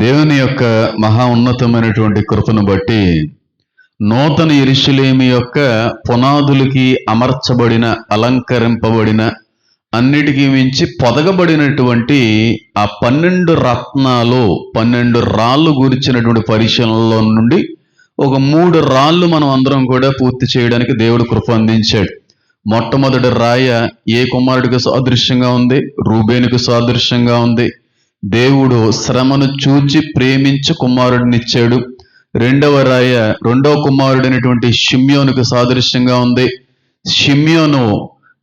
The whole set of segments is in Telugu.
దేవుని యొక్క మహా ఉన్నతమైనటువంటి కృపను బట్టి నూతన యెరూషలేము యొక్క పునాదులకి అమర్చబడిన, అలంకరింపబడిన, అన్నిటికీ మించి పొదగబడినటువంటి ఆ 12 రత్నాలు, 12 రాళ్ళు గురించినటువంటి పరిశీలనలో నుండి ఒక 3 రాళ్ళు మనం అందరం కూడా పూర్తి చేయడానికి దేవుడు కృప అందించాడు. మొట్టమొదటి రాయ ఏ కుమారుడికి సాదృశ్యంగా ఉంది? రూబేనుకు సాదృశ్యంగా ఉంది. దేవుడు శ్రమను చూచి ప్రేమించి కుమారుడినిచ్చాడు. రెండవ రాయ రెండవ కుమారుడైనటువంటి షిమ్యోనుకు సాదృశ్యంగా ఉంది. షిమ్యోను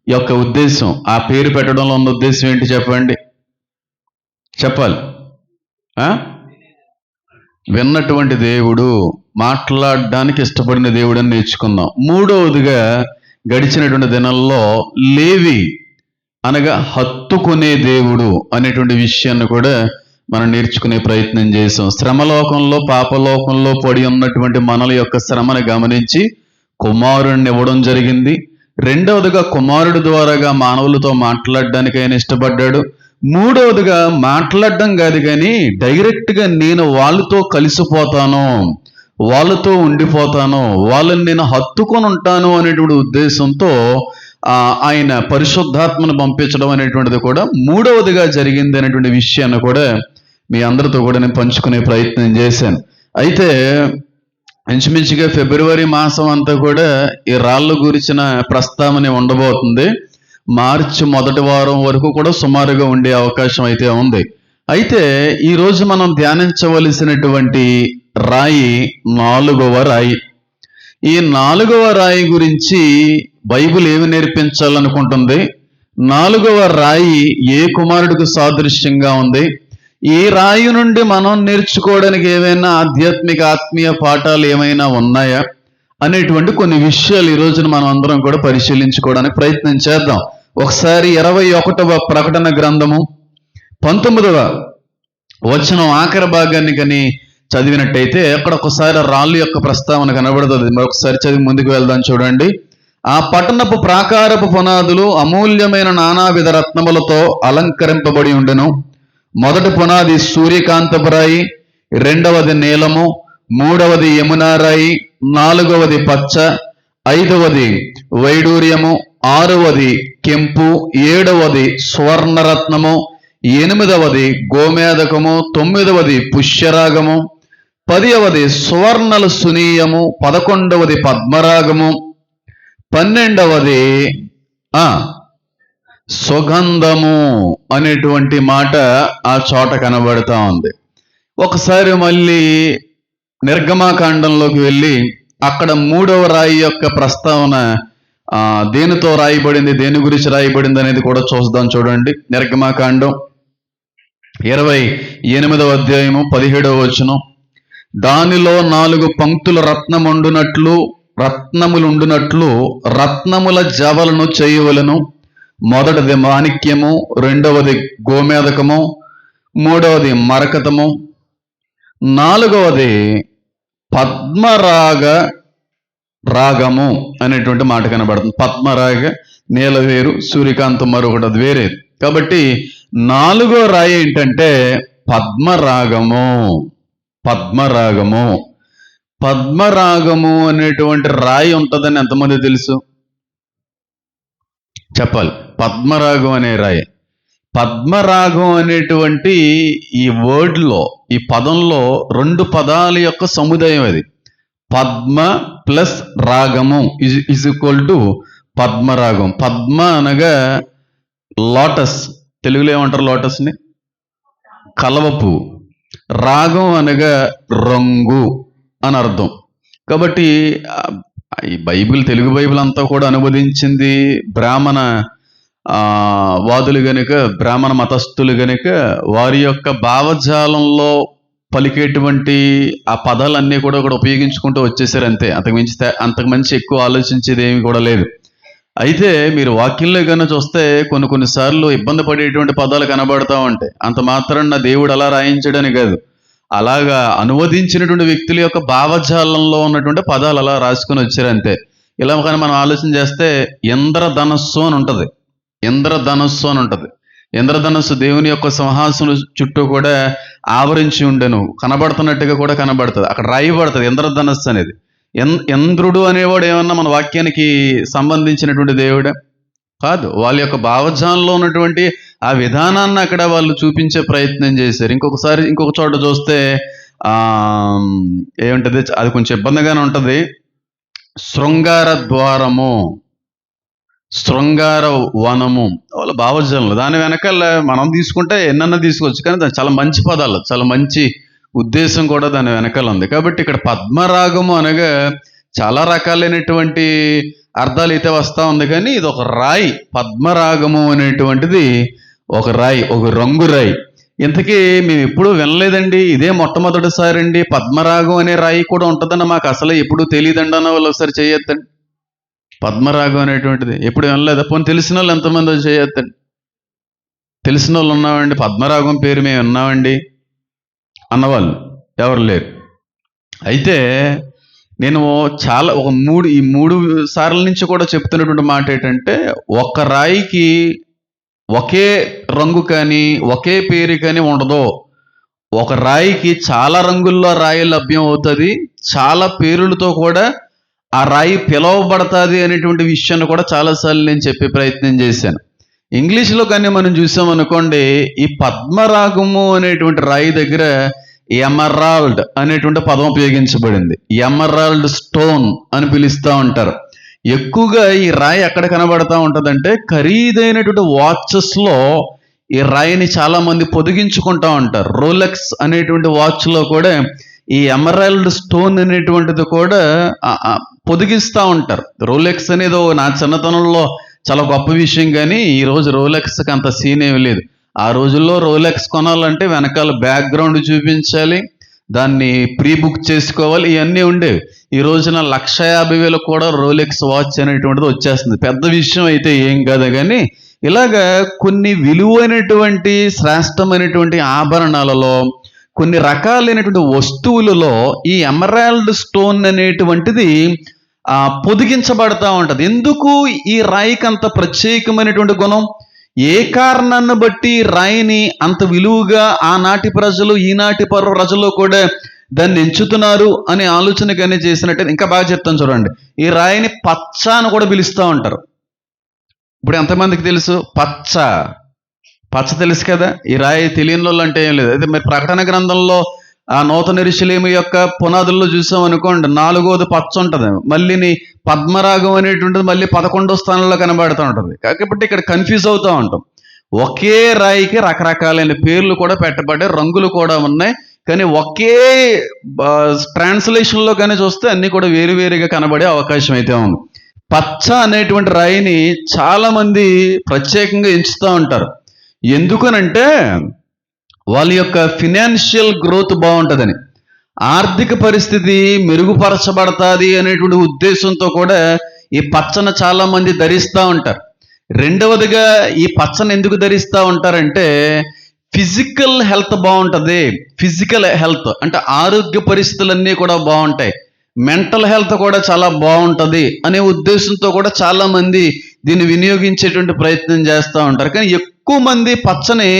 యొక్క ఉద్దేశం, ఆ పేరు పెట్టడంలో ఉన్న ఉద్దేశం ఏంటి చెప్పండి, చెప్పాలి. విన్నటువంటి దేవుడు, మాట్లాడడానికి ఇష్టపడిన దేవుడు అని నేర్చుకున్నాం. మూడవదిగా గడిచినటువంటి దినాల్లో లేవి అనగా హత్తుకునే దేవుడు అనేటువంటి విషయాన్ని కూడా మనం నేర్చుకునే ప్రయత్నం చేసాం. శ్రమలోకంలో, పాపలోకంలో పడి ఉన్నటువంటి మనల యొక్క శ్రమను గమనించి కుమారుడిని ఇవ్వడం జరిగింది. రెండవదిగా కుమారుడు ద్వారాగా మానవులతో మాట్లాడడానికి ఆయన ఇష్టపడ్డాడు. మూడవదిగా మాట్లాడడం కాదు కానీ డైరెక్ట్గా నేను వాళ్ళతో కలిసిపోతాను, వాళ్ళతో ఉండిపోతాను, వాళ్ళని నేను హత్తుకొని ఉంటాను అనేటువంటి ఉద్దేశంతో ఆయన పరిశుద్ధాత్మను పంపించడం అనేటువంటిది కూడా మూడవదిగా జరిగింది అనేటువంటి విషయాన్ని కూడా మీ అందరితో కూడా నేను పంచుకునే ప్రయత్నం చేశాను. అయితే ఇంచుమించుగా ఫిబ్రవరి మాసం అంతా కూడా ఈ రాళ్ళ గురించిన ప్రస్తావన ఉండబోతుంది. మార్చి మొదటి వారం వరకు కూడా సుమారుగా ఉండే అవకాశం అయితే ఉంది. అయితే ఈరోజు మనం ధ్యానించవలసినటువంటి రాయి 4వ రాయి. ఈ 4వ రాయి గురించి బైబిల్ ఏమి నేర్పించాలనుకుంటుంది? 4వ రాయి ఏ కుమారుడికి సాదృశ్యంగా ఉంది? ఈ రాయి నుండి మనం నేర్చుకోవడానికి ఏమైనా ఆధ్యాత్మిక ఆత్మీయ పాఠాలు ఏమైనా ఉన్నాయా అనేటువంటి కొన్ని విషయాలు ఈ రోజున మనం అందరం కూడా పరిశీలించుకోవడానికి ప్రయత్నం చేద్దాం. ఒకసారి 21వ ప్రకటన గ్రంథము 19వ వచనం ఆఖరి భాగాన్ని కానీ చదివినట్టయితే అక్కడ ఒకసారి రాళ్ళు యొక్క ప్రస్తావన కనబడుతుంది. మరొకసారి చదివి ముందుకు వెళ్దాం. చూడండి. ఆ పట్టణపు ప్రాకారపు పునాదులు అమూల్యమైన నానావిధ రత్నములతో అలంకరింపబడి ఉండెను. మొదటి పునాది సూర్యకాంతపు రాయి, రెండవది నీలము, మూడవది యమునా రాయి, 4వది పచ్చ, 5వది వైడూర్యము, 6వది కెంపు, 7వది స్వర్ణరత్నము, 8వది గోమేదకము, 9వది పుష్యరాగము, 10వది సువర్ణల సునీయము, 11వది పద్మరాగము, 12వది సుగంధము అనేటువంటి మాట ఆ చోట కనబడతా ఉంది. ఒకసారి మళ్ళీ నిర్గమాకాండంలోకి వెళ్ళి అక్కడ 3వ రాయి యొక్క ప్రస్తావన దేనితో రాయబడింది, దేని గురించి రాయబడింది అనేది కూడా చూద్దాం. చూడండి. నిర్గమాకాండం 28వ అధ్యాయము 17వ వచనం. దానిలో 4 పంక్తుల రత్నములుండునట్లు రత్నముల జవలను చేయవలను. మొదటిది మాణిక్యము, రెండవది గోమేదకము, మూడవది మరకతము, 4వది రాగము అనేటువంటి మాట కనబడుతుంది. పద్మరాగ, నీలవేరు, సూర్యకాంతం మరొకటి, అది వేరే. కాబట్టి 4వ రాయి ఏంటంటే పద్మరాగము. పద్మరాగము అనేటువంటి రాయి ఉంటుందని ఎంతమంది తెలుసు? చెప్పాలి. పద్మరాగం అనే రాయి. పద్మరాగం అనేటువంటి ఈ వర్డ్లో, ఈ పదంలో 2 పదాల యొక్క సముదాయం అది. పద్మ ప్లస్ రాగము ఈజ్ ఈక్వల్ టు పద్మరాగం. పద్మ అనగా లోటస్, తెలుగులో ఏమంటారు లోటస్ని? కలవపు. రాగం అనగా రంగు అని అర్థం. కాబట్టి ఈ బైబిల్, తెలుగు బైబిల్ అంతా కూడా అనువదించింది బ్రాహ్మణ వాదులు గనుక, బ్రాహ్మణ మతస్థులు గనుక వారి యొక్క భావజాలంలో పలికేటువంటి ఆ పదాలన్నీ కూడా ఉపయోగించుకుంటూ వచ్చేసారు అంతే. అంతకుమించి ఎక్కువ ఆలోచించేది ఏమి కూడా లేదు. అయితే మీరు వాక్యంలో కన్నా చూస్తే కొన్నిసార్లు ఇబ్బంది పడేటువంటి పదాలు కనబడతా ఉంటాయి. అంత మాత్రాన దేవుడు అలా రాయించడని కాదు, అలాగా అనువదించినటువంటి వ్యక్తుల యొక్క భావజాలంలో ఉన్నటువంటి పదాలు అలా రాసుకొని వచ్చారు అంతే. ఇలా కానీ మనం ఆలోచన చేస్తే ఇంద్రధనస్సు అని ఉంటుంది. ఇంద్రధనస్సు దేవుని యొక్క సింహాసనం చుట్టూ కూడా ఆవరించి ఉండెను, కనబడుతున్నట్టుగా కూడా కనబడుతుంది. అక్కడ రాయబడుతుంది ఇంద్రధనస్సు అనేది. ఇంద్రుడు అనేవాడు ఏమన్నా మన వాక్యానికి సంబంధించినటువంటి దేవుడే కాదు. వాళ్ళ యొక్క భావజాలంలో ఉన్నటువంటి ఆ విధానాన్ని అక్కడ వాళ్ళు చూపించే ప్రయత్నం చేశారు. ఇంకొక చోట చూస్తే ఏముంటది, అది కొంచెం ఇబ్బందిగానే ఉంటుంది. శృంగార ద్వారము, శృంగార వనము, వాళ్ళ భావజాలంలో. దాని వెనకాల మనం తీసుకుంటే ఎన్నన్నా తీసుకోవచ్చు, కానీ దాని చాలా మంచి పదాలు, చాలా మంచి ఉద్దేశం కూడా దాని వెనకాల ఉంది. కాబట్టి ఇక్కడ పద్మరాగము అనగా చాలా రకాలైనటువంటి అర్థాలు అయితే వస్తూ ఉంది, కానీ ఇది ఒక రాయి. పద్మరాగము అనేటువంటిది ఒక రాయి, ఒక రంగు రాయి. ఇంతకీ మేము ఎప్పుడూ వినలేదండి, ఇదే మొట్టమొదటిసారి అండి పద్మరాగం అనే రాయి కూడా ఉంటుందన్న మాకు అసలు ఎప్పుడు తెలియదండి అన్న వాళ్ళు ఒకసారి చేయొద్దండి. పద్మరాగం అనేటువంటిది ఎప్పుడు వినలేదా? పోనీ తెలిసిన వాళ్ళు ఎంతమంది చేయొద్దండి. తెలిసిన వాళ్ళు ఉన్నామండి, పద్మరాగం పేరు మేము విన్నామండి అన్నవాళ్ళు ఎవరు లేరు. అయితే నేను ఈ మూడు సార్ల నుంచి కూడా చెప్తున్నటువంటి మాట ఏంటంటే, ఒక రాయికి ఒకే రంగు కానీ ఒకే పేరు కానీ ఉండదు. ఒక రాయికి చాలా రంగుల్లో రాయి లభ్యం అవుతుంది, చాలా పేరులతో కూడా ఆ రాయి పిలువబడుతుంది అనేటువంటి విషయాన్ని కూడా చాలాసార్లు నేను చెప్పే ప్రయత్నం చేశాను. ఇంగ్లీష్లో కానీ మనం చూసామనుకోండి, ఈ పద్మరాగము అనేటువంటి రాయి దగ్గర ఎమరాల్డ్ అనేటువంటి పదం ఉపయోగించబడింది. ఎమరాల్డ్ స్టోన్ అని పిలుస్తూ ఉంటారు. ఎక్కువగా ఈ రాయి ఎక్కడ కనబడతా ఉంటుందంటే, ఖరీదైనటువంటి వాచెస్లో ఈ రాయిని చాలా మంది పొదిగించుకుంటూ ఉంటారు. రోలెక్స్ అనేటువంటి వాచ్లో కూడా ఈ ఎమరాల్డ్ స్టోన్ అనేటువంటిది కూడా పొదిగిస్తూ ఉంటారు. రోలెక్స్ అనేది నా చిన్నతనంలో చాలా గొప్ప విషయం, కానీ ఈరోజు రోలెక్స్కి అంత సీన్ ఏమి లేదు. ఆ రోజుల్లో రోలెక్స్ కొనాలంటే వెనకాల బ్యాక్గ్రౌండ్ చూపించాలి, దాన్ని ప్రీ బుక్ చేసుకోవాలి, ఇవన్నీ ఉండేవి. ఈ రోజున 1,50,000 కూడా రోలెక్స్ వాచ్ అనేటువంటిది వచ్చేస్తుంది. పెద్ద విషయం అయితే ఏం కాదు, కానీ ఇలాగా కొన్ని విలువైనటువంటి శ్రేష్టమైనటువంటి ఆభరణాలలో, కొన్ని రకాలైనటువంటి వస్తువులలో ఈ ఎమరాల్డ్ స్టోన్ అనేటువంటిది పొదిగించబడతా ఉంటుంది. ఎందుకు ఈ రాయికి అంత ప్రత్యేకమైనటువంటి గుణం? ఏ కారణాన్ని బట్టి రాయిని అంత విలువగా ఆనాటి ప్రజలు ఈనాటి ప్రజలు కూడా దాన్ని ఎంచుతున్నారు అనే ఆలోచన కానీ చేసినట్టు ఇంకా బాగా చెప్తాను చూడండి. ఈ రాయిని పచ్చ అని కూడా పిలుస్తూ ఉంటారు. ఇప్పుడు ఎంతమందికి తెలుసు పచ్చ? పచ్చ తెలుసు కదా. ఈ రాయి తెలియని వాళ్ళు అంటే ఏం లేదు. అయితే మరి ప్రకటన గ్రంథంలో ఆ నూతన యెరూషలేము యొక్క పునాదుల్లో చూసాం అనుకోండి, 4వది పచ్చ ఉంటుంది. మళ్ళీ పద్మరాగం అనేటువంటిది మళ్ళీ 11వ స్థానంలో కనబడుతూ ఉంటుంది. కాబట్టి ఇక్కడ కన్ఫ్యూజ్ అవుతూ ఉంటాం. ఒకే రాయికి రకరకాలైన పేర్లు కూడా పెట్టబడ్డాయి, రంగులు కూడా ఉన్నాయి, కానీ ఒకే ట్రాన్స్లేషన్లో కానీ చూస్తే అన్నీ కూడా వేరువేరుగా కనబడే అవకాశం అయితే ఉంది. పచ్చ అనేటువంటి రాయిని చాలామంది ప్రత్యేకంగా ఎంచుతూ ఉంటారు. ఎందుకనంటే వాళ్ళ యొక్క ఫినాన్షియల్ గ్రోత్ బాగుంటుందని, ఆర్థిక పరిస్థితి మెరుగుపరచబడుతుంది అనేటువంటి ఉద్దేశంతో కూడా ఈ పచ్చను చాలామంది ధరిస్తూ ఉంటారు. రెండవదిగా ఈ పచ్చను ఎందుకు ధరిస్తూ ఉంటారంటే, ఫిజికల్ హెల్త్ బాగుంటుంది. ఫిజికల్ హెల్త్ అంటే ఆరోగ్య పరిస్థితులన్నీ కూడా బాగుంటాయి, మెంటల్ హెల్త్ కూడా చాలా బాగుంటుంది అనే ఉద్దేశంతో కూడా చాలామంది దీన్ని వినియోగించేటువంటి ప్రయత్నం చేస్తూ ఉంటారు. కానీ ఎక్కువ మంది పచ్చని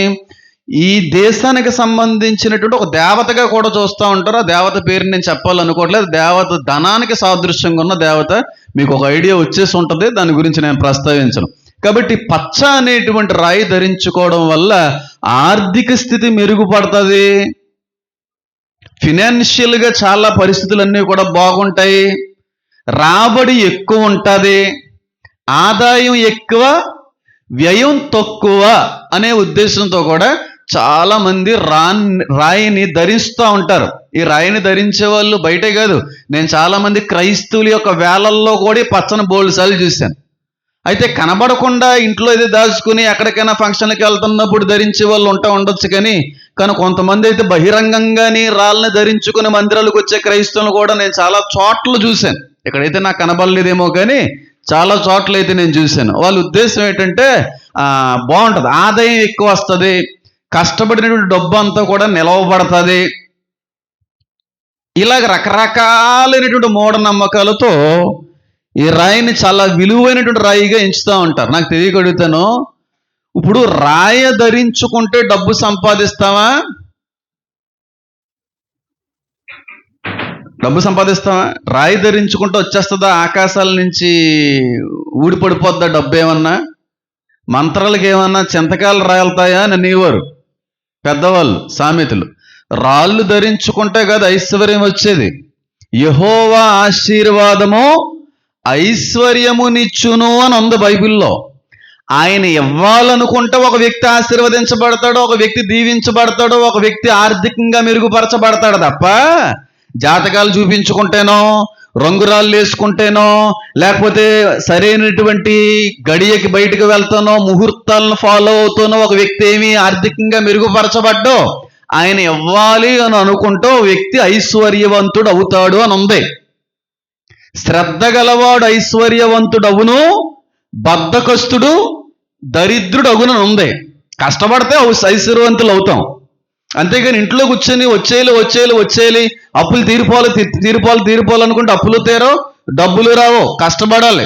ఈ దేశానికి సంబంధించినటువంటి ఒక దేవతగా కూడా చూస్తూ ఉంటారు. ఆ దేవత పేరు నేను చెప్పాలనుకోవట్లేదు. దేవత ధనానికి సాదృశ్యంగా ఉన్న దేవత, మీకు ఒక ఐడియా వచ్చేసి ఉంటుంది, దాని గురించి నేను ప్రస్తావించను. కాబట్టి పచ్చ అనేటువంటి రాయి ధరించుకోవడం వల్ల ఆర్థిక స్థితి మెరుగుపడుతుంది, ఫినాన్షియల్గా చాలా పరిస్థితులన్నీ కూడా బాగుంటాయి, రాబడి ఎక్కువ ఉంటుంది, ఆదాయం ఎక్కువ వ్యయం తక్కువ అనే ఉద్దేశంతో కూడా చాలామంది రాయిని ధరిస్తూ ఉంటారు. ఈ రాయిని ధరించే వాళ్ళు బయటే కాదు, నేను చాలామంది క్రైస్తవుల యొక్క వేలల్లో కూడా పచ్చని బోల్డ్సార్లు చూశాను. అయితే కనబడకుండా ఇంట్లో ఇది దాచుకుని ఎక్కడికైనా ఫంక్షన్కి వెళ్తున్నప్పుడు ధరించే వాళ్ళు ఉండొచ్చు, కానీ కొంతమంది అయితే బహిరంగంగాని రాళ్ళని ధరించుకుని మందిరాలకు వచ్చే క్రైస్తవులు కూడా నేను చాలా చోట్ల చూశాను. ఇక్కడైతే నాకు కనబడలేదేమో కానీ చాలా చోట్ల అయితే నేను చూశాను. వాళ్ళ ఉద్దేశం ఏంటంటే బాగుంటుంది, ఆదాయం ఎక్కువ వస్తుంది, కష్టపడినటువంటి డబ్బు అంతా కూడా నిలవబడుతుంది. ఇలాగ రకరకాలైనటువంటి మూఢనమ్మకాలతో ఈ రాయిని చాలా విలువైనటువంటి రాయిగా ఎంచుతూ ఉంటారు. నాకు తెలియగలుగుతాను, ఇప్పుడు రాయి ధరించుకుంటే డబ్బు సంపాదిస్తావా, డబ్బు సంపాదిస్తావా? రాయి ధరించుకుంటూ వచ్చేస్తుందా ఆకాశాల నుంచి? ఊడిపడిపోద్దా డబ్బు ఏమన్నా? మంత్రాలకు ఏమన్నా చింతకాయలు రాలుతాయా అని అనేవారు పెద్దవాళ్ళు, సామెతలు. రాళ్ళు ధరించుకుంటే కదా ఐశ్వర్యం వచ్చేది. యెహోవా ఆశీర్వాదము ఐశ్వర్యమునిచ్చును అని ఉంది బైబిల్లో. ఆయన ఇవ్వాలనుకుంటే ఒక వ్యక్తి ఆశీర్వదించబడతాడు, ఒక వ్యక్తి దీవించబడతాడు, ఒక వ్యక్తి ఆర్థికంగా మెరుగుపరచబడతాడు తప్ప జాతకాలు చూపించుకుంటేనో, రంగురాళ్ళు వేసుకుంటేనో, లేకపోతే సరైనటువంటి గడియకి బయటకు వెళ్తానో, ముహూర్తాలను ఫాలో అవుతానో ఒక వ్యక్తి ఏమీ ఆర్థికంగా మెరుగుపరచబడ్డో. ఆయన ఇవ్వాలి అని అనుకుంటూ వ్యక్తి ఐశ్వర్యవంతుడు అవుతాడు అని ఉంది. శ్రద్ధ గలవాడు ఐశ్వర్యవంతుడు అవును, బద్ధకస్తుడు దరిద్రుడు అగునని ఉంది. కష్టపడితే ఐశ్వర్యవంతులు అవుతాం, అంతేగాని ఇంట్లో కూర్చొని వచ్చేయాలి అప్పులు తీరిపోవాలనుకుంటే అప్పులు తీరో, డబ్బులు రావో. కష్టపడాలి.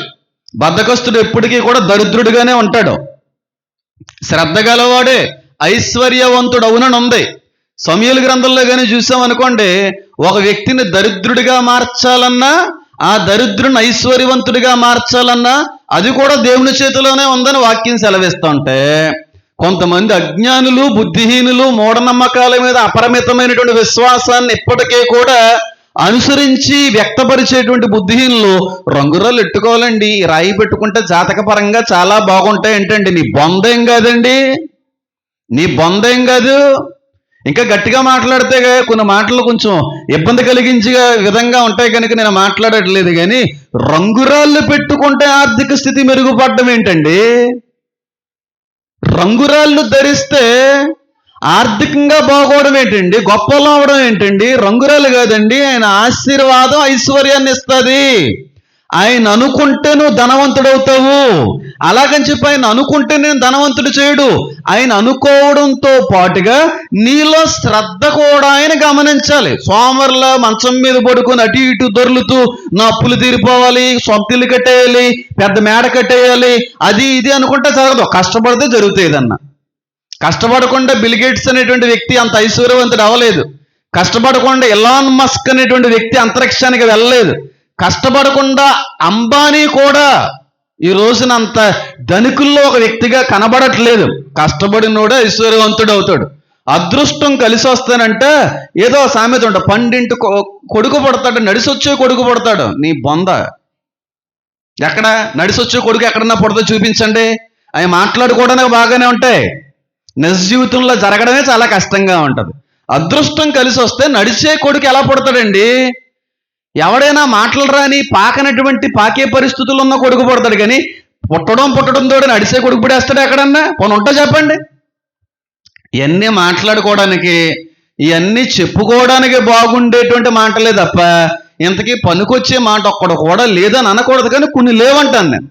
బద్ధకస్తుడు ఎప్పటికీ కూడా దరిద్రుడిగానే ఉంటాడు. శ్రద్ధ గలవాడే ఐశ్వర్యవంతుడు అవునని ఉంది. సమూయేలు గ్రంథంలో కానీ చూసామనుకోండి, ఒక వ్యక్తిని దరిద్రుడిగా మార్చాలన్నా, ఆ దరిద్రుని ఐశ్వర్యవంతుడిగా మార్చాలన్నా అది కూడా దేవుని చేతిలోనే ఉందని వాక్యం సెలవిస్తూ ఉంటే, కొంతమంది అజ్ఞానులు, బుద్ధిహీనులు, మూఢనమ్మకాల మీద అపరిమితమైనటువంటి విశ్వాసాన్ని ఇప్పటికే కూడా అనుసరించి వ్యక్తపరిచేటువంటి బుద్ధిహీనులు రంగురాళ్ళు ఎట్టుకోవాలండి, రాయి పెట్టుకుంటే జాతకపరంగా చాలా బాగుంటాయి ఏంటండి? నీ బొందేం కాదండి, నీ బొందేం కాదు. ఇంకా గట్టిగా మాట్లాడితే కొన్ని మాటలు కొంచెం ఇబ్బంది కలిగించే విధంగా ఉంటాయి కనుక నేను మాట్లాడట్లేదు. కానీ రంగురాళ్ళు పెట్టుకుంటే ఆర్థిక స్థితి మెరుగుపడడం ఏంటండి? రంగురాళ్ళు ధరిస్తే ఆర్థికంగా బాగోవడం ఏంటండి? గొప్పలు అవడం ఏంటండి? రంగురాళ్ళు కాదండి, ఆయన ఆశీర్వాదం ఐశ్వర్యాన్ని ఇస్తుంది. ఆయన అనుకుంటే నువ్వు ధనవంతుడవుతావు. అలాగని చెప్పి ఆయన అనుకుంటే నేను ధనవంతుడు చేయడు. ఆయన అనుకోవడంతో పాటుగా నీలో శ్రద్ధ కూడా ఆయన గమనించాలి. సోమరుల మంచం మీద పడుకొని అటు ఇటు దొర్లుతూ నా అప్పులు తీరిపోవాలి, సొంత ఇల్లు కట్టేయాలి, పెద్ద మేడ కట్టేయాలి, అది ఇది అనుకుంటే జరగదు. కష్టపడితే జరుగుతుంది ఏదన్నా. కష్టపడకుండా బిల్ గేట్స్ అనేటువంటి వ్యక్తి అంత ఐశ్వర్యవంతుడు అవ్వలేదు. కష్టపడకుండా ఎలాన్ మస్క్ అనేటువంటి వ్యక్తి అంతరిక్షానికి వెళ్ళలేదు. కష్టపడకుండా అంబానీ కూడా ఈ రోజున అంత ధనికుల్లో ఒక వ్యక్తిగా కనబడట్లేదు. కష్టపడినోడే ఐశ్వర్యవంతుడు అవుతాడు. అదృష్టం కలిసి వస్తానంటే ఏదో సామెత ఉంటా, పండింటి కొడుకు పడతాడు, నడిసొచ్చే కొడుకు పడతాడు. నీ బొంద ఎక్కడ నడిసొచ్చే కొడుకు ఎక్కడన్నా పడతా చూపించండి. అవి మాట్లాడుకోవడానికి బాగానే ఉంటాయి, నిజ జీవితంలో జరగడమే చాలా కష్టంగా ఉంటుంది. అదృష్టం కలిసి వస్తే నడిచే కొడుకు ఎలా పడతాడండి? ఎవడైనా మాట్లాడరాని పాకే పరిస్థితుల్లో ఉన్న కొడుకు పడతాడు. కానీ పుట్టడంతో నడిచే కొడుకు పడేస్తాడు ఎక్కడన్నా? పోనీ ఉంటా చెప్పండి. ఇవన్నీ మాట్లాడుకోవడానికి, ఇవన్నీ చెప్పుకోవడానికి బాగుండేటువంటి మాటలే తప్ప ఇంతకీ పనికొచ్చే మాట ఒక్కడు కూడా లేదని అనకూడదు. కానీ కొన్ని లేవంటాను నేను.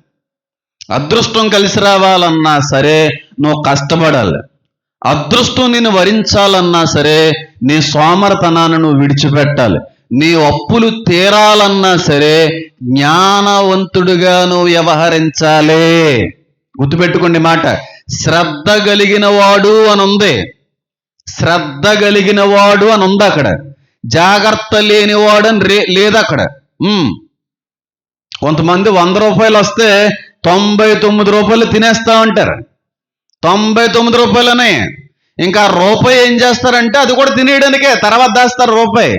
అదృష్టం కలిసి రావాలన్నా సరే నువ్వు కష్టపడాలి. అదృష్టం నిన్ను వరించాలన్నా సరే నీ సోమరతనాన్ని నువ్వు విడిచిపెట్టాలి. నీ అప్పులు తీరాలన్నా సరే జ్ఞానవంతుడిగా నువ్వు వ్యవహరించాలి. గుర్తుపెట్టుకోండి మాట. శ్రద్ధ కలిగిన వాడు అని ఉంది, శ్రద్ధ కలిగిన వాడు అని ఉంది అక్కడ. జాగ్రత్త లేనివాడు అని లేదు అక్కడ. కొంతమంది 100 రూపాయలు వస్తే 99 రూపాయలు తినేస్తా ఉంటారు. 99 రూపాయలనే ఇంకా రూపాయి ఏం చేస్తారంటే అది కూడా తినేయడానికే, తర్వాత దాస్తారు రూపాయి.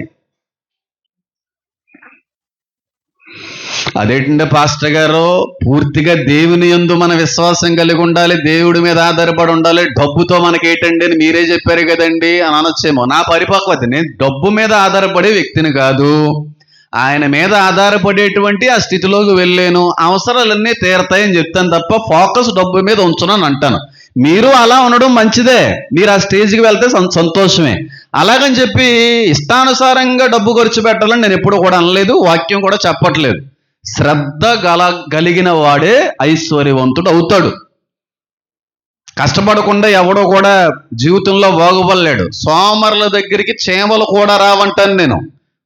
అదేంటంటే పాస్టర్ గారు, పూర్తిగా దేవుని యందు మన విశ్వాసం కలిగి ఉండాలి, దేవుడి మీద ఆధారపడి ఉండాలి, డబ్బుతో మనకేంటండి అని మీరే చెప్పారు కదండి అని అనొచ్చేమో. నా పరిపక్వత, నేను డబ్బు మీద ఆధారపడే వ్యక్తిని కాదు, ఆయన మీద ఆధారపడేటువంటి ఆ స్థితిలోకి వెళ్ళాను. అవసరాలన్నీ తీరతాయని చెప్తాను తప్ప ఫోకస్ డబ్బు మీద ఉంచునని అంటాను. మీరు అలా ఉండడం మంచిదే, మీరు ఆ స్టేజ్కి వెళ్తే సంతోషమే. అలాగని చెప్పి ఇష్టానుసారంగా డబ్బు ఖర్చు పెట్టాలని నేను ఎప్పుడు కూడా అనలేదు, వాక్యం కూడా చెప్పట్లేదు. శ్రద్ధ కలిగిన వాడే ఐశ్వర్యవంతుడు అవుతాడు. కష్టపడకుండా ఎవడో కూడా జీవితంలో బాగుపడలేడు. సోమరుల దగ్గరికి చేమలు కూడా రావంటాను నేను.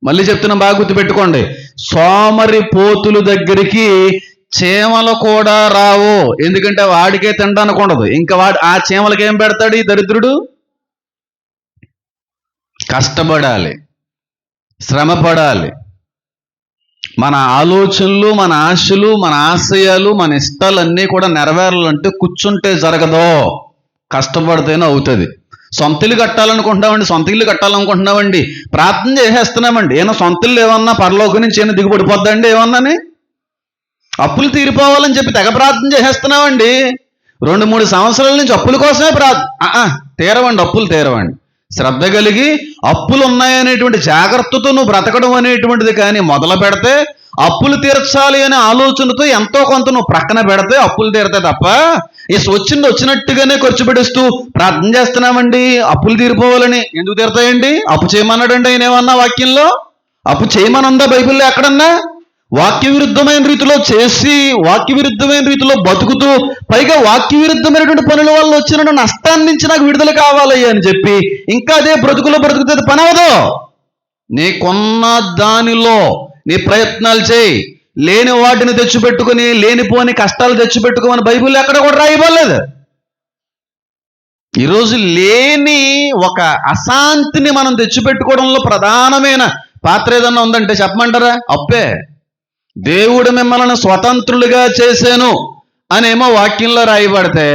మళ్ళీ చెప్తున్నా, బాగా గుర్తుపెట్టుకోండి. సోమరి పోతుల దగ్గరికి చీమలు కూడా రావు. ఎందుకంటే వాడికే తినడానికి ఉండదు. ఇంకా ఆ చీమలకి ఏం పెడతాడు ఈ దరిద్రుడు? కష్టపడాలి. శ్రమ పడాలి. మన ఆలోచనలు, మన ఆశలు, మన ఆశయాలు, మన ఇష్టాలన్నీ కూడా నెరవేరాలంటే కూర్చుంటే జరగదో, కష్టపడితేనే అవుతుంది. సొంత ఇల్లు కట్టాలనుకుంటున్నామండి, ప్రార్థన చేసేస్తున్నామండి. ఏమన్నా సొంత ఇల్లు ఏమన్నా పరలోకం నుంచి ఏమైనా దిగుబడిపోద్దండి? ఏమన్నాని అప్పులు తీరిపోవాలని చెప్పి తెగ ప్రార్థన చేసేస్తున్నామండి. 2-3 సంవత్సరాల నుంచి అప్పుల కోసమే తీరవండి, అప్పులు తీరవండి. శ్రద్ధ కలిగి అప్పులు ఉన్నాయనేటువంటి జాగ్రత్తతో నువ్వు బ్రతకడం అనేటువంటిది కానీ మొదలు పెడితే, అప్పులు తీర్చాలి అనే ఆలోచనతో ఎంతో కొంత నువ్వు ప్రక్కన పెడితే అప్పులు తీరతాయి తప్ప, వచ్చినట్టుగానే ఖర్చు పెడుస్తూ ప్రార్థన చేస్తున్నామండి అప్పులు తీరిపోవాలని. ఎందుకు తీరతాయండి? అప్పు చేయమన్నాడండి ఆయన ఏమన్నా వాక్యంలో? అప్పు చేయమని ఉందా బైబిల్లో ఎక్కడన్నా? వాక్య విరుద్ధమైన రీతిలో చేసి, వాక్య విరుద్ధమైన రీతిలో బతుకుతూ, పైగా వాక్య విరుద్ధమైనటువంటి పనుల వల్ల వచ్చిన నష్టాన్ని నుంచి నాకు విడుదల కావాలి అని చెప్పి ఇంకా అదే బ్రతుకులో బ్రతుకుతుంది పని అవదు. నీకున్న దానిలో నీ ప్రయత్నాలు చేయి. లేని వాటిని తెచ్చిపెట్టుకుని లేనిపోని కష్టాలు తెచ్చిపెట్టుకోమని బైబిల్లో ఎక్కడ కూడా రాయబడలేదు. ఈరోజు లేని ఒక అశాంతిని మనం తెచ్చిపెట్టుకోవడంలో ప్రధానమైన పాత్ర ఏదన్నా ఉందంటే చెప్పమంటారా? అప్పే. దేవుడు మిమ్మల్ని స్వతంత్రులుగా చేశాను అనేమో వాక్యంలో రాయబడితే,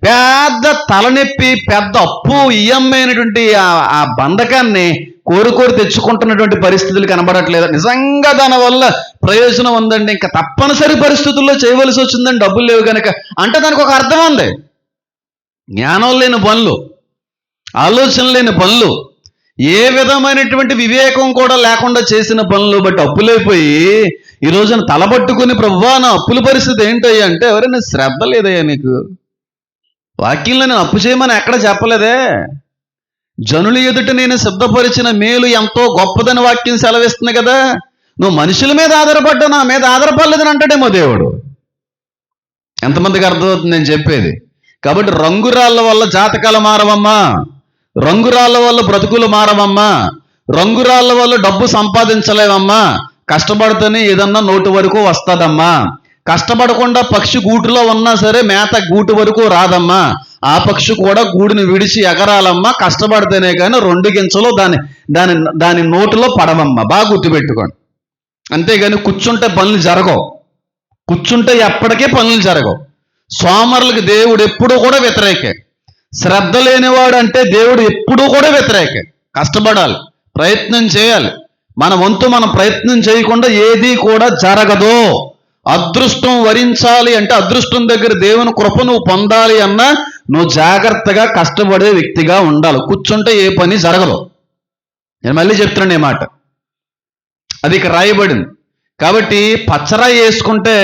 పెద్ద తలనొప్పి, పెద్ద అప్పు, ఇయ్యమైనటువంటి ఆ బంధకాన్ని కోరుకోరు తెచ్చుకుంటున్నటువంటి పరిస్థితులు కనబడట్లేదు. నిజంగా దానివల్ల ప్రయోజనం ఉందండి, ఇంకా తప్పనిసరి పరిస్థితుల్లో చేయవలసి వచ్చిందని డబ్బులు లేవు కనుక అంటే దానికి ఒక అర్థం ఉంది. జ్ఞానం లేని పనులు, ఆలోచన లేని పనులు, ఏ విధమైనటువంటి వివేకం కూడా లేకుండా చేసిన పనులు బట్టి అప్పులైపోయి ఈ రోజున తలబట్టుకుని ప్రభువా నా అప్పుల పరిస్థితి ఏంటయ్యా అంటే, ఎవరైనా శ్రద్ధ లేదయ్యా నీకు? వాక్యంలో నేను అప్పు చేయమని ఎక్కడ చెప్పలేదే. జనుల ఎదుట నేను సిద్ధపరిచిన మేలు ఎంతో గొప్పదని వాక్యం సెలవిస్తుంది కదా. నువ్వు మనుషుల మీద ఆధారపడ్డా, నా మీద ఆధారపడలేదని అంటాడేమో దేవుడు. ఎంతమందికి అర్థమవుతుంది నేను చెప్పేది? కాబట్టి రంగురాళ్ళ వల్ల జాతకాలు మారవమ్మా, రంగురాళ్ళ వల్ల బ్రతుకులు మారవమ్మా, రంగురాళ్ళ వల్ల డబ్బు సంపాదించలేవమ్మా. కష్టపడితేనే ఏదన్నా నోటు వరకు వస్తుందమ్మా. కష్టపడకుండా పక్షి గూటులో ఉన్నా సరే మేత గూటు వరకు రాదమ్మా. ఆ పక్షి కూడా గూడుని విడిచి ఎగరాలమ్మా. కష్టపడితేనే కానీ 2 గింజలు దాని నోటులో పడవమ్మా. బాగా గుర్తుపెట్టుకోండి. అంతేగాని కూర్చుంటే పనులు జరగవు, కూర్చుంటే ఎప్పటికీ పనులు జరగవు. సోమరులకు దేవుడు ఎప్పుడూ కూడా వ్యతిరేకే. శ్రద్ధ లేనివాడు అంటే దేవుడు ఎప్పుడూ కూడా వ్యతిరేకే. కష్టపడాలి, ప్రయత్నం చేయాలి. మన వంతు మనం ప్రయత్నం చేయకుండా ఏది కూడా జరగదు. అదృష్టం వరించాలి అంటే, అదృష్టం దగ్గర దేవుని కృప నువ్వు పొందాలి అన్నా నువ్వు జాగ్రత్తగా కష్టపడే వ్యక్తిగా ఉండాలి. కూర్చుంటే ఏ పని జరగదు. నేను మళ్ళీ చెప్తున్నాను ఈ మాట, అది ఇక రాయబడింది. కాబట్టి పచ్చరాయి వేసుకుంటే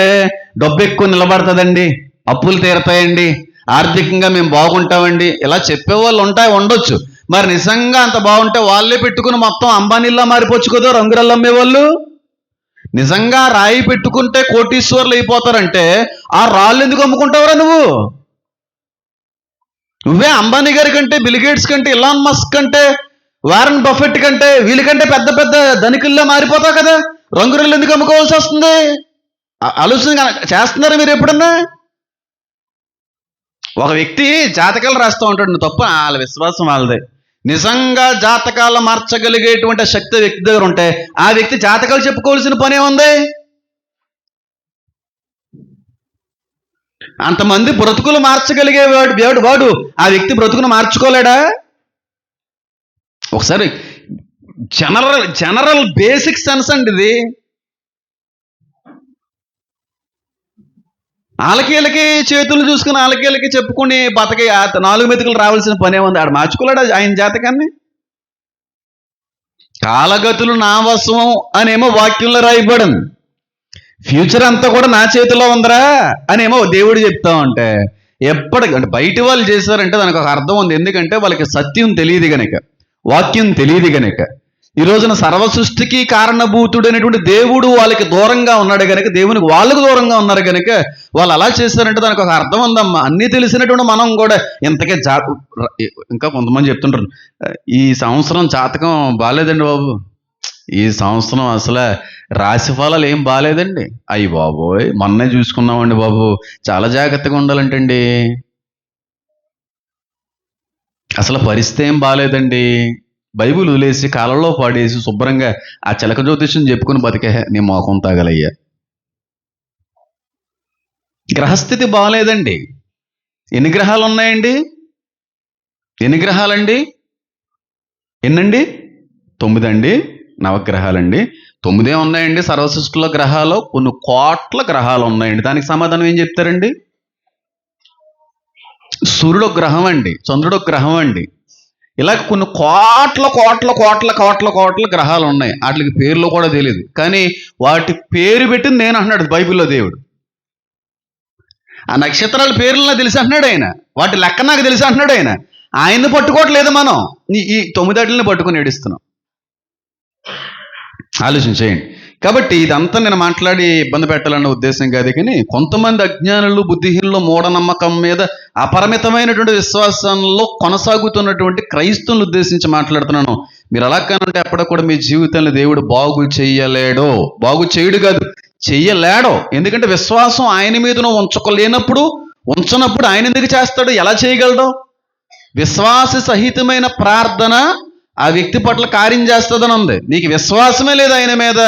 డబ్బు ఎక్కువ నిలబడుతుందండి, అప్పులు తీరతాయండి, ఆర్థికంగా మేము బాగుంటామండి, ఇలా చెప్పేవాళ్ళు ఉండొచ్చు. మరి నిజంగా అంత బాగుంటే వాళ్ళే పెట్టుకుని మొత్తం అంబానీలా మారిపోవచ్చు కదా రంగురళ్ళు అమ్మేవాళ్ళు. నిజంగా రాయి పెట్టుకుంటే కోటీశ్వర్లు అయిపోతారంటే ఆ రాళ్ళు ఎందుకు అమ్ముకుంటావురా నువ్వు? నువ్వే అంబానీ గారి కంటే, బిల్ గేట్స్ కంటే, ఇలాన్ మస్క్ కంటే, వారన్ బఫెట్ కంటే వీళ్ళకంటే పెద్ద పెద్ద ధనికుల్లా మారిపోతావు కదా. రంగురళ్ళు ఎందుకు అమ్ముకోవాల్సి వస్తుంది? ఆలోచన చేస్తున్నారా మీరు ఎప్పుడన్నా? ఒక వ్యక్తి జాతకాలు రాస్తూ ఉంటాడు, నువ్వు తప్ప, వాళ్ళ విశ్వాసం వాళ్ళదే. నిజంగా జాతకాలు మార్చగలిగేటువంటి శక్తి వ్యక్తి దగ్గర ఉంటే ఆ వ్యక్తి జాతకాలు చెప్పుకోవాల్సిన పనే ఉంది. అంతమంది బ్రతుకులు మార్చగలిగేవాడు వాడు ఆ వ్యక్తి బ్రతుకును మార్చుకోలేడా? ఒకసారి జనరల్ బేసిక్ సెన్స్ అండి ఇది. ఆలకీలకి చేతులు చూసుకుని ఆలకీలకి చెప్పుకుని బతకి 4 మెతుకులు రావాల్సిన పనే ఉంది. ఆడు మార్చుకోలేడా ఆయన జాతకాన్ని? కాలగతులు నా వశం అనేమో వాక్యంలో రాయబడింది. ఫ్యూచర్ అంతా కూడా నా చేతిలో ఉందిరా అనేమో దేవుడు చెప్తా ఉంటే, ఎప్పటికంటే బయట వాళ్ళు చేశారంటే దానికి ఒక అర్థం ఉంది. ఎందుకంటే వాళ్ళకి సత్యం తెలియదు గనక, వాక్యం తెలియదు గనక. ఈ రోజున సర్వ సృష్టికి కారణభూతుడైనటువంటి దేవుడు వాళ్ళకి దూరంగా ఉన్నాడు కనుక, దేవునికి వాళ్ళకు దూరంగా ఉన్నారు కనుక వాళ్ళు అలా చేశారంటే దానికి ఒక అర్థం ఉందమ్మా. అన్నీ తెలిసినటువంటి మనం కూడా ఇంతకే ఇంకా కొంతమంది చెప్తుంటారు, ఈ సంవత్సరం జాతకం బాగాలేదండి బాబు, ఈ సంవత్సరం అసలు రాశి ఫలాలు ఏం బాగాలేదండి, అయ్యి బాబోయ్ మొన్నే చూసుకున్నామండి బాబు, చాలా జాగ్రత్తగా ఉండాలంటండి, అసలు పరిస్థితి ఏం బాగాలేదండి, బైబిల్ వదిలేసి కాలంలో పాడేసి శుభ్రంగా ఆ చిలక జ్యోతిష్యం చెప్పుకుని బతికే నీ మోకం తాగలయ్యా. గ్రహస్థితి బాగలేదండి. ఎన్ని గ్రహాలు ఉన్నాయండి? ఎన్ని గ్రహాలండి? ఎన్నండి? 9 అండి. నవగ్రహాలండి. 9 ఉన్నాయండి సర్వసృష్టిలో గ్రహాలు. కొన్ని కోట్ల గ్రహాలు ఉన్నాయండి. దానికి సమాధానం ఏం చెప్తారండి? సూర్యుడు గ్రహం అండి, చంద్రుడు గ్రహం అండి. ఇలా కొన్ని కోట్ల కోట్ల కోట్ల కోట్ల కోట్ల గ్రహాలు ఉన్నాయి. వాటికి పేర్లు కూడా తెలియదు, కానీ వాటి పేరు పెట్టింది నేను అంటున్నాడు బైబిల్లో దేవుడు. ఆ నక్షత్రాల పేర్లు నాకు తెలిసి అంటున్నాడు ఆయన, వాటి లెక్క నాకు తెలిసి అంటున్నాడు ఆయన. ఆయన్ని పట్టుకోవట్లేదు మనం, ఈ 9 అడ్లని పట్టుకుని ఏడుస్తున్నాం. ఆలోచించేయండి. కాబట్టి ఇదంతా నేను మాట్లాడి ఇబ్బంది పెట్టాలన్న ఉద్దేశం కాదు, కానీ కొంతమంది అజ్ఞానులు, బుద్ధిహీనులు, మూఢనమ్మకం మీద అపరిమితమైనటువంటి విశ్వాసంలో కొనసాగుతున్నటువంటి క్రైస్తవులను ఉద్దేశించి మాట్లాడుతున్నాను. మీరు అలా కానంటే అప్పటికి కూడా మీ జీవితంలో దేవుడు బాగు చేయలేడో, బాగు చేయడు కాదు, చెయ్యలేడో. ఎందుకంటే విశ్వాసం ఆయన మీద నువ్వు ఉంచనప్పుడు ఆయన ఎందుకు చేస్తాడు? ఎలా చేయగలడు? విశ్వాస సహితమైన ప్రార్థన ఆ వ్యక్తి పట్ల కార్యం చేస్తుందని ఉంది. నీకు విశ్వాసమే లేదు ఆయన మీద,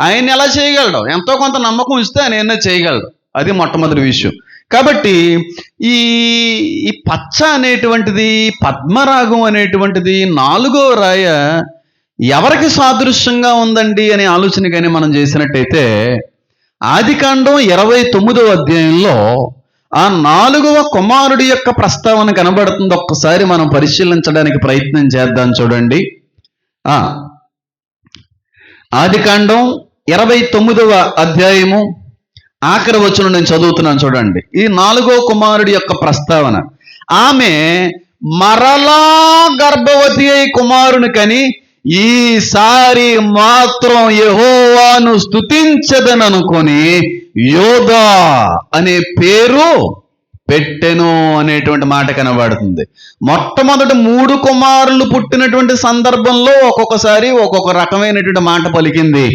ఆయన్ని ఎలా చేయగలడు? ఎంతో కొంత నమ్మకం ఇస్తే ఆయన ఏమైనా చేయగలడు. అది మొట్టమొదటి విషయం. కాబట్టి ఈ పచ్చ అనేటువంటిది, పద్మరాగం అనేటువంటిది 4వ రాయ ఎవరికి సాదృశ్యంగా ఉందండి అనే ఆలోచన కానీ మనం చేసినట్టయితే, ఆదికాండం 29వ అధ్యాయంలో ఆ 4వ కుమారుడి యొక్క ప్రస్తావన కనబడుతుంది. ఒక్కసారి మనం పరిశీలించడానికి ప్రయత్నం చేద్దాం. చూడండి, ఆదికాండం 29వ అధ్యాయము ఆఖరి వచనం నేను చదువుతున్నాను. చూడండి, ఈ 4వ కుమారుడి యొక్క ప్రస్తావన. ఆమె మరలా గర్భవతి అయి కుమారుని కని ఈసారి మాత్రం యెహోవాను స్తుతించదననుకొని యోధా అనే పేరు పెట్టెను అనేటువంటి మాట కనబడుతుంది. మొట్టమొదటి 3 కుమారులు పుట్టినటువంటి సందర్భంలో ఒక్కొక్కసారి ఒక్కొక్క రకమైనటువంటి మాట పలికింది.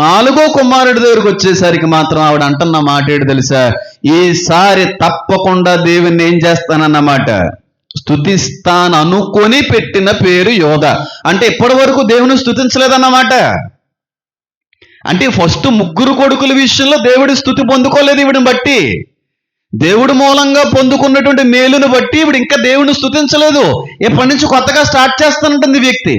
4వ కుమారుడి దగ్గరకు వచ్చేసరికి మాత్రం ఆవిడ అంటున్న మాట ఏంటి తెలుసా? ఈసారి తప్పకుండా దేవుణ్ణి ఏం చేస్తానన్నమాట, స్తుతిస్తాను అనుకొని పెట్టిన పేరు యోధ. అంటే ఇప్పటి వరకు దేవుని స్తుతించలేదన్నమాట. అంటే ఫస్ట్ 3 కొడుకుల విషయంలో దేవుడి స్తుతి పొందుకోలేదు. ఈవిడిని బట్టి, దేవుడి మూలంగా పొందుకున్నటువంటి మేలును బట్టి ఈవిడ ఇంకా దేవుని స్తుతించలేదు. ఎప్పటి నుంచి కొత్తగా స్టార్ట్ చేస్తానంటుంది వ్యక్తి.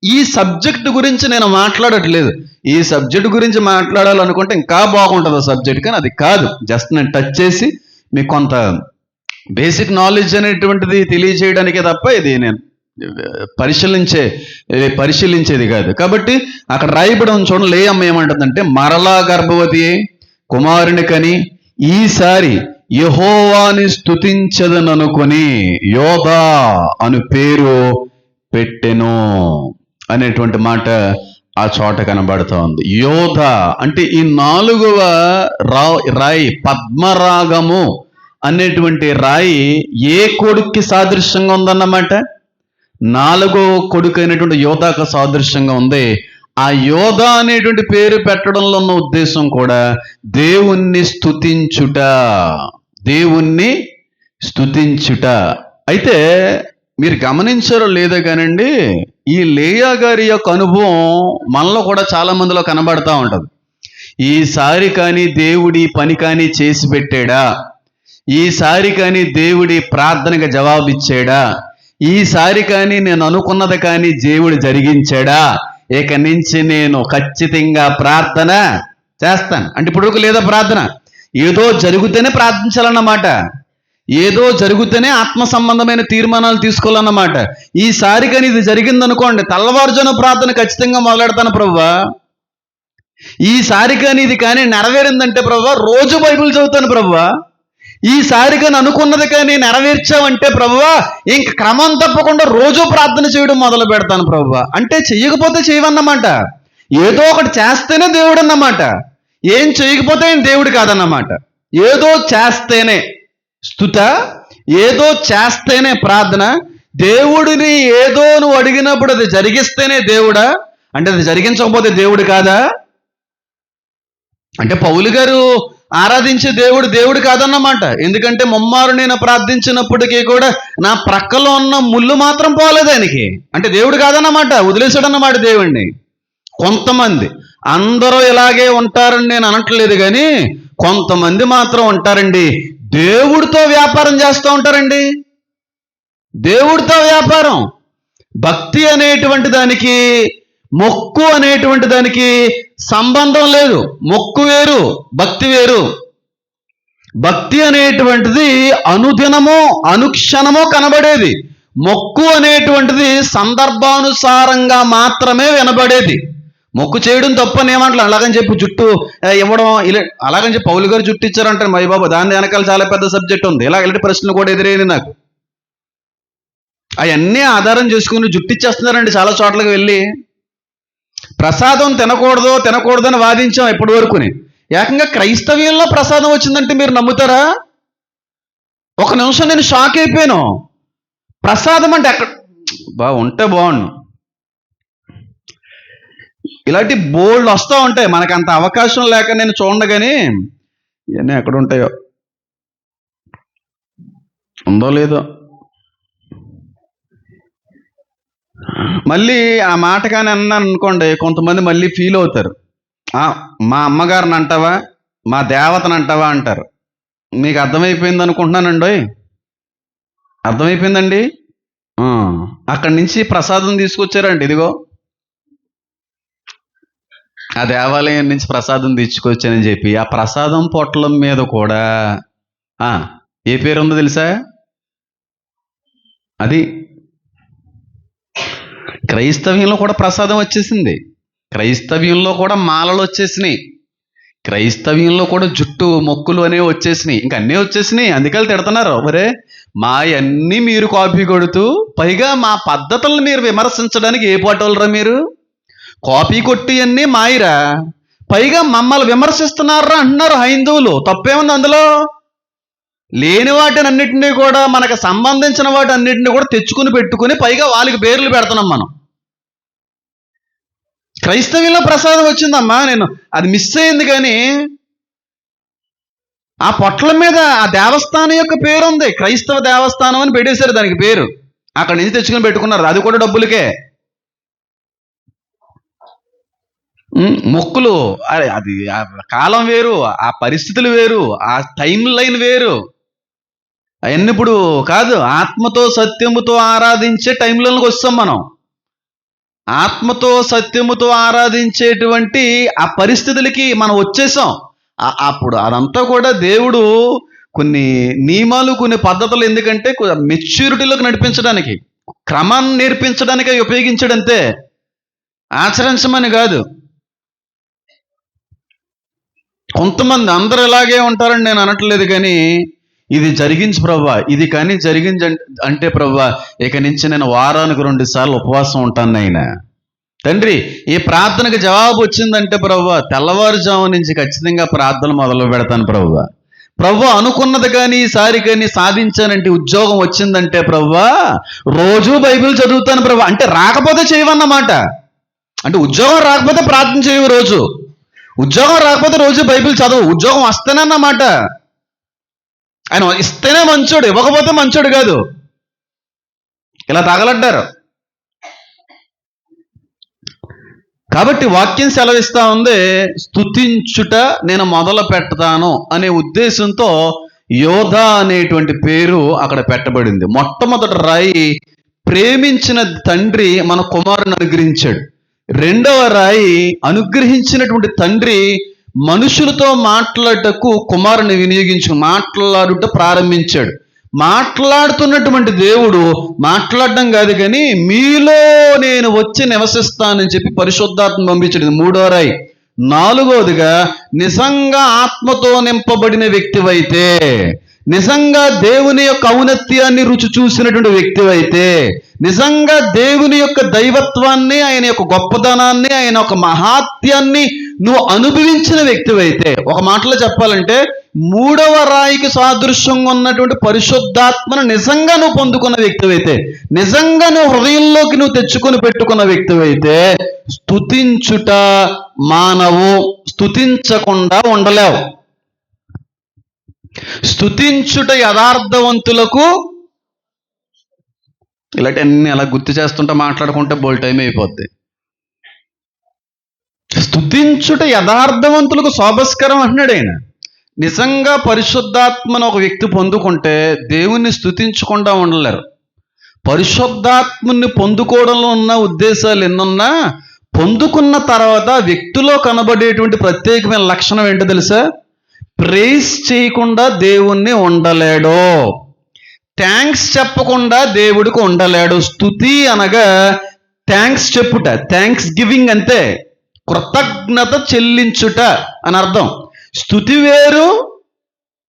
ఈ సబ్జెక్ట్ గురించి నేను మాట్లాడట్లేదు. ఈ సబ్జెక్ట్ గురించి మాట్లాడాలనుకుంటే ఇంకా బాగుంటుంది ఆ సబ్జెక్ట్, కానీ అది కాదు. జస్ట్ నేను టచ్ చేసి మీకు కొంత బేసిక్ నాలెడ్జ్ అనేటువంటిది తెలియజేయడానికే తప్ప ఇది నేను పరిశీలించేది కాదు. కాబట్టి అక్కడ రాయబడి చూడండి, లేయమ్మ ఏమంటుందంటే, మరలా గర్భవతి కుమారుని కని ఈసారి యెహోవాని స్తుతించదననుకొని యోధా అను పేరు పెట్టెను అనేటువంటి మాట ఆ చోట కనబడుతూ ఉంది. యోధ అంటే ఈ 4వ రాయి పద్మరాగము అనేటువంటి రాయి ఏ కొడుక్కి సాదృశ్యంగా ఉందన్నమాట? 4వ కొడుకు అయినటువంటి యోధాకు సాదృశ్యంగా ఉంది. ఆ యోధ అనేటువంటి పేరు పెట్టడంలో ఉన్న ఉద్దేశం కూడా దేవుణ్ణి స్తుతించుట, దేవుణ్ణి స్తుతించుట. అయితే మీరు గమనించారో లేదో కానండి, ఈ లేయా గారి యొక్క అనుభవం మనలో కూడా చాలా మందిలో కనబడతా ఉంటుంది. ఈసారి కానీ దేవుడి పని కానీ చేసి పెట్టాడా, ఈసారి కానీ దేవుడి ప్రార్థనకు జవాబిచ్చాడా, ఈసారి కానీ నేను అనుకున్నది కానీ దేవుడు జరిగించాడా, ఇక నుంచి నేను ఖచ్చితంగా ప్రార్థన చేస్తాను అంటే ఇప్పుడు లేదా ప్రార్థన ఏదో జరిగితేనే ప్రార్థించాలన్నమాట, ఏదో జరిగితేనే ఆత్మ సంబంధమైన తీర్మానాలు తీసుకోవాలన్నమాట. ఈసారి కానీ ఇది జరిగిందనుకోండి, తెల్లవారుజామున ప్రార్థన ఖచ్చితంగా మొదలెడతాను ప్రభువా. ఈసారి కానీ ఇది కానీ నెరవేరిందంటే ప్రభువా రోజు బైబిల్ చదువుతాను ప్రభువా. ఈసారి కానీ అనుకున్నది కానీ నెరవేర్చావంటే ప్రభువా ఇంక క్రమం తప్పకుండా రోజు ప్రార్థన చేయడం మొదలు పెడతాను ప్రభువా. అంటే చెయ్యకపోతే చేయవన్నమాట. ఏదో ఒకటి చేస్తేనే దేవుడు అన్నమాట, ఏం చేయకపోతే దేవుడు కాదన్నమాట. ఏదో చేస్తేనే స్తుత, ఏదో చేస్తేనే ప్రార్థన. దేవుడిని ఏదో నువ్వు అడిగినప్పుడు అది జరిగిస్తేనే దేవుడా, అంటే అది జరిగించకపోతే దేవుడు కాదా? అంటే పౌలు గారు ఆరాధించే దేవుడు దేవుడు కాదన్నమాట. ఎందుకంటే ముమ్మారు నేను ప్రార్థించినప్పటికీ కూడా నా ప్రక్కలో ఉన్న ముళ్ళు మాత్రం పోలేదు ఆయనకి. అంటే దేవుడు కాదన్నమాట, వదిలేసాడన్నమాట దేవుణ్ణి. కొంతమంది, అందరూ ఇలాగే ఉంటారని నేను అనట్లేదు, కానీ కొంతమంది మాత్రం ఉంటారండి, దేవుడితో వ్యాపారం చేస్తూ ఉంటారండి. దేవుడితో వ్యాపారం. భక్తి అనేటువంటి దానికి, మొక్కు అనేటువంటి దానికి సంబంధం లేదు. మొక్కు వేరు, భక్తి వేరు. భక్తి అనేటువంటిది అనుదినము అనుక్షణము కనబడేది. మొక్కు అనేటువంటిది సందర్భానుసారంగా మాత్రమే వినబడేది. మొక్కు చేయడం తప్పని ఏమంటలే. అలాగని చెప్పి జుట్టు ఇవ్వడం ఇలా, అలాగని చెప్పి పౌలు గారు జుట్టు ఇచ్చారంటారు మై బాబు, దాని వెనకాల చాలా పెద్ద సబ్జెక్ట్ ఉంది. ఇలాంటి ప్రశ్నలు కూడా ఎదురైంది నాకు. అవన్నీ ఆధారం చేసుకుని జుట్టు ఇచ్చేస్తున్నారండి చాలా చోట్లకి వెళ్ళి. ప్రసాదం తినకూడదు అని వాదించాం ఇప్పటి వరకుని. ఏకంగా క్రైస్తవ్యంలో ప్రసాదం వచ్చిందంటే మీరు నమ్ముతారా? ఒక నిమిషం నేను షాక్ అయిపోయాను. ప్రసాదం అంటే ఎక్కడ ఉంటే బాగుండు. ఇలాంటి బోల్డ్ వస్తూ ఉంటాయి, మనకు అంత అవకాశం లేక నేను చూడండి, కానీ ఇవన్నీ ఎక్కడ ఉంటాయో, ఉందో లేదో. మళ్ళీ ఆ మాట కానీ అన్నాను అనుకోండి, కొంతమంది మళ్ళీ ఫీల్ అవుతారు. మా అమ్మగారిని అంటావా, మా దేవతను అంటావా అంటారు. మీకు అర్థమైపోయింది అనుకుంటున్నానండి. అర్థమైపోయిందండి. అక్కడి నుంచి ప్రసాదం తీసుకొచ్చారండి. ఇదిగో ఆ దేవాలయం నుంచి ప్రసాదం తీసుకొచ్చానని చెప్పి ఆ ప్రసాదం పొట్లం మీద కూడా ఏ పేరు ఉందో తెలుసా? అది క్రైస్తవ్యంలో కూడా ప్రసాదం వచ్చేసింది. క్రైస్తవ్యంలో కూడా మాలలు వచ్చేసినాయి. క్రైస్తవ్యంలో కూడా జుట్టు మొక్కులు అనేవి వచ్చేసినాయి. ఇంకా అన్నీ వచ్చేసినాయి. అందుకని తిడుతున్నారు, మరే మా అన్నీ మీరు కాపీ కొడుతూ పైగా మా పద్ధతులను మీరు విమర్శించడానికి ఏ పాటోలరా మీరు? కాపీ కొట్టి అన్నీ మాయిరా, పైగా మమ్మల్ని విమర్శిస్తున్నారా అంటున్నారు హైందువులు. తప్పేముంది అందులో? లేని వాటిని అన్నింటినీ కూడా, మనకు సంబంధించిన వాటి అన్నింటినీ కూడా తెచ్చుకుని పెట్టుకుని పైగా వాళ్ళకి పేర్లు పెడుతున్నాం మనం. క్రైస్తవ్యంలో ప్రసాదం వచ్చిందమ్మా, నేను అది మిస్ అయింది, కానీ ఆ పొట్ల మీద ఆ దేవస్థానం యొక్క పేరు ఉంది. క్రైస్తవ దేవస్థానం అని పెట్టేశారు దానికి పేరు. అక్కడి నుంచి తెచ్చుకుని పెట్టుకున్నారు, అది కూడా డబ్బులకే. మొక్కులు, అది ఆ కాలం వేరు, ఆ పరిస్థితులు వేరు, ఆ టైం లైన్ వేరు. అవన్నీ ఇప్పుడు కాదు. ఆత్మతో సత్యముతో ఆరాధించే టైంలోకి వస్తాం మనం. ఆత్మతో సత్యముతో ఆరాధించేటువంటి ఆ పరిస్థితులకి మనం వచ్చేసాం. అప్పుడు అదంతా కూడా దేవుడు కొన్ని నియమాలు, కొన్ని పద్ధతులు, ఎందుకంటే మెచ్యూరిటీలోకి నడిపించడానికి, క్రమాన్ని నేర్పించడానికి ఉపయోగించడంతే, ఆచరించమని కాదు. కొంతమంది, అందరూ ఇలాగే ఉంటారని నేను అనట్లేదు, కానీ ఇది జరిగించు ప్రవ్వా, ఇది కానీ జరిగించి అంటే ప్రవ్వా ఇక నుంచి నేను వారానికి 2 సార్లు ఉపవాసం ఉంటాను అయినా. తండ్రి ఈ ప్రార్థనకు జవాబు వచ్చిందంటే ప్రవ్వా తెల్లవారుజాము నుంచి ఖచ్చితంగా ప్రార్థన మొదలు పెడతాను ప్రవ్వా. ప్రవ్వా అనుకున్నది కానీ ఈసారి కానీ సాధించానంటే, ఉద్యోగం వచ్చిందంటే ప్రవ్వా రోజు బైబిల్ చదువుతాను ప్రవ్వా. అంటే రాకపోతే చేయవన్నమాట. అంటే ఉద్యోగం రాకపోతే ప్రార్థన చేయవు రోజు, ఉద్యోగం రాకపోతే రోజు బైబిల్ చదువు. ఉద్యోగం వస్తేనన్నమాట. ఆయన ఇస్తేనే మంచోడు, ఇవ్వకపోతే మంచోడు కాదు. ఇలా తగలడ్డారు. కాబట్టి వాక్యం సెలవిస్తా ఉంది, స్తుతించుట నేను మొదలు పెడతాను అనే ఉద్దేశంతో యోధా అనేటువంటి పేరు అక్కడ పెట్టబడింది. మొట్టమొదటి రాయి ప్రేమించిన తండ్రి మన కుమారుని అనుగ్రహించాడు. రెండవ రాయి అనుగ్రహించినటువంటి తండ్రి మనుషులతో మాట్లాడటకు కుమారుని మాట్లాడుట ప్రారంభించాడు. మాట్లాడుతున్నటువంటి దేవుడు మాట్లాడడం కాదు, కానీ మీలో నేను వచ్చి నివసిస్తానని చెప్పి పరిశుద్ధాత్మ పంపించాడు. 3వ రాయి. 4వదిగా నిజంగా ఆత్మతో నింపబడిన వ్యక్తివైతే, నిజంగా దేవుని యొక్క ఔన్నత్యాన్ని రుచి చూసినటువంటి వ్యక్తివైతే, నిజంగా దేవుని యొక్క దైవత్వాన్ని, ఆయన యొక్క గొప్పదనాన్ని, ఆయన యొక్క మహాత్యాన్ని నువ్వు అనుభవించిన వ్యక్తివైతే, ఒక మాటలో చెప్పాలంటే 3వ రాయికి సాదృశ్యంగా ఉన్నటువంటి పరిశుద్ధాత్మను నిజంగా నువ్వు పొందుకున్న వ్యక్తివైతే, నిజంగా నువ్వు హృదయంలోకి నువ్వు తెచ్చుకొని పెట్టుకున్న వ్యక్తివైతే, స్తుతించుట మానవు, స్తుతించకుండా ఉండలేవు. స్తుతించుట యథార్థవంతులకు. ఇలాంటివన్నీ అలా గుర్తు చేస్తుంటే మాట్లాడుకుంటే బోల్ టైం అయిపోద్ది. స్తుతించుట యథార్థవంతులకు శోభస్కరం అంటున్నాడు ఆయన. నిజంగా పరిశుద్ధాత్మను ఒక వ్యక్తి పొందుకుంటే దేవుణ్ణి స్తుతించకుండా ఉండలేరు. పరిశుద్ధాత్మని పొందుకోవడంలో ఉన్న ఉద్దేశాలు ఎన్నున్నా, పొందుకున్న తర్వాత వ్యక్తిలో కనబడేటువంటి ప్రత్యేకమైన లక్షణం ఏంటో తెలుసా? ప్రైజ్ చేయకుండా దేవుణ్ణి ఉండలేడు, థ్యాంక్స్ చెప్పకుండా దేవుడికి ఉండలేడు. స్తుతి అనగా థ్యాంక్స్ చెప్పుట, థ్యాంక్స్ గివింగ్ అంతే, కృతజ్ఞత చెల్లించుట అని అర్థం. స్తుతి వేరు,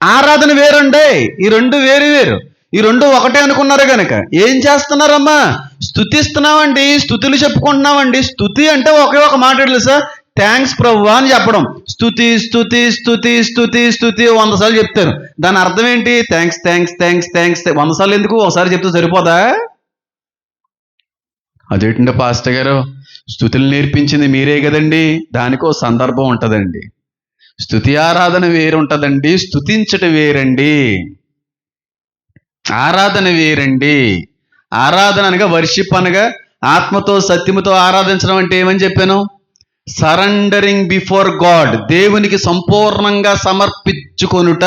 ఆరాధన వేరండి. ఈ రెండు వేరు వేరు. ఈ రెండు ఒకటే అనుకున్నారు కనుక ఏం చేస్తున్నారమ్మా? స్తుతిస్తున్నామండి, స్తుతులు చెప్పుకుంటున్నామండి. స్తుతి అంటే ఒకే ఒక మాట తెలుసా? థ్యాంక్స్ ప్రభు అని చెప్పడం. స్తుతి స్తుతి స్తుతి స్తుతి స్తుతి 100 సార్లు చెప్తారు. దాని అర్థం ఏంటి? Thanks thanks thanks thanks. 100 సార్లు ఎందుకు? ఒకసారి చెప్తే సరిపోదా? అదేంటంటే పాస్టర్ గారు, స్తుతులు నేర్పించింది మీరే కదండి. దానికో సందర్భం ఉంటుందండి. స్తుతి ఆరాధన వేరుంటుందండి, స్తుతించట వేరండి, ఆరాధన వేరండి. ఆరాధన అనగా వర్షిప్ అనగా ఆత్మతో సత్యముతో ఆరాధించడం అంటే ఏమని చెప్పాను? సరెండరింగ్ బిఫోర్ గాడ్, దేవునికి సంపూర్ణంగా సమర్పించుకొనుట,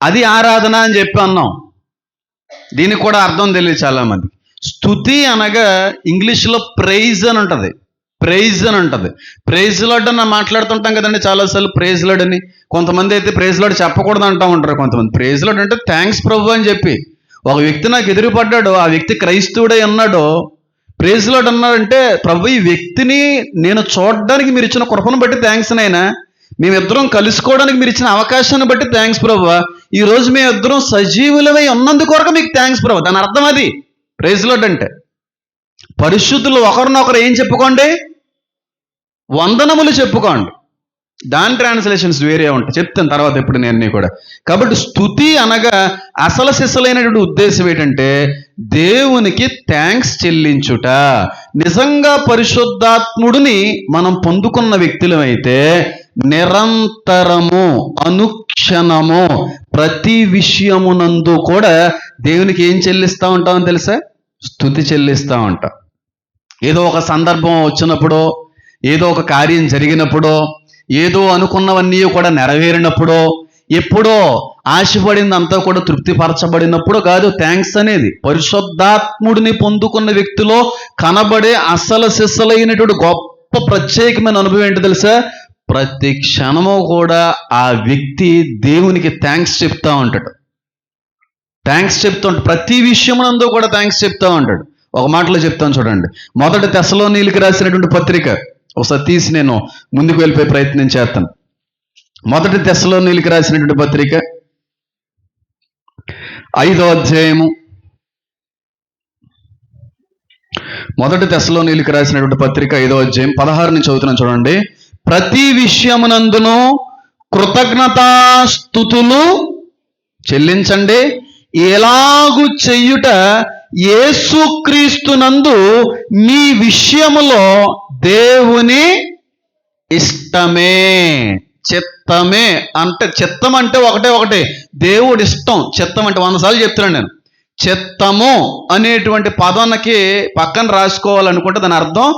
అది ఆరాధన అని చెప్పి అన్నాం. దీనికి కూడా అర్థం తెలియదు చాలా మంది. స్తుతి అనగా ఇంగ్లీష్లో ప్రైజ్ అని ఉంటుంది. ప్రైజ్ అని ఉంటుంది. ప్రైజ్ లాడ్ అని మాట్లాడుతుంటాం కదండి చాలాసార్లు. ప్రైజ్ లాడ్ అని, కొంతమంది అయితే ప్రైజ్ లాడ్ చెప్పకూడదు అంటూ ఉంటారు. కొంతమంది ప్రైజ్ లాడ్ అంటే థ్యాంక్స్ ప్రభు అని చెప్పి. ఒక వ్యక్తి నాకు ఎదురుపడ్డాడు, ఆ వ్యక్తి క్రైస్తవుడై ఉన్నాడు. ప్రైజ్ లాడ్ అన్నాడంటే, ప్రభు ఈ వ్యక్తిని నేను చూడడానికి మీరు ఇచ్చిన కృపను బట్టి థ్యాంక్స్ నైనా, మేమిద్దరం కలుసుకోవడానికి మీరు ఇచ్చిన అవకాశాన్ని బట్టి థ్యాంక్స్ ప్రభు, ఈరోజు మేమిద్దరం సజీవులమై ఉన్నందుకు వరకు మీకు థ్యాంక్స్ ప్రభు. దాని అర్థం అది ప్రైజ్ లాడ్ అంటే. పరిశుద్ధులు ఒకరినొకరు ఏం చెప్పుకోండి? వందనములు చెప్పుకోండి. దాని ట్రాన్స్లేషన్స్ వేరే ఉంటాయి, చెప్తాను తర్వాత ఎప్పుడు నేను కూడా. కాబట్టి స్తుతి అనగా అసలు సిసలైనటువంటి ఉద్దేశం ఏంటంటే దేవునికి థ్యాంక్స్ చెల్లించుట. నిజంగా పరిశుద్ధాత్ముడిని మనం పొందుకున్న వ్యక్తులమైతే నిరంతరము, అనుక్షణము, ప్రతి విషయమునందు కూడా దేవునికి ఏం చెల్లిస్తూ ఉంటామని తెలుసా? స్తుతి చెల్లిస్తూ ఉంటాం. ఏదో ఒక సందర్భం వచ్చినప్పుడు, ఏదో ఒక కార్యం జరిగినప్పుడో, ఏదో అనుకున్నవన్నీ కూడా నెరవేరినప్పుడో, ఎప్పుడో ఆశపడిందంతా కూడా తృప్తిపరచబడినప్పుడు కాదు థ్యాంక్స్ అనేది. పరిశుద్ధాత్ముడిని పొందుకున్న వ్యక్తిలో కనబడే అసలు సిసలైనటువంటి గొప్ప ప్రత్యేకమైన అనుభవం ఏంటో తెలుసా? ప్రతి క్షణము కూడా ఆ వ్యక్తి దేవునికి థ్యాంక్స్ చెప్తా ఉంటాడు. థ్యాంక్స్ చెప్తూ ఉంటాడు. ప్రతి విషయమునందు కూడా థ్యాంక్స్ చెప్తా ఉంటాడు. ఒక మాటలో చెప్తాను చూడండి. 1 తెస్సలోనీయులకు రాసినటువంటి పత్రిక ఒకసారి తీసి నేను ముందుకు వెళ్ళిపోయే ప్రయత్నం చేస్తాను. 1 తెస్సలోనీయులకు రాసినటువంటి పత్రిక 5వ అధ్యాయము. 1 తెస్సలోనీయులకు రాసినటువంటి పత్రిక 5వ అధ్యాయం 16 నుంచి చదువుతున్నాను చూడండి. ప్రతి విషయమునందును కృతజ్ఞతాస్తుతులు చెల్లించండి, ఎలాగు చెయ్యుట యేసుక్రీస్తునందు మీ విషయములో దేవుని ఇష్టమే. చిత్తమే అంటే, చిత్తం అంటే ఒకటే దేవుడి ఇష్టం. చిత్తం అంటే 100 సార్లు చెప్తున్నాను నేను. చిత్తము అనేటువంటి పదానికి పక్కన రాసుకోవాలనుకుంటే దాని అర్థం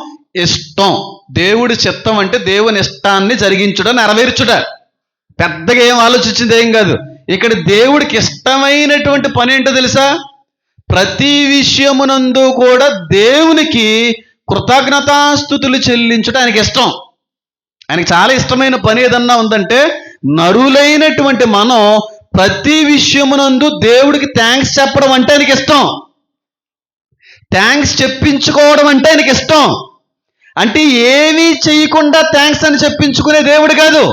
ఇష్టం. దేవుడి చిత్తం అంటే దేవుని ఇష్టాన్ని జరిగించుట, నెరవేర్చుట. పెద్దగా ఏం ఆలోచించింది ఏం కాదు. ఇక్కడ దేవుడికి ఇష్టమైనటువంటి పని ఏంటో తెలుసా? ప్రతి విషయమునందు కూడా దేవునికి కృతజ్ఞతాస్తుతులు చెల్లించుట ఆయనకి ఇష్టం. ఆయనకి చాలా ఇష్టమైన పని ఏదన్నా ఉందంటే, నరులైనటువంటి మనం ప్రతి విషయమునందు దేవుడికి థ్యాంక్స్ చెప్పడం అంటే ఆయనకి ఇష్టం. థ్యాంక్స్ చెప్పించుకోవడం అంటే ఆయనకి ఇష్టం. అంటే ఏమీ చేయకుండా థ్యాంక్స్ అని చెప్పించుకునే దేవుడు కాదు.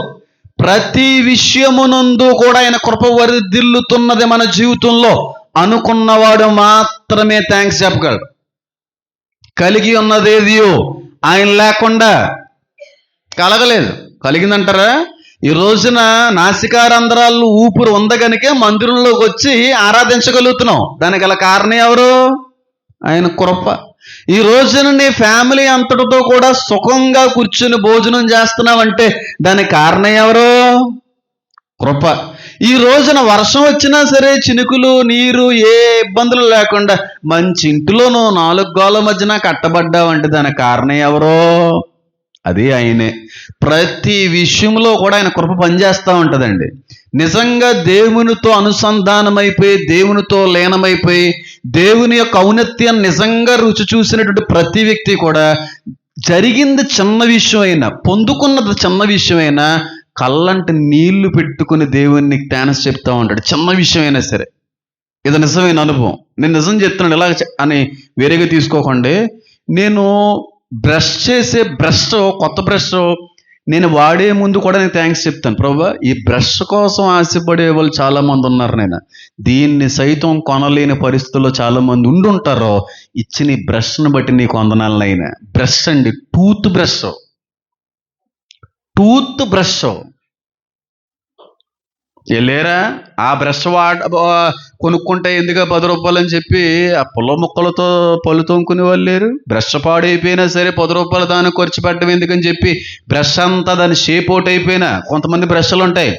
ప్రతి విషయమునందు కూడా ఆయన కృప వర్ధిల్లుతున్నది మన జీవితంలో అనుకున్నవాడు మాత్రమే థ్యాంక్స్ చెప్పగలడు. కలిగి ఉన్నదేదియో ఆయన లేకుండా కలగలేదు. కలిగిందంటారా? ఈ రోజున నాసికారంధ్రాలు ఊపిరి ఉందగనికే మందిరంలోకి వచ్చి ఆరాధించగలుగుతున్నాం. దానికి గల కారణం ఎవరు? ఆయన కృప. ఈ రోజున నీ ఫ్యామిలీ అంతటితో కూడా సుఖంగా కూర్చుని భోజనం చేస్తున్నావంటే దానికి కారణం ఎవరు? కృప. ఈ రోజున వర్షం వచ్చినా సరే చినుకులు నీరు ఏ ఇబ్బందులు లేకుండా మంచి ఇంటిలోనూ 4 గోళ్ళ మధ్యన కట్టబడ్డావంటే దానికి కారణం ఎవరో? అది ఆయనే. ప్రతి విషయంలో కూడా ఆయన కృప పనిచేస్తూ ఉంటుందండి. నిజంగా దేవునితో అనుసంధానమైపోయి దేవునితో లీనమైపోయి దేవుని యొక్క ఔన్నత్యాన్ని నిజంగా రుచి చూసినటువంటి ప్రతి వ్యక్తి కూడా జరిగింది చిన్న విషయమైనా, పొందుకున్నది చిన్న విషయమైనా కళ్ళంటి నీళ్లు పెట్టుకుని దేవుణ్ణి థాంక్స్ చెప్తా ఉంటాడు. చిన్న విషయమైనా సరే. ఇది నిజమైన అనుభవం. నేను నిజం చెప్తున్నాను ఇలా అని వేరేగా తీసుకోకండి. నేను బ్రష్ చేసే కొత్త బ్రష్ నేను వాడే ముందు కూడా నేను థ్యాంక్స్ చెప్తాను. ప్రభువా, ఈ బ్రష్ కోసం ఆశపడే వాళ్ళు చాలామంది ఉన్నారు. నేను దీన్ని సైతం కొనలేని పరిస్థితుల్లో చాలామంది ఉండుంటారో ఇచ్చిన ఈ బ్రష్ను బట్టి నీకు వందనాలనైనా. బ్రష్ అండి, టూత్ బ్రష్ వెళ్ళారా? ఆ బ్రష్ కొనుక్కుంటే ఎందుకు 10 రూపాయలు అని చెప్పి ఆ పుల్ల ముక్కలతో పళ్ళు తోముకునే వాళ్ళు లేరు. బ్రష్ పాడైపోయినా సరే 10 రూపాయలు దానికి ఖర్చు పెట్టడం ఎందుకని చెప్పి బ్రష్ అంతా దాని షేప్ అవుట్ అయిపోయినా, కొంతమంది బ్రష్లు ఉంటాయి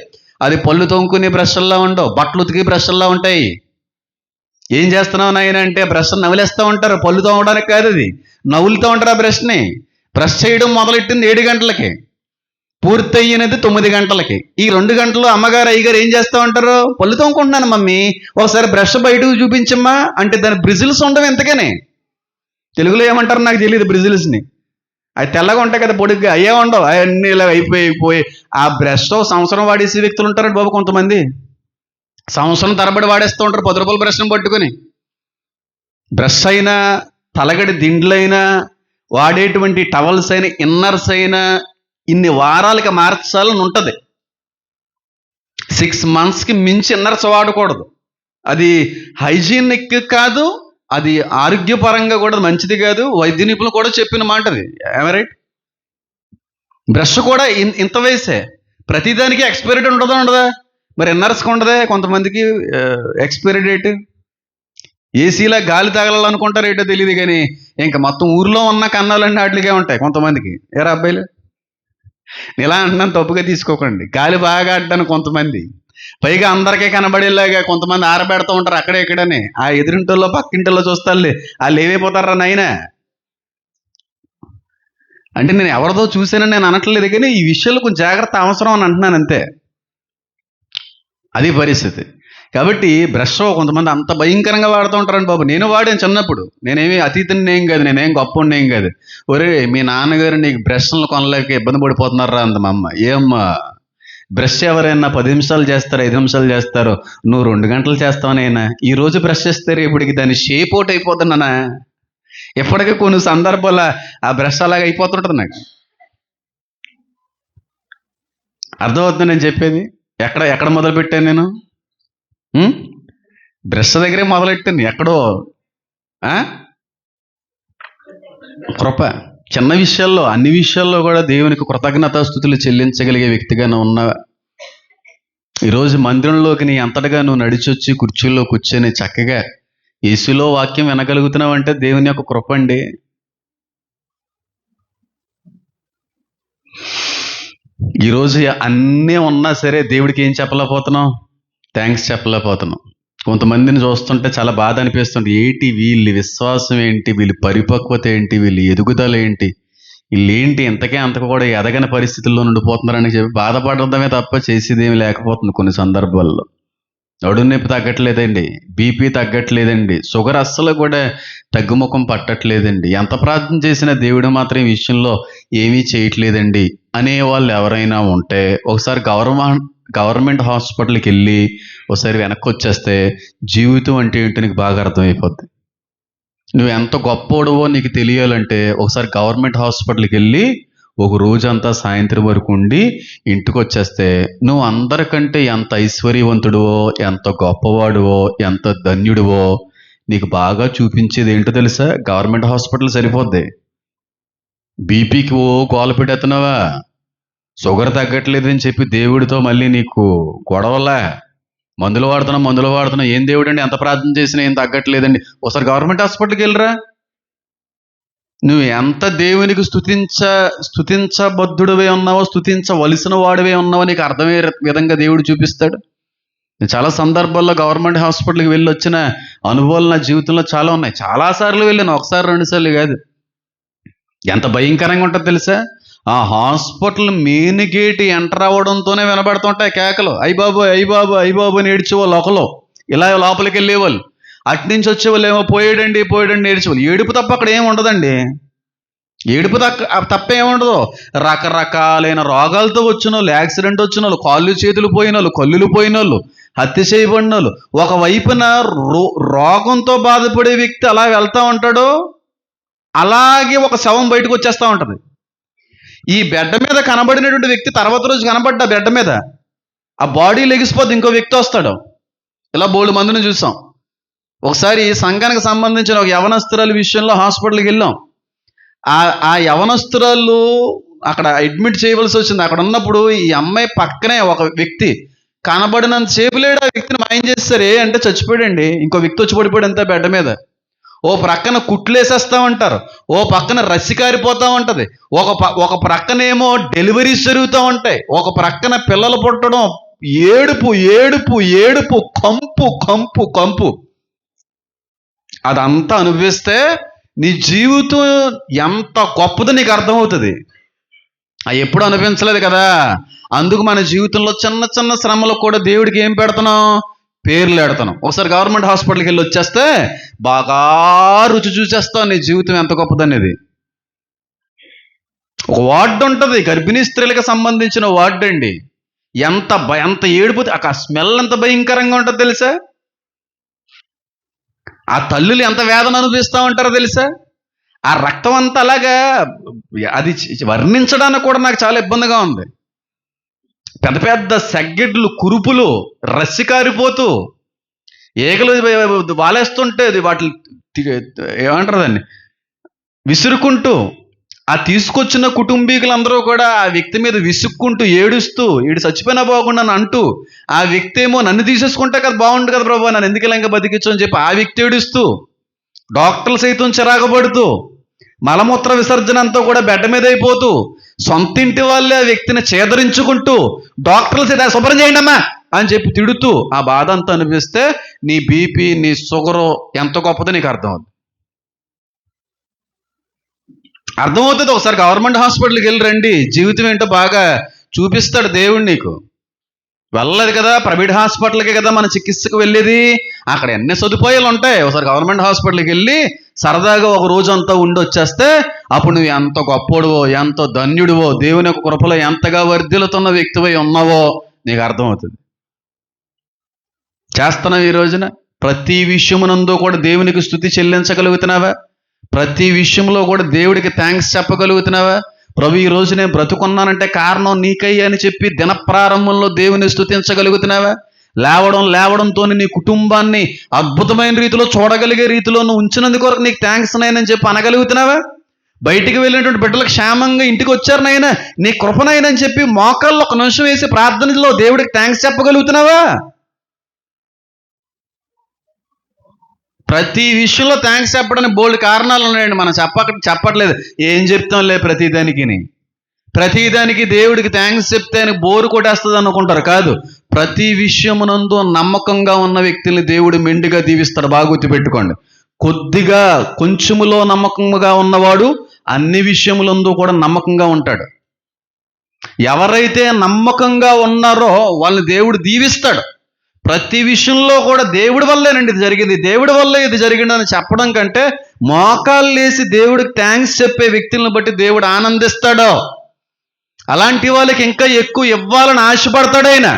అది పళ్ళు తోముకునే బ్రష్ల్లా ఉండవు, బట్టలు ఉతికి బ్రష్ల్లా ఉంటాయి. ఏం చేస్తున్నావు నాయన అంటే బ్రష్ నవిలేస్తూ ఉంటారు. పళ్ళు తోమడానికి కాదు, అది నవ్వులుతూ ఉంటారు. ఆ బ్రష్ని బ్రష్ చేయడం మొదలెట్టింది 7 గంటలకి, పూర్తయినది 9 గంటలకి. ఈ 2 గంటలు అమ్మగారు అయ్యగారు ఏం చేస్తూ ఉంటారు? పళ్ళు తోముకుంటున్నాను మమ్మీ, ఒకసారి బ్రష్ బయటకు చూపించమ్మా అంటే దాని బ్రిజిల్స్ ఉండవు. ఎంతకని తెలుగులో ఏమంటారు నాకు తెలియదు. బ్రిజిల్స్ని అవి తెల్లగా ఉంటాయి కదా, పొడిగ్గా, అయ్యే ఉండవు. అవన్నీ ఇలా అయిపోయి ఆ బ్రష్తో సంవత్సరం వాడేసే వ్యక్తులు ఉంటారండి బాబు. కొంతమంది సంవత్సరం తరబడి వాడేస్తూ ఉంటారు 10 రూపాయల బ్రష్ని పట్టుకొని. బ్రష్ అయినా, తలగడి దిండ్లైనా, వాడేటువంటి టవల్స్ అయినా, ఇన్నర్స్ అయినా ఇన్ని వారాలకి మార్చాలని ఉంటుంది. 6 మంత్స్కి మించి ఇన్నర్స్ వాడకూడదు. అది హైజీనిక్ కాదు, అది ఆరోగ్యపరంగా కూడా మంచిది కాదు. వైద్య నిపుణులు కూడా చెప్పిన మాట అది. రైట్? బ్రష్ కూడా ఇంత వయసే. ప్రతిదానికి ఎక్స్పైరీ డేట్ ఉండదా? మరి ఇన్నర్స్కి ఉండదే. కొంతమందికి ఎక్స్పైరీ డేట్. ఏసీలా గాలి తగలాలనుకుంటారు ఏంటో తెలియదు కానీ ఇంకా మొత్తం ఊర్లో ఉన్న కన్నాలన్నీ వాటికే ఉంటాయి కొంతమందికి. ఏరా అబ్బాయిలు, ఇలా అంటున్నాను, తప్పుగా తీసుకోకండి. గాలి బాగా ఆడ్డాను కొంతమంది, పైగా అందరికీ కనబడేలాగా కొంతమంది ఆరబెడతా ఉంటారు అక్కడే ఇక్కడనే. ఆ ఎదురింటిలో పక్కింటిలో చూస్తారులే, వాళ్ళు ఏమైపోతారా నాయన అంటే. నేను ఎవరిదో చూసానని నేను అనట్లేదు కానీ ఈ విషయంలో కొంచెం జాగ్రత్త అవసరం అని అంటున్నాను అంతే. అది పరిస్థితి. కాబట్టి బ్రష్ కొంతమంది అంత భయంకరంగా వాడుతూ ఉంటారండి బాబు. నేను వాడాను చిన్నప్పుడు. నేనేమి అతీతుని ఏం కాదు, నేనేం గొప్పని ఏం కాదు. ఒరే మీ నాన్నగారు నీకు బ్రష్లు కొనలేక ఇబ్బంది పడిపోతున్నారా అంద మా అమ్మ. ఏమ్మా, బ్రష్ ఎవరైనా 10 నిమిషాలు చేస్తారు, 5 నిమిషాలు చేస్తారు, నువ్వు 2 గంటలు చేస్తావనైనా. ఈ రోజు బ్రష్ చేస్తే రేపటికి దాన్ని షేప్ అవుట్ అయిపోతున్నానా. ఎప్పటికీ కొన్ని సందర్భాల ఆ బ్రష్ అలాగ అయిపోతుంటుంది నాకు. అర్థమవుతుంది నేను చెప్పేది? ఎక్కడ మొదలు పెట్టాను నేను? బ్రష్ దగ్గరే మొదలెట్టాను. ఎక్కడో కృప. చిన్న విషయాల్లో, అన్ని విషయాల్లో కూడా దేవునికి కృతజ్ఞతాస్తుతులు చెల్లించగలిగే వ్యక్తిగానే ఉన్న ఈరోజు మందిరంలోకి నీ అంతటగా నువ్వు నడిచొచ్చి కుర్చీల్లో కూర్చొని చక్కగా యేసులో వాక్యం వినగలుగుతున్నావు అంటే దేవుని యొక్క కృప అండి. ఈరోజు అన్నీ ఉన్నా సరే దేవుడికి ఏం చెప్పలేకపోతున్నాం? థ్యాంక్స్ చెప్పలేకపోతున్నాం. కొంతమందిని చూస్తుంటే చాలా బాధ అనిపిస్తుంది. ఏంటి వీళ్ళ విశ్వాసం ఏంటి, వీళ్ళ పరిపక్వత ఏంటి, వీళ్ళ ఎదుగుదల ఏంటి, వీళ్ళేంటి ఇంతకే అంతకు కూడా ఎదగని పరిస్థితుల్లో ఉండిపోతున్నారని చెప్పి బాధపడడమే తప్ప చేసేదేమి లేకపోతుంది. కొన్ని సందర్భాల్లో నడునొప్పి తగ్గట్లేదండి, బీపీ తగ్గట్లేదండి, షుగర్ అస్సలు కూడా తగ్గుముఖం పట్టట్లేదండి. ఎంత ప్రార్థన చేసినా దేవుడు మాత్రం ఈ విషయంలో ఏమీ చేయట్లేదండి అనేవాళ్ళు ఎవరైనా ఉంటే ఒకసారి గవర్నమెంట్ హాస్పిటల్కి వెళ్ళి ఒకసారి వెనక్కి వచ్చేస్తే జీవితం అంటే ఏంటో నీకు బాగా అర్థమైపోద్ది. నువ్వు ఎంత గొప్పోడువో నీకు తెలియాలంటే ఒకసారి గవర్నమెంట్ హాస్పిటల్కి వెళ్ళి ఒక రోజంతా సాయంత్రం వరకు ఉండి ఇంటికి వచ్చేస్తే నువ్వు అందరికంటే ఎంత ఐశ్వర్యవంతుడువో, ఎంత గొప్పవాడువో, ఎంత ధన్యుడివో నీకు బాగా చూపించేది ఏంటో తెలుసా? గవర్నమెంట్ హాస్పిటల్ సరిపోద్ది. బీపీకి గోల పెట్టేస్తున్నావా, షుగర్ తగ్గట్లేదు అని చెప్పి దేవుడితో మళ్ళీ నీకు గొడవలా, మందులు వాడుతున్నా. ఏం దేవుడు అండి, ఎంత ప్రార్థన చేసినా ఏం తగ్గట్లేదండి. ఒకసారి గవర్నమెంట్ హాస్పిటల్కి వెళ్ళరా. నువ్వు ఎంత దేవునికి స్తుతించబద్ధుడివే ఉన్నావో, స్తుతించవలసిన వాడివే ఉన్నావో నీకు అర్థమయ్యే విధంగా దేవుడు చూపిస్తాడు. నేను చాలా సందర్భాల్లో గవర్నమెంట్ హాస్పిటల్కి వెళ్ళి వచ్చిన అనుభవాలు నా జీవితంలో చాలా ఉన్నాయి. చాలాసార్లు వెళ్ళాను, ఒకసారి రెండుసార్లు కాదు. ఎంత భయంకరంగా ఉంటుందో తెలుసా? ఆ హాస్పిటల్ మెయిన్ గేట్ ఎంటర్ అవ్వడంతోనే వినబడుతుంటాయి కేకలు. అయ్య బాబు అయ్య బాబు అయ్య బాబు అని ఏడ్చేవాళ్ళు ఒకరు, ఇలా లోపలికి వెళ్ళేవాళ్ళు. అట్నుంచి వచ్చేవాళ్ళు ఏమో పోయాడండి ఏడ్చేవాళ్ళు. ఏడుపు తప్ప అక్కడ ఏమి ఉండదండి. ఏడుపు తప్ప ఏముండదు. రకరకాలైన రోగాలతో వచ్చిన వాళ్ళు, యాక్సిడెంట్ వచ్చిన వాళ్ళు, కాళ్ళు చేతులు పోయిన వాళ్ళు, కళ్ళులు పోయిన వాళ్ళు, హత్య చేయబడిన వాళ్ళు. ఒకవైపున రోగంతో బాధపడే వ్యక్తి అలా వెళ్తా ఉంటాడు, అలాగే ఒక శవం బయటకు వచ్చేస్తూ ఉంటుంది. ఈ బెడ్ మీద కనబడినటువంటి వ్యక్తి తర్వాత రోజు కనబడ్డా బెడ్ మీద ఆ బాడీ లెగిసిపోతే ఇంకో వ్యక్తి వస్తాడు. ఇలా బోల్డు మందిని చూసాం. ఒకసారి సంఘానికి సంబంధించిన ఒక యవనస్తురాలి విషయంలో హాస్పిటల్కి వెళ్ళాం. ఆ యవనస్తురాలు అక్కడ అడ్మిట్ చేయవలసి వచ్చింది. అక్కడ ఉన్నప్పుడు ఈ అమ్మాయి పక్కనే ఒక వ్యక్తి కనబడినంత సేపు లేడు. ఆ వ్యక్తిని మాయం చేస్తారే అంటే చచ్చిపోయాడండి. ఇంకో వ్యక్తి వచ్చి పడిపోయాడు అంతా బెడ్ మీద. ఓ ప్రక్కన కుట్లేసేస్తా ఉంటారు, ఓ పక్కన రస్సి కారిపోతూ ఉంటుంది, ఒక ప్రక్కనేమో డెలివరీస్ జరుగుతూ ఉంటాయి, ఒక ప్రక్కన పిల్లలు పుట్టడం, ఏడుపు ఏడుపు ఏడుపు, కంపు కంపు కంపు. అదంతా అనుభవిస్తే నీ జీవితం ఎంత గొప్పదో నీకు అర్థమవుతుంది. అవి ఎప్పుడు అనిపించలేదు కదా. అందుకు మన జీవితంలో చిన్న చిన్న శ్రమలకు కూడా దేవుడికి ఏం పెడుతున్నాం? పేర్లు పెడుతున్నాం. ఒకసారి గవర్నమెంట్ హాస్పిటల్కి వెళ్ళి వచ్చేస్తే బాగా రుచి చూసేస్తావు నీ జీవితం ఎంత గొప్పదనేది. ఒక వార్డు ఉంటుంది, గర్భిణీ స్త్రీలకు సంబంధించిన వార్డు అండి. ఎంత ఏడుపు, ఆ స్మెల్ ఎంత భయంకరంగా ఉంటుందో తెలుసా? ఆ తల్లులు ఎంత వేదన అనుభవిస్తూ ఉంటారో తెలుసా? ఆ రక్తం అంతా అలాగా, అది వర్ణించడానికి కూడా నాకు చాలా ఇబ్బందిగా ఉంది. పెద్ద పెద్ద సెగ్గెడ్లు, కురుపులు, రస్సి కారిపోతూ, ఏగలు వాలేస్తుంటే వాటి ఏమంటారు దాన్ని విసురుకుంటూ, ఆ తీసుకొచ్చిన కుటుంబీకులందరూ కూడా ఆ వ్యక్తి మీద విసుక్కుంటూ ఏడుస్తూ, వీడు చచ్చిపోయినా బాగుండు అని అంటూ, ఆ వ్యక్తి ఏమో నన్ను తీసేసుకుంటే కదా బాగుండు కదా ప్రభు, నన్ను ఎందుకు ఇలా ఇంకా బతికించు అని చెప్పి ఆ వ్యక్తి ఏడుస్తూ, డాక్టర్లు సైతం చిరాకుపడుతూ, మలమూత్ర విసర్జన అంతా కూడా బెడ్ మీద అయిపోతూ, సొంత ఇంటి వాళ్ళే ఆ వ్యక్తిని చేదరించుకుంటూ, డాక్టర్లు సైతం శుభ్రం చేయండి అమ్మా అని చెప్పి తిడుతూ ఆ బాధ అంతా అనిపిస్తే నీ బీపీ, నీ షుగరు ఎంత గొప్పదో నీకు అర్థమవుతుంది. ఒకసారి గవర్నమెంట్ హాస్పిటల్కి వెళ్ళి రండి, జీవితం ఏంటో బాగా చూపిస్తాడు దేవుడు నీకు. వెళ్ళలేదు కదా, ప్రైవేట్ హాస్పిటల్కే కదా మన చికిత్సకు వెళ్ళేది. అక్కడ ఎన్ని సదుపాయాలు ఉంటాయి. ఒకసారి గవర్నమెంట్ హాస్పిటల్కి వెళ్ళి సరదాగా ఒక రోజు అంతా ఉండి వచ్చేస్తే అప్పుడు నువ్వు ఎంత గొప్పోడువో, ఎంతో ధన్యుడివో, దేవుని యొక్క కృపలో ఎంతగా వర్ధిల్లుతున్న వ్యక్తివై ఉన్నావో నీకు అర్థమవుతుంది. చేస్తున్నావు ఈ రోజున ప్రతి విషయమునందు కూడా దేవునికి స్తుతి చెల్లించగలుగుతున్నావా? ప్రతి విషయంలో కూడా దేవుడికి థ్యాంక్స్ చెప్పగలుగుతున్నావా? ప్రభు ఈ రోజు నేను బ్రతుకున్నానంటే కారణం నీకయ్యా అని చెప్పి దిన ప్రారంభంలో దేవుని స్తుతించగలుగుతున్నావా? లేవడంతో నీ కుటుంబాన్ని అద్భుతమైన రీతిలో చూడగలిగే రీతిలో నువ్వు ఉంచినందుకు వరకు నీకు థ్యాంక్స్ నైనా చెప్పి అనగలుగుతున్నావా? బయటికి వెళ్ళినటువంటి బిడ్డలకు క్షేమంగా ఇంటికి వచ్చారనైనా నీ కృపనైనా అని చెప్పి మోకాళ్ళు ఒక నిమిషం వేసి ప్రార్థనలో దేవుడికి థ్యాంక్స్ చెప్పగలుగుతున్నావా? ప్రతి విషయంలో థ్యాంక్స్ చెప్పడానికి బోల్డ్ కారణాలు ఉన్నాయండి. మనం చెప్పట్లేదు, ఏం చెప్తాంలే ప్రతిదానికి దేవుడికి థ్యాంక్స్ చెప్తే అని బోరు కొట్టేస్తుంది అనుకుంటారు. కాదు, ప్రతి విషయమునందు నమ్మకంగా ఉన్న వ్యక్తుల్ని దేవుడు మెండుగా దీవిస్తాడు. బాగా గుర్తుపెట్టుకోండి. కొంచెములో నమ్మకంగా ఉన్నవాడు అన్ని విషయములందు కూడా నమ్మకంగా ఉంటాడు. ఎవరైతే నమ్మకంగా ఉన్నారో వాళ్ళని దేవుడు దీవిస్తాడు. ప్రతి విషయంలో కూడా దేవుడి వల్లేనండి ఇది జరిగింది, దేవుడి వల్లే ఇది జరిగిందని చెప్పడం కంటే మోకాళ్ళు వేసి దేవుడికి థ్యాంక్స్ చెప్పే వ్యక్తులను బట్టి దేవుడు ఆనందిస్తాడు. అలాంటి వాళ్ళకి ఇంకా ఎక్కువ ఇవ్వాలని ఆశపడతాడు ఆయన.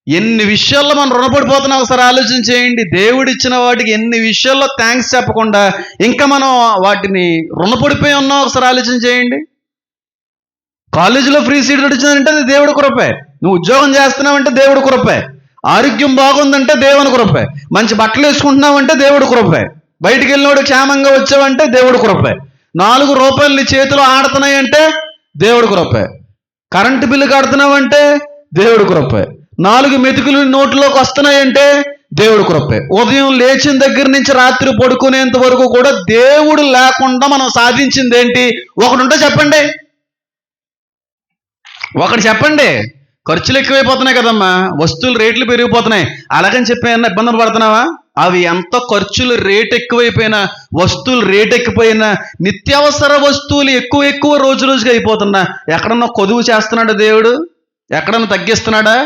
ఎన్ని విషయాల్లో మనం రుణపడిపోతున్నాం ఒకసారి ఆలోచన చేయండి. దేవుడు ఇచ్చిన వాటికి ఎన్ని విషయాల్లో థ్యాంక్స్ చెప్పకుండా ఇంకా మనం వాటిని రుణపడిపోయి ఉన్నాం ఒకసారి ఆలోచన చేయండి. కాలేజీలో ఫ్రీ సీట్ వచ్చిందంటే అది దేవుడి కృపే. నువ్వు ఉద్యోగం చేస్తున్నావంటే దేవుడి కృపే. ఆరోగ్యం బాగుందంటే దేవుని కృపే. మంచి బట్టలు వేసుకుంటున్నావంటే దేవుడి కృపే. బయటికి వెళ్ళినోడు క్షేమంగా వచ్చావంటే దేవుడి కృపే. 4 రూపాయలు నీ చేతిలో ఆడుతున్నాయంటే దేవుడి కృపే. కరెంటు బిల్లు కడుతున్నావంటే దేవుడి కృపే. 4 మెతుకులు నోట్లోకి వస్తున్నాయంటే దేవుడి కృపే. ఉదయం లేచిన దగ్గర నుంచి రాత్రి పడుకునేంత వరకు కూడా దేవుడు లేకుండా మనం సాధించింది ఏంటి? ఒకటి ఉంటే చెప్పండి, ఒకటి చెప్పండి. ఖర్చులు ఎక్కువైపోతున్నాయి కదమ్మా, వస్తువులు రేట్లు పెరిగిపోతున్నాయి. అలాగని చెప్పి ఏమన్నా ఇబ్బందులు పడుతున్నావా? అవి ఎంత ఖర్చులు రేట్ ఎక్కువైపోయినా, వస్తువులు రేట్ ఎక్కువైనా, నిత్యావసర వస్తువులు ఎక్కువ రోజు రోజుగా అయిపోతున్నా ఎక్కడన్నా కొదువు చేస్తున్నాడా దేవుడు? ఎక్కడన్నా తగ్గిస్తున్నాడా?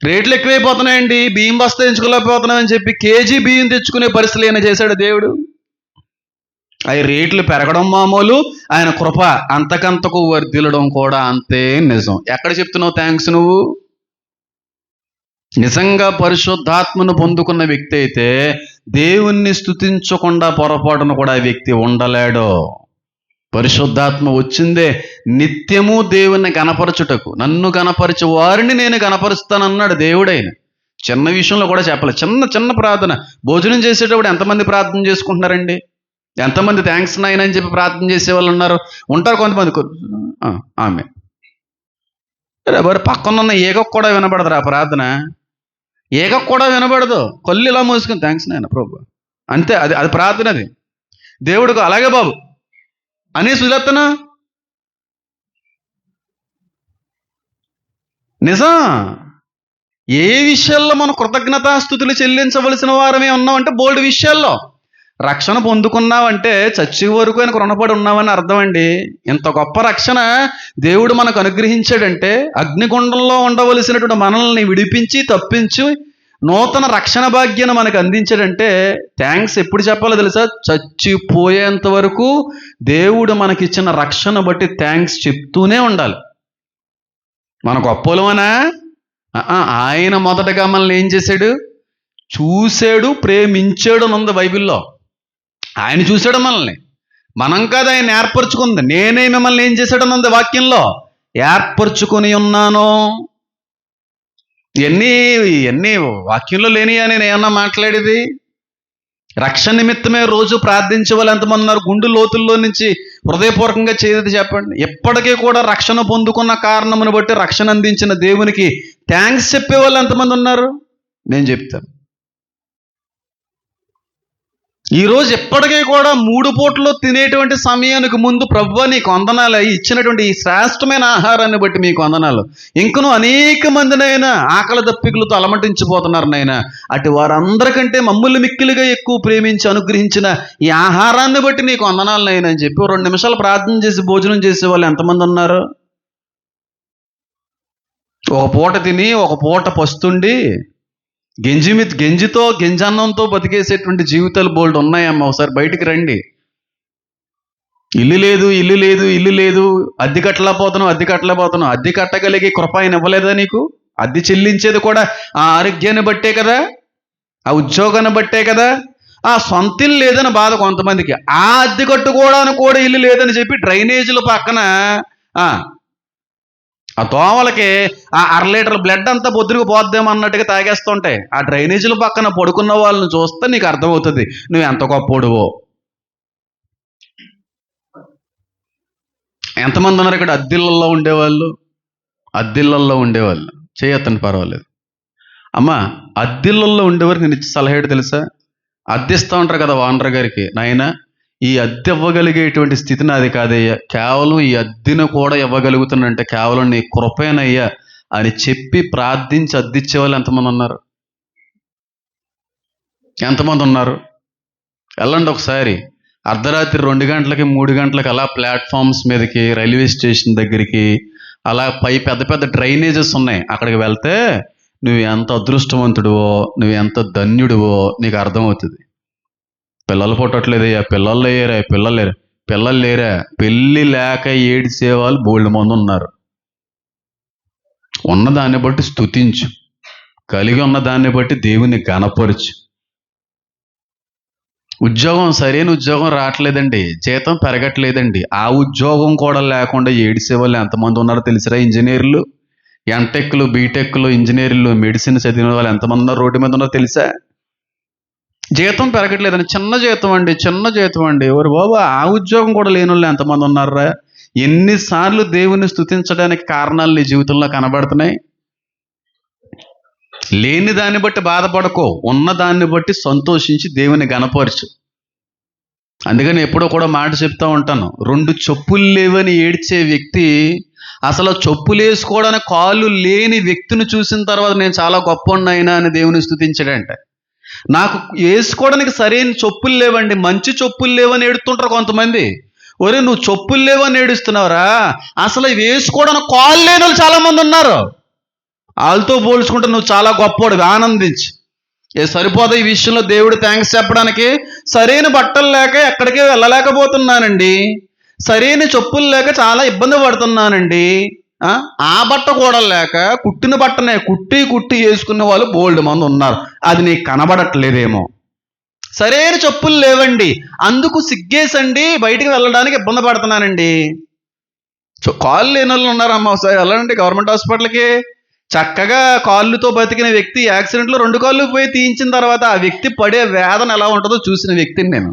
రేట్లు ఎక్కువైపోతున్నాయండి, బియ్యం బస్తా ఎంచుకోలేకపోతున్నామని చెప్పి కేజీ బియ్యం తెచ్చుకునే పరిస్థితులు ఏమైనా చేశాడు దేవుడు? అవి రేట్లు పెరగడం మామూలు, ఆయన కృప అంతకంతకు వర్ధిల్లడం కూడా అంతే నిజం. ఎక్కడ చెప్తున్నావు థ్యాంక్స్ నువ్వు? నిజంగా పరిశుద్ధాత్మను పొందుకున్న వ్యక్తి అయితే దేవుణ్ణి స్తుతించకుండా పొరపాటును కూడా ఆ వ్యక్తి ఉండలేడు. పరిశుద్ధాత్మ వచ్చిందే నిత్యము దేవుణ్ణి గణపరచుటకు. నన్ను గణపరచు వారిని నేను గణపరుస్తానన్నాడు దేవుడైన. చిన్న విషయంలో కూడా చెప్పలేదు. చిన్న ప్రార్థన. భోజనం చేసేటప్పుడు ఎంతమంది ప్రార్థన చేసుకుంటున్నారండి? ఎంతమంది థ్యాంక్స్ నాయన అని చెప్పి ప్రార్థన చేసే వాళ్ళు ఉంటారు కొంతమంది. ఆమె పక్కనున్న ఏగకు కూడా వినబడదు ఆ ప్రార్థన. ఏగకు కూడా వినబడదు. కళ్ళు ఇలా మూసుకుని థ్యాంక్స్ నాయన ప్రభు అంతే. అది ప్రార్థన. అది దేవుడికి అలాగే బాబు అని సులత్తన నిజం. ఏ విషయాల్లో మనం కృతజ్ఞతాస్తుతులు చెల్లించవలసిన వారమే ఉన్నామంటే బోల్డ్ విషయాల్లో. రక్షణ పొందుకున్నావంటే చచ్చి వరకు ఆయనకు రుణపడి ఉన్నావని అర్థం అండి. ఇంత గొప్ప రక్షణ దేవుడు మనకు అనుగ్రహించాడంటే, అగ్నిగుండంలో ఉండవలసినటువంటి మనల్ని విడిపించి తప్పించి నూతన రక్షణ భాగ్యాన్ని మనకు అందించాడంటే థ్యాంక్స్ ఎప్పుడు చెప్పాలో తెలుసా? చచ్చిపోయేంత వరకు దేవుడు మనకిచ్చిన రక్షణ బట్టి థ్యాంక్స్ చెప్తూనే ఉండాలి. మన గొప్పలమనా? ఆయన మొదటగా మనల్ని ఏం చేశాడు? చూశాడు, ప్రేమించాడు అని ఉంది బైబిల్లో. ఆయన చూశాడు మనల్ని, మనం కాదు ఆయన ఏర్పరచుకుంది. నేనే మిమ్మల్ని ఏం చేశాడని ఉంది వాక్యంలో, ఏర్పరచుకుని ఉన్నాను. ఇవన్నీ వాక్యంలో లేనియా నేను ఏమన్నా మాట్లాడేది? రక్షణ నిమిత్తమే రోజు ప్రార్థించే వాళ్ళు ఎంతమంది ఉన్నారు? గుండు లోతుల్లో నుంచి హృదయపూర్వకంగా చేయదు చెప్పండి. ఎప్పటికీ కూడా రక్షణ పొందుకున్న కారణమును బట్టి రక్షణ అందించిన దేవునికి థ్యాంక్స్ చెప్పే వాళ్ళు ఎంతమంది ఉన్నారు? నేను చెప్తాను. ఈరోజు ఎప్పటికీ కూడా 3 పూటలు తినేటువంటి సమయానికి ముందు ప్రభువా నీకు వందనాలు, ఇచ్చినటువంటి ఈ శ్రేష్టమైన ఆహారాన్ని బట్టి మీకు వందనాలు. ఇంకనూ అనేక మందినైనా ఆకలి దప్పికలతో అలమటించిపోతున్నారు నాయన. అటు వారందరికంటే మమ్మల్ని మిక్కిలిగా ఎక్కువ ప్రేమించి అనుగ్రహించిన ఈ ఆహారాన్ని బట్టి నీకు వందనాలు నాయన అని చెప్పి 2 నిమిషాలు ప్రార్థన చేసి భోజనం చేసే వాళ్ళు ఎంతమంది ఉన్నారు? ఒక పూట తిని ఒక పూట పస్తుండి గెంజితో గెంజన్నంతో బతికేసేటువంటి జీవితాలు బోల్డ్ ఉన్నాయమ్మ. ఒకసారి బయటికి రండి. ఇల్లు లేదు, అద్దె కట్టలేకపోతున్నావు. అద్దె కట్టగలిగే కృప ఆయన ఇవ్వలేదా నీకు? అద్దె చెల్లించేది కూడా ఆ ఆరోగ్యాన్ని బట్టే కదా, ఆ ఉద్యోగాన్ని బట్టే కదా. ఆ సొంత ఇల్లు లేదని బాధ కొంతమందికి, ఆ అద్దె కట్టుకోవడానికి కూడా ఇల్లు లేదని చెప్పి డ్రైనేజీల పక్కన ఆ దోమలకి ఆ 1/2 లీటర్ బ్లడ్ అంతా పొద్దుకు పోద్దేమో అన్నట్టుగా తాగేస్తుంటాయి. ఆ డ్రైనేజీల పక్కన పడుకున్న వాళ్ళని చూస్తే నీకు అర్థమవుతుంది నువ్వు ఎంత గొప్పోడువో. ఎంతమంది ఉన్నారు ఇక్కడ అద్దిళ్ళల్లో ఉండేవాళ్ళు? చేయొద్దండి, పర్వాలేదు. అమ్మా, అద్దిళ్ళల్లో ఉండేవారికి నేను ఇచ్చే సలహా ఏంటి తెలుసా? అద్దెస్తూ ఉంటారు కదా ఓనర్ గారికి, నాయన ఈ అద్దె ఇవ్వగలిగేటువంటి స్థితి నాది కాదయ్యా, కేవలం ఈ అద్దెను కూడా ఇవ్వగలుగుతున్నంటే కేవలం నీ కృపేనయ్యా అని చెప్పి ప్రార్థించి అద్దిచ్చే వాళ్ళు ఎంతమంది ఉన్నారు? వెళ్ళండి ఒకసారి. అర్ధరాత్రి 2 గంటలకి 3 గంటలకి అలా ప్లాట్ఫామ్స్ మీదకి, రైల్వే స్టేషన్ దగ్గరికి, అలా పెద్ద పెద్ద డ్రైనేజెస్ ఉన్నాయి, అక్కడికి వెళ్తే నువ్వు ఎంత అదృష్టవంతుడివో, నువ్వు ఎంత ధన్యుడివో నీకు అర్థమవుతుంది. పిల్లలు పుట్టట్లేదయ్యా, పిల్లలు లేరా, పెళ్ళి లేక ఏడిసేవాళ్ళు బోల్డ్ మంది ఉన్నారు. ఉన్నదాన్ని బట్టి స్తుతించు, కలిగి ఉన్న దాన్ని బట్టి దేవుని గణపరచు. ఉద్యోగం, సరైన ఉద్యోగం రావట్లేదండి, జీతం పెరగట్లేదండి, ఆ ఉద్యోగం కూడా లేకుండా ఏడిసేవాళ్ళు ఎంతమంది ఉన్నారో తెలుసురా? ఇంజనీర్లు, ఎంటెక్లు, బీటెక్లు, ఇంజనీర్లు, మెడిసిన్ చదివిన వాళ్ళు ఎంతమంది ఉన్నారు రోడ్డు మీద ఉన్నారో తెలుసా? జీతం పెరగట్లేదని చిన్న జీతం అండి ఎవరు బాబు, ఆ ఉద్యోగం కూడా లేని వాళ్ళు ఎంతమంది ఉన్నారా? ఎన్నిసార్లు దేవుని స్తుతించడానికి కారణాలు నీ జీవితంలో కనబడుతున్నాయి? లేని దాన్ని బట్టి బాధపడకో, ఉన్న దాన్ని బట్టి సంతోషించి దేవుని గణపరచు. అందుకని ఎప్పుడో కూడా మాట చెప్తా ఉంటాను, 2 చెప్పులు లేవని ఏడ్చే వ్యక్తి అసలు చెప్పులు వేసుకోవడానికి కాళ్ళు లేని వ్యక్తిని చూసిన తర్వాత నేను చాలా గొప్పవాడినైనా అని దేవుని స్తుతించాడంట. నాకు వేసుకోవడానికి సరైన చెప్పులు లేవండి, మంచి చెప్పులు లేవని ఏడుతుంటారు కొంతమంది. ఒరే నువ్వు చెప్పులు లేవని ఏడుస్తున్నావురా, అసలు వేసుకోవడానికి కాళ్ళు లేని వాళ్ళు చాలా మంది ఉన్నారు. వాళ్ళతో పోల్చుకుంటే నువ్వు చాలా గొప్పవాడు, ఆనందించి. సరిపోదా ఈ విషయంలో దేవుడు థ్యాంక్స్ చెప్పడానికి? సరైన బట్టలు లేక ఎక్కడికి వెళ్ళలేకపోతున్నానండి, సరైన చెప్పులు లేక చాలా ఇబ్బంది పడుతున్నానండి, ఆ బట్ట కూడా లేక కుట్టిన బట్టనే కుట్టి వేసుకునే వాళ్ళు బోల్డ్ మంది ఉన్నారు. అది నీకు కనబడట్లేదేమో. సరైన చెప్పులు లేవండి, అందుకు సిగ్గేసండి బయటికి వెళ్ళడానికి ఇబ్బంది పడుతున్నానండి. కాళ్ళు లేని వాళ్ళు ఉన్నారమ్మా, ఒకసారి వెళ్ళండి గవర్నమెంట్ హాస్పిటల్కి. చక్కగా కాళ్ళుతో బతికిన వ్యక్తి యాక్సిడెంట్లో 2 కాళ్ళు పోయి తీయించిన తర్వాత ఆ వ్యక్తి పడే వేదన ఎలా ఉంటుందో చూసిన వ్యక్తిని నేను.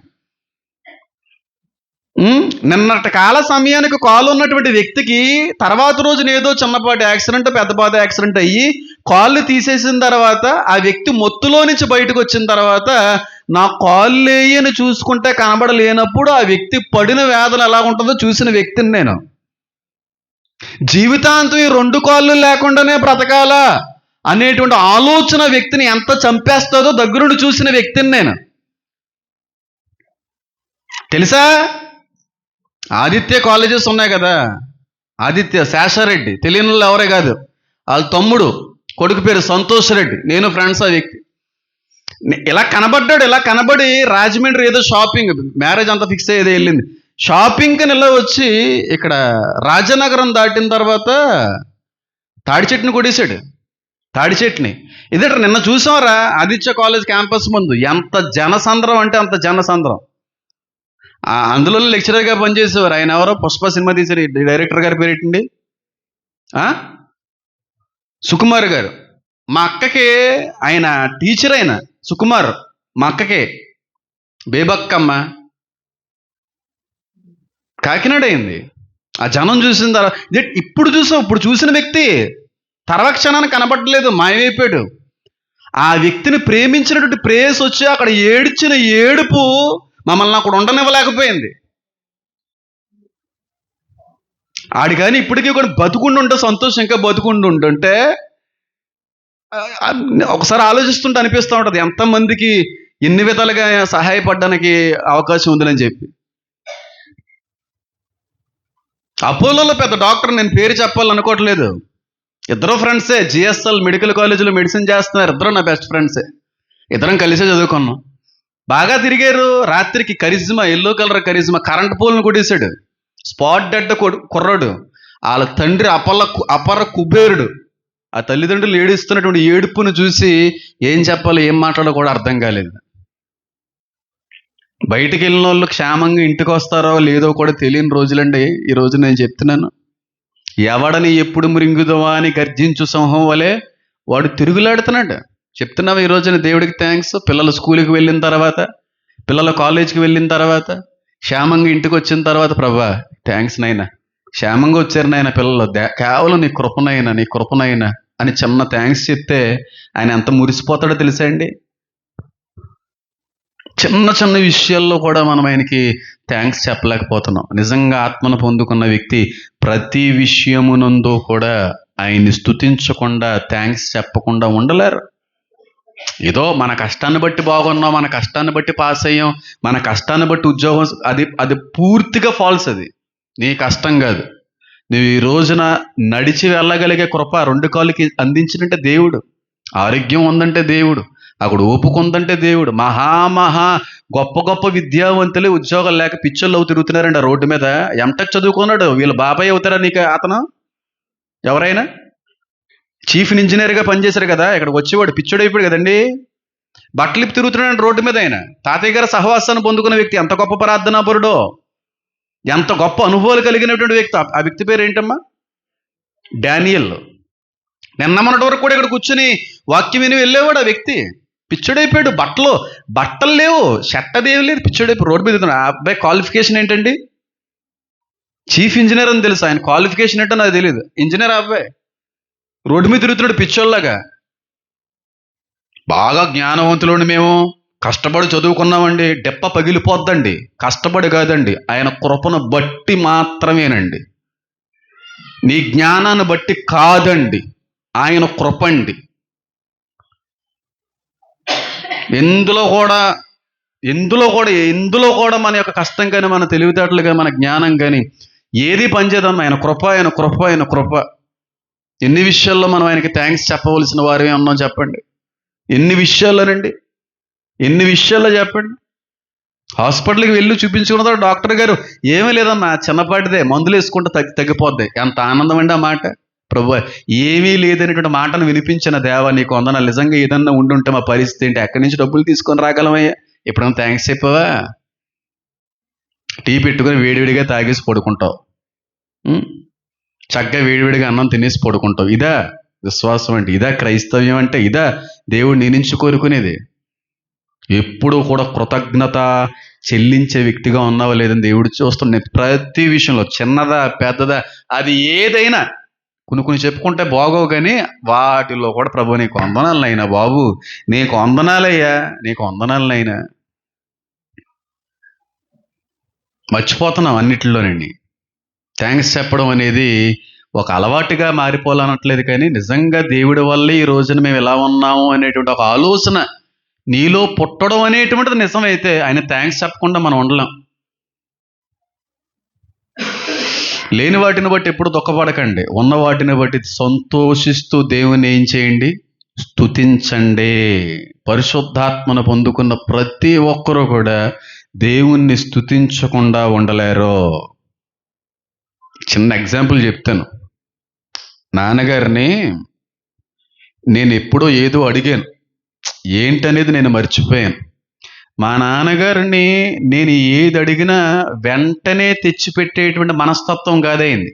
నిన్నటి కాల సమయానికి కాలు ఉన్నటువంటి వ్యక్తికి తర్వాత రోజున ఏదో చిన్నపాటి యాక్సిడెంట్ పెద్దపాటి యాక్సిడెంట్ అయ్యి కాళ్ళు తీసేసిన తర్వాత ఆ వ్యక్తి మొత్తులో నుంచి బయటకు వచ్చిన తర్వాత నా కాళ్ళు లేయని చూసుకుంటే కనబడలేనప్పుడు ఆ వ్యక్తి పడిన వేదన ఎలా ఉంటుందో చూసిన వ్యక్తిని నేను. జీవితాంతం ఈ 2 కాళ్ళు లేకుండానే బ్రతకాలా అనేటువంటి ఆలోచన వ్యక్తిని ఎంత చంపేస్తుందో దగ్గరుండి చూసిన వ్యక్తిని నేను. తెలుసా, ఆదిత్య కాలేజెస్ ఉన్నాయి కదా, ఆదిత్య శేషారెడ్డి, తెలియని వాళ్ళు ఎవరే కాదు, వాళ్ళ తమ్ముడు కొడుకు పేరు సంతోష్ రెడ్డి, నేను ఫ్రెండ్స్. ఆ వ్యక్తి ఇలా కనబడ్డాడు. ఇలా కనబడి రాజమండ్రి ఏదో షాపింగ్, మ్యారేజ్ అంతా ఫిక్స్ అయ్యేది, వెళ్ళింది షాపింగ్కి ఇలా వచ్చి ఇక్కడ రాజనగరం దాటిన తర్వాత తాడి చెట్టుని కొడేశాడు. తాడి చెట్టుని ఇదేట నిన్న చూసాంరా ఆదిత్య కాలేజ్ క్యాంపస్ ముందు ఎంత జనసంద్రం అంటే అంత జనసంద్రం. అందులో లెక్చరర్గా పనిచేసేవారు ఆయన ఎవరో, పుష్ప సినిమా తీసారు, డైరెక్టర్ గారి పేరు ఏంటండి, సుకుమార్ గారు. మా అక్కకి ఆయన టీచర్, అయిన సుకుమార్ మా అక్కకే బేబక్కమ్మ. కాకినాడ అయింది. ఆ జనం చూసిన తర్వాత ఇప్పుడు చూసిన వ్యక్తి తర్వాత క్షణాన్ని కనబడలేదు, మాయమైపోయాడు. ఆ వ్యక్తిని ప్రేమించినటువంటి ప్రేయస్ వచ్చి అక్కడ ఏడ్చిన ఏడుపు మమ్మల్ని అక్కడ ఉండనివ్వలేకపోయింది. ఆడి కానీ ఇప్పటికీ కూడా బతుకుండి ఉంటే సంతోషం, ఇంకా బతుకుండి ఉంటుంటే ఒకసారి ఆలోచిస్తుంటే అనిపిస్తూ ఉంటుంది ఎంతమందికి ఎన్ని విధాలుగా సహాయపడడానికి అవకాశం ఉందని చెప్పి. అపోలోలో పెద్ద డాక్టర్, నేను పేరు చెప్పాలనుకోవట్లేదు, ఇద్దరు ఫ్రెండ్సే, జిఎస్ఎల్ మెడికల్ కాలేజీలో మెడిసిన్ చేస్తున్నారు, ఇద్దరు నా బెస్ట్ ఫ్రెండ్సే, ఇద్దరం కలిసే చదువుకున్నాం. బాగా తిరిగారు. రాత్రికి Karizma, yellow colour Karizma current పోల్ని కొట్టేశాడు. స్పాట్ డెడ్ కుర్రాడు. వాళ్ళ తండ్రి అపర కుబేరుడు. ఆ తల్లిదండ్రులు ఏడుస్తున్నటువంటి ఏడుపును చూసి ఏం చెప్పాలో ఏం మాట్లాడో కూడా అర్థం కాలేదు. బయటికి వెళ్ళిన వాళ్ళు క్షేమంగా ఇంటికి వస్తారో లేదో కూడా తెలియని రోజులండి ఈ రోజు. నేను చెప్తున్నాను, ఎవడని ఎప్పుడు మృంగుదవా అని గర్జించు సింహం వలె వాడు తిరుగులాడుతున్నాడు. చెప్తున్నావు ఈ రోజున దేవుడికి థ్యాంక్స్. పిల్లలు స్కూల్కి వెళ్ళిన తర్వాత, పిల్లలు కాలేజీకి వెళ్ళిన తర్వాత, క్షేమంగా ఇంటికి వచ్చిన తర్వాత, ప్రభా థ్యాంక్స్ నాయనా, క్షేమంగా వచ్చారు నాయన పిల్లలు, కేవలం నీ కృపనైనా అని చిన్న థ్యాంక్స్ చెప్తే ఆయన ఎంత మురిసిపోతాడో తెలుసా అండి. చిన్న చిన్న విషయాల్లో కూడా మనం ఆయనకి థ్యాంక్స్ చెప్పలేకపోతున్నాం. నిజంగా ఆత్మను పొందుకున్న వ్యక్తి ప్రతి విషయమునందు కూడా ఆయన్ని స్తుతించకుండా థ్యాంక్స్ చెప్పకుండా ఉండలేరు. ఏదో మన కష్టాన్ని బట్టి బాగున్నాం, మన కష్టాన్ని బట్టి పాస్ అయ్యాం, మన కష్టాన్ని బట్టి ఉద్యోగం, అది పూర్తిగా ఫాల్స్. అది నీ కష్టం కాదు. నువ్వు ఈ రోజున నడిచి వెళ్ళగలిగే కృప 2 కాళ్ళకి అందించినంటే దేవుడు, ఆరోగ్యం ఉందంటే దేవుడు, అక్కడ ఓపుకుందంటే దేవుడు. మహా గొప్ప విద్యావంతులే ఉద్యోగాలు లేక పిచ్చోళ్ళు తిరుగుతున్నారండి ఆ రోడ్డు మీద. ఎంటెక్ చదువుకున్నాడు, వీళ్ళ బాబాయ్ అవుతారా నీకు అతను? ఎవరైనా చీఫ్ ఇంజనీర్గా పనిచేశారు కదా, ఇక్కడికి వచ్చేవాడు పిచ్చోడైపోయాడు కదండి. బట్టలు తిరుగుతున్నాడు రోడ్డు మీద. ఆయన తాతయ్య గారి సహవాసాన్ని పొందుకున్న వ్యక్తి, ఎంత గొప్ప ప్రార్థనాపరుడో, ఎంత గొప్ప అనుభవాలు కలిగినటువంటి వ్యక్తి. ఆ వ్యక్తి పేరు ఏంటమ్మా? డానియల్. నిన్న మొన్నటి వరకు కూడా ఇక్కడ కూర్చుని వాక్యం విని వెళ్ళేవాడు ఆ వ్యక్తి. పిచ్చోడైపోయాడు. బట్టలు లేవు, షట్టదేవి లేదు, పిచ్చోడైపోయి రోడ్డు మీద. ఆ అబ్బాయి క్వాలిఫికేషన్ ఏంటండి? చీఫ్ ఇంజనీర్ అని తెలుసు, ఆయన క్వాలిఫికేషన్ ఏంటో నాకు తెలియదు. ఇంజనీర్ అబ్బాయి రోడ్డు మీద తిరుగుతున్నాడు పిచ్చోళ్ళలాగా. బాగా జ్ఞానవంతులను మేము, కష్టపడి చదువుకున్నామండి డెప్ప పగిలిపోద్దండి. కష్టపడి కాదండి, ఆయన కృపను బట్టి మాత్రమేనండి. నీ జ్ఞానాన్ని బట్టి కాదండి, ఆయన కృప అండి. ఎందులో కూడా మన యొక్క కష్టం కానీ, మన తెలివితేటలు కానీ, మన జ్ఞానం కానీ ఏది పనిచేద్దాం, ఆయన కృప, ఆయన కృప, ఆయన కృప. ఎన్ని విషయాల్లో మనం ఆయనకి థ్యాంక్స్ చెప్పవలసిన వారే ఉన్నాం చెప్పండి. ఎన్ని విషయాల్లోనండి, ఎన్ని విషయాల్లో చెప్పండి. హాస్పిటల్కి వెళ్ళి చూపించుకున్న తర్వాత డాక్టర్ గారు ఏమీ లేదమ్మా, చిన్నపాటిదే, మందులు వేసుకుంటే తగ్గిపోద్ది. ఎంత ఆనందం అండి ఆ మాట. ప్రభు ఏమీ లేదనేటువంటి మాటను వినిపించిన దేవా నీకు వందనాలు. నిజంగా ఏదన్నా ఉండుంటే మా పరిస్థితి ఏంటి, ఎక్కడి నుంచి డబ్బులు తీసుకొని రాగలమయ్యా. ఎప్పుడైనా థ్యాంక్స్ చెప్పావా? టీ పెట్టుకొని వేడివేడిగా తాగేసి పడుకుంటావు, చక్కగా వేడివేడిగా అన్నం తినేసి పడుకుంటావు. ఇదా విశ్వాసం అంటే? ఇదా క్రైస్తవ్యం అంటే? ఇదా దేవుడు నీ నుంచి కోరుకునేది? ఎప్పుడూ కూడా కృతజ్ఞత చెల్లించే వ్యక్తిగా ఉన్నావా లేదని దేవుడు చూస్తున్నాడు. ప్రతి విషయంలో, చిన్నదా పెద్దదా, అది ఏదైనా కొన్ని చెప్పుకుంటే బాగోవు, కానీ వాటిలో కూడా ప్రభు నీకు వందనాలనైనా, బాబు నీకు వందనాలయ్యా, నీకు వందనాలనైనా. మర్చిపోతున్నాం అన్నిటిలోనండి. థ్యాంక్స్ చెప్పడం అనేది ఒక అలవాటుగా మారిపోవాలనట్లేదు, కానీ నిజంగా దేవుడి వల్లే ఈ రోజున మేము ఎలా ఉన్నాము అనేటువంటి ఒక ఆలోచన నీలో పుట్టడం అనేటువంటిది నిజమైతే ఆయన థ్యాంక్స్ చెప్పకుండా మనం ఉండలేం. లేని వాటిని బట్టి ఎప్పుడు దుఃఖపడకండి, ఉన్న వాటిని బట్టి సంతోషిస్తూ దేవుని ఏం చేయండి, స్తుతించండి. పరిశుద్ధాత్మను పొందుకున్న ప్రతి ఒక్కరూ కూడా దేవుణ్ణి స్తుతించకుండా ఉండలేరు. చిన్న ఎగ్జాంపుల్ చెప్తాను. నాన్నగారిని నేను ఎప్పుడో ఏదో అడిగాను, ఏంటనేది నేను మర్చిపోయాను. మా నాన్నగారిని నేను ఏది అడిగినా వెంటనే తెచ్చిపెట్టేటువంటి మనస్తత్వం కాదైంది.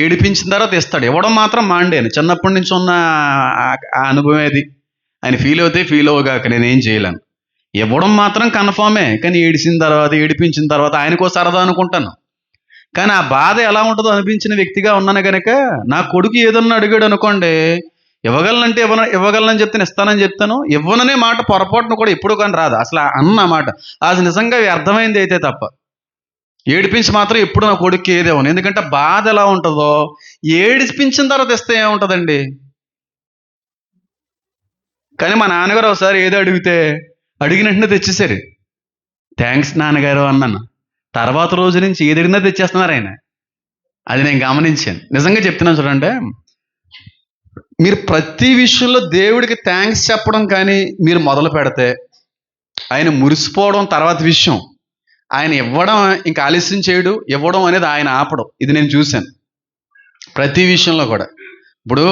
ఏడిపించిన తర్వాత ఇస్తాడు, ఇవ్వడం మాత్రం మాండాను. చిన్నప్పటి నుంచి ఉన్న ఆ అనుభవం అది. ఆయన ఫీల్ అవుతే ఫీల్ అవ్వగాక నేనేం చేయలేను. ఇవ్వడం మాత్రం కన్ఫామే, కానీ ఏడిపించిన తర్వాత ఆయనకో సరదా అనుకుంటాను. కానీ ఆ బాధ ఎలా ఉంటుందో అనిపించిన వ్యక్తిగా ఉన్నాను కనుక, నా కొడుకు ఏదన్నా అడిగాడు అనుకోండి, ఇవ్వగలనంటే ఇవ్వగలనని చెప్తాను, ఇస్తానని చెప్తాను. ఇవ్వననే మాట పొరపాటును కూడా ఎప్పుడు కానీ రాదు అసలు అన్న మాట. అది నిజంగా అర్థమైంది అయితే తప్ప. ఏడిపించి మాత్రం ఎప్పుడు నా కొడుకు ఏదేమో, ఎందుకంటే బాధ ఎలా ఉంటుందో ఏడిపించిన తర్వాత ఇస్తే ఏముంటుందండి. కానీ మా నాన్నగారు ఒకసారి ఏదో అడిగిన వెంటనే తెచ్చేసారు. థ్యాంక్స్ నాన్నగారు అన్నాను. తర్వాత రోజు నుంచి ఏది అడిగినా తెచ్చేస్తున్నారు ఆయన. అది నేను గమనించాను. నిజంగా చెప్తున్నాను చూడండి, మీరు ప్రతి విషయంలో దేవుడికి థ్యాంక్స్ చెప్పడం కానీ మీరు మొదలు పెడితే ఆయన మురిసిపోవడం తర్వాత విషయం. ఆయన ఇవ్వడం ఇంకా ఆలస్యం చేయడు, ఇవ్వడం అనేది ఆయన ఆపడం. ఇది నేను చూశాను ప్రతి విషయంలో కూడా. ఇప్పుడు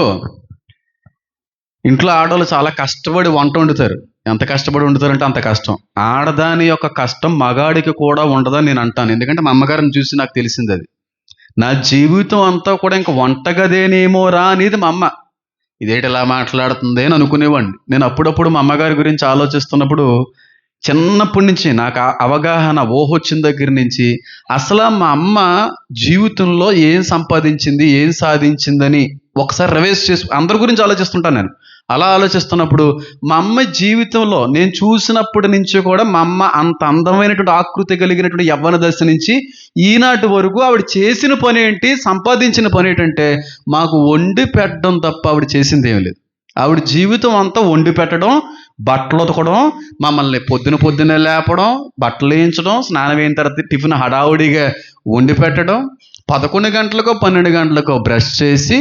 ఇంట్లో ఆడవాళ్ళు చాలా కష్టపడి వంట వండుతారు. ఎంత కష్టపడి వండుతారంటే అంత కష్టం. ఆడదాని యొక్క కష్టం మగాడికి కూడా ఉండదని నేను అంటాను. ఎందుకంటే మా అమ్మగారిని చూసి నాకు తెలిసింది అది. నా జీవితం అంతా కూడా ఇంకా వంటగదేనేమోరా అనేది మా అమ్మ. ఇదేంటి ఇలా మాట్లాడుతుంది అని అనుకునేవాడిని. నేను అప్పుడప్పుడు మా అమ్మగారి గురించి ఆలోచిస్తున్నప్పుడు చిన్నప్పటి నుంచి నాకు అవగాహన వచ్చిన దగ్గర నుంచి అసలు మా అమ్మ జీవితంలో ఏం సంపాదించింది, ఏం సాధించిందని ఒకసారి రివైజ్ చేసి అందరి గురించి ఆలోచిస్తుంటాను నేను. అలా ఆలోచిస్తున్నప్పుడు మా అమ్మ జీవితంలో నేను చూసినప్పటి నుంచి కూడా మా అమ్మ అంత అందమైనటువంటి ఆకృతి కలిగినటువంటి యవ్వన దశ నుంచి ఈనాటి వరకు ఆవిడ చేసిన పని ఏంటి, సంపాదించిన పని ఏంటంటే మాకు వండి పెట్టడం తప్ప ఆవిడ చేసింది ఏమీ లేదు. ఆవిడ జీవితం అంతా వండి పెట్టడం, బట్టలు ఉతకడం, మమ్మల్ని పొద్దున్నే లేపడం, బట్టలు వేయించడం, స్నానం అయిన తర్వాత టిఫిన్ హడావుడిగా వండి పెట్టడం, 11 గంటలకో 12 గంటలకో బ్రష్ చేసి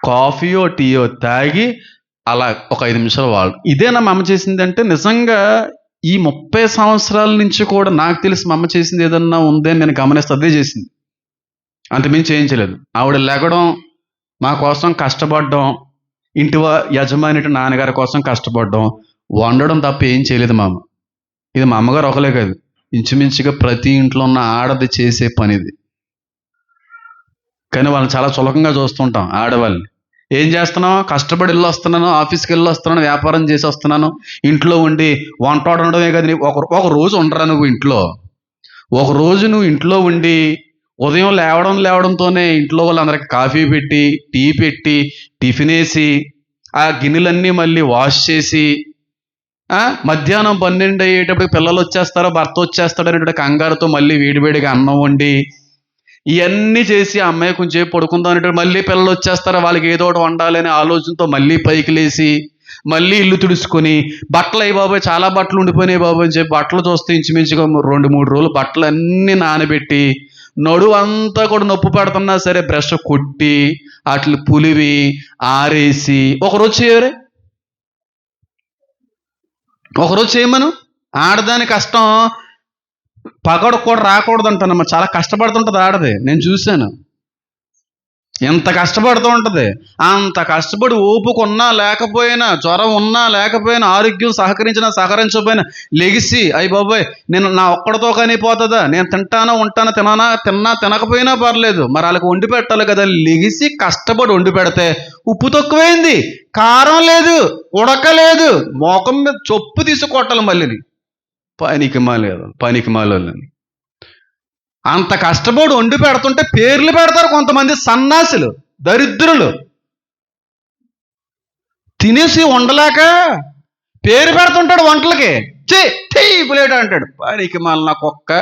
కాఫీయో టీయో తాగి అలా ఒక 5 నిమిషాలు వాళ్ళు. ఇదేనా మా అమ్మ చేసిందంటే నిజంగా ఈ 30 సంవత్సరాల నుంచి కూడా నాకు తెలిసి మా అమ్మ చేసింది ఏదన్నా ఉందే నేను గమనిస్తే అదే చేసింది. అంతమించి చేయించలేదు. ఆవిడ లెగడం, మా కోసం కష్టపడడం, ఇంటి యజమాని నాన్నగారి కోసం కష్టపడడం, వండడం తప్ప ఏం చేయలేదు మా అమ్మ. ఇది మా అమ్మగారు ఒకలే కాదు, ఇంచుమించుగా ప్రతి ఇంట్లో ఉన్న ఆడది చేసే పని ఇది. కానీ వాళ్ళని చాలా చులకంగా చూస్తుంటాం ఆడవాళ్ళని. ఏం చేస్తున్నావు, కష్టపడి వెళ్ళి వస్తున్నాను, ఆఫీస్కి వెళ్ళి వస్తున్నాను, వ్యాపారం చేసి వస్తున్నాను, ఇంట్లో ఉండి వంట వండడమే కదా. ఒక రోజు ఉండరా నువ్వు ఇంట్లో? ఒక రోజు నువ్వు ఇంట్లో ఉండి ఉదయం లేవడంతోనే ఇంట్లో వాళ్ళందరికీ కాఫీ పెట్టి, టీ పెట్టి, టిఫిన్ వేసి, ఆ గిన్నెలన్నీ మళ్ళీ వాష్ చేసి, మధ్యాహ్నం 12 అయ్యేటప్పుడు పిల్లలు వచ్చేస్తారో భర్త వచ్చేస్తాడో అనేటువంటి కంగారుతో మళ్ళీ వేడివేడిగా అన్నం వండి ఇవన్నీ చేసి ఆ అమ్మాయి కొంచెం పడుకుందాం అనేటువంటి మళ్ళీ పిల్లలు వచ్చేస్తారో వాళ్ళకి ఏదో ఒకటి వండాలనే ఆలోచనతో మళ్ళీ పైకి లేచి మళ్ళీ ఇల్లు తుడుచుకొని బట్టలు అయ్యి బాబాయ్ చాలా బట్టలు ఉండిపోయినాయి బాబు అని చెప్పి బట్టలు చూస్తే ఇంచుమించుగా 2-3 రోజులు బట్టలు అన్నీ నానబెట్టి నడువు అంతా కూడా నొప్పి పడుతున్నా సరే బ్రష్ కొట్టి వాటిని పులివి ఆరేసి ఒకరోజు చేయరే, ఒకరోజు చేయమను. ఆడదాని కష్టం పగడు కూడా రాకూడదు అంటానమ్మా. చాలా కష్టపడుతుంటుంది ఆడది, నేను చూశాను. ఎంత కష్టపడుతూ ఉంటుంది. అంత కష్టపడి ఓపుకున్నా లేకపోయినా, జ్వరం ఉన్నా లేకపోయినా, ఆరోగ్యం సహకరించకపోయినా లెగిసి అయ్యి బాబాయ్ నేను నా ఒక్కడితో కానీ పోతుందా, నేను తింటానో ఉంటానో తినకపోయినా పర్లేదు, మరి వాళ్ళకి వండి పెట్టాలి కదా. లెగిసి కష్టపడి వండి పెడితే ఉప్పు తక్కువైంది, కారం లేదు, ఉడకలేదు, మోకం మీద చొప్పు తీసి కొట్టాలి మళ్ళీని. పనికి మాలని అంత కష్టపడి వండి పెడుతుంటే పేర్లు పెడతారు కొంతమంది సన్నాసులు, దరిద్రులు. తినేసి వండలేక పేరు పెడుతుంటాడు వంటలకి. పులేట అంటాడు. పనికి నా కుక్క.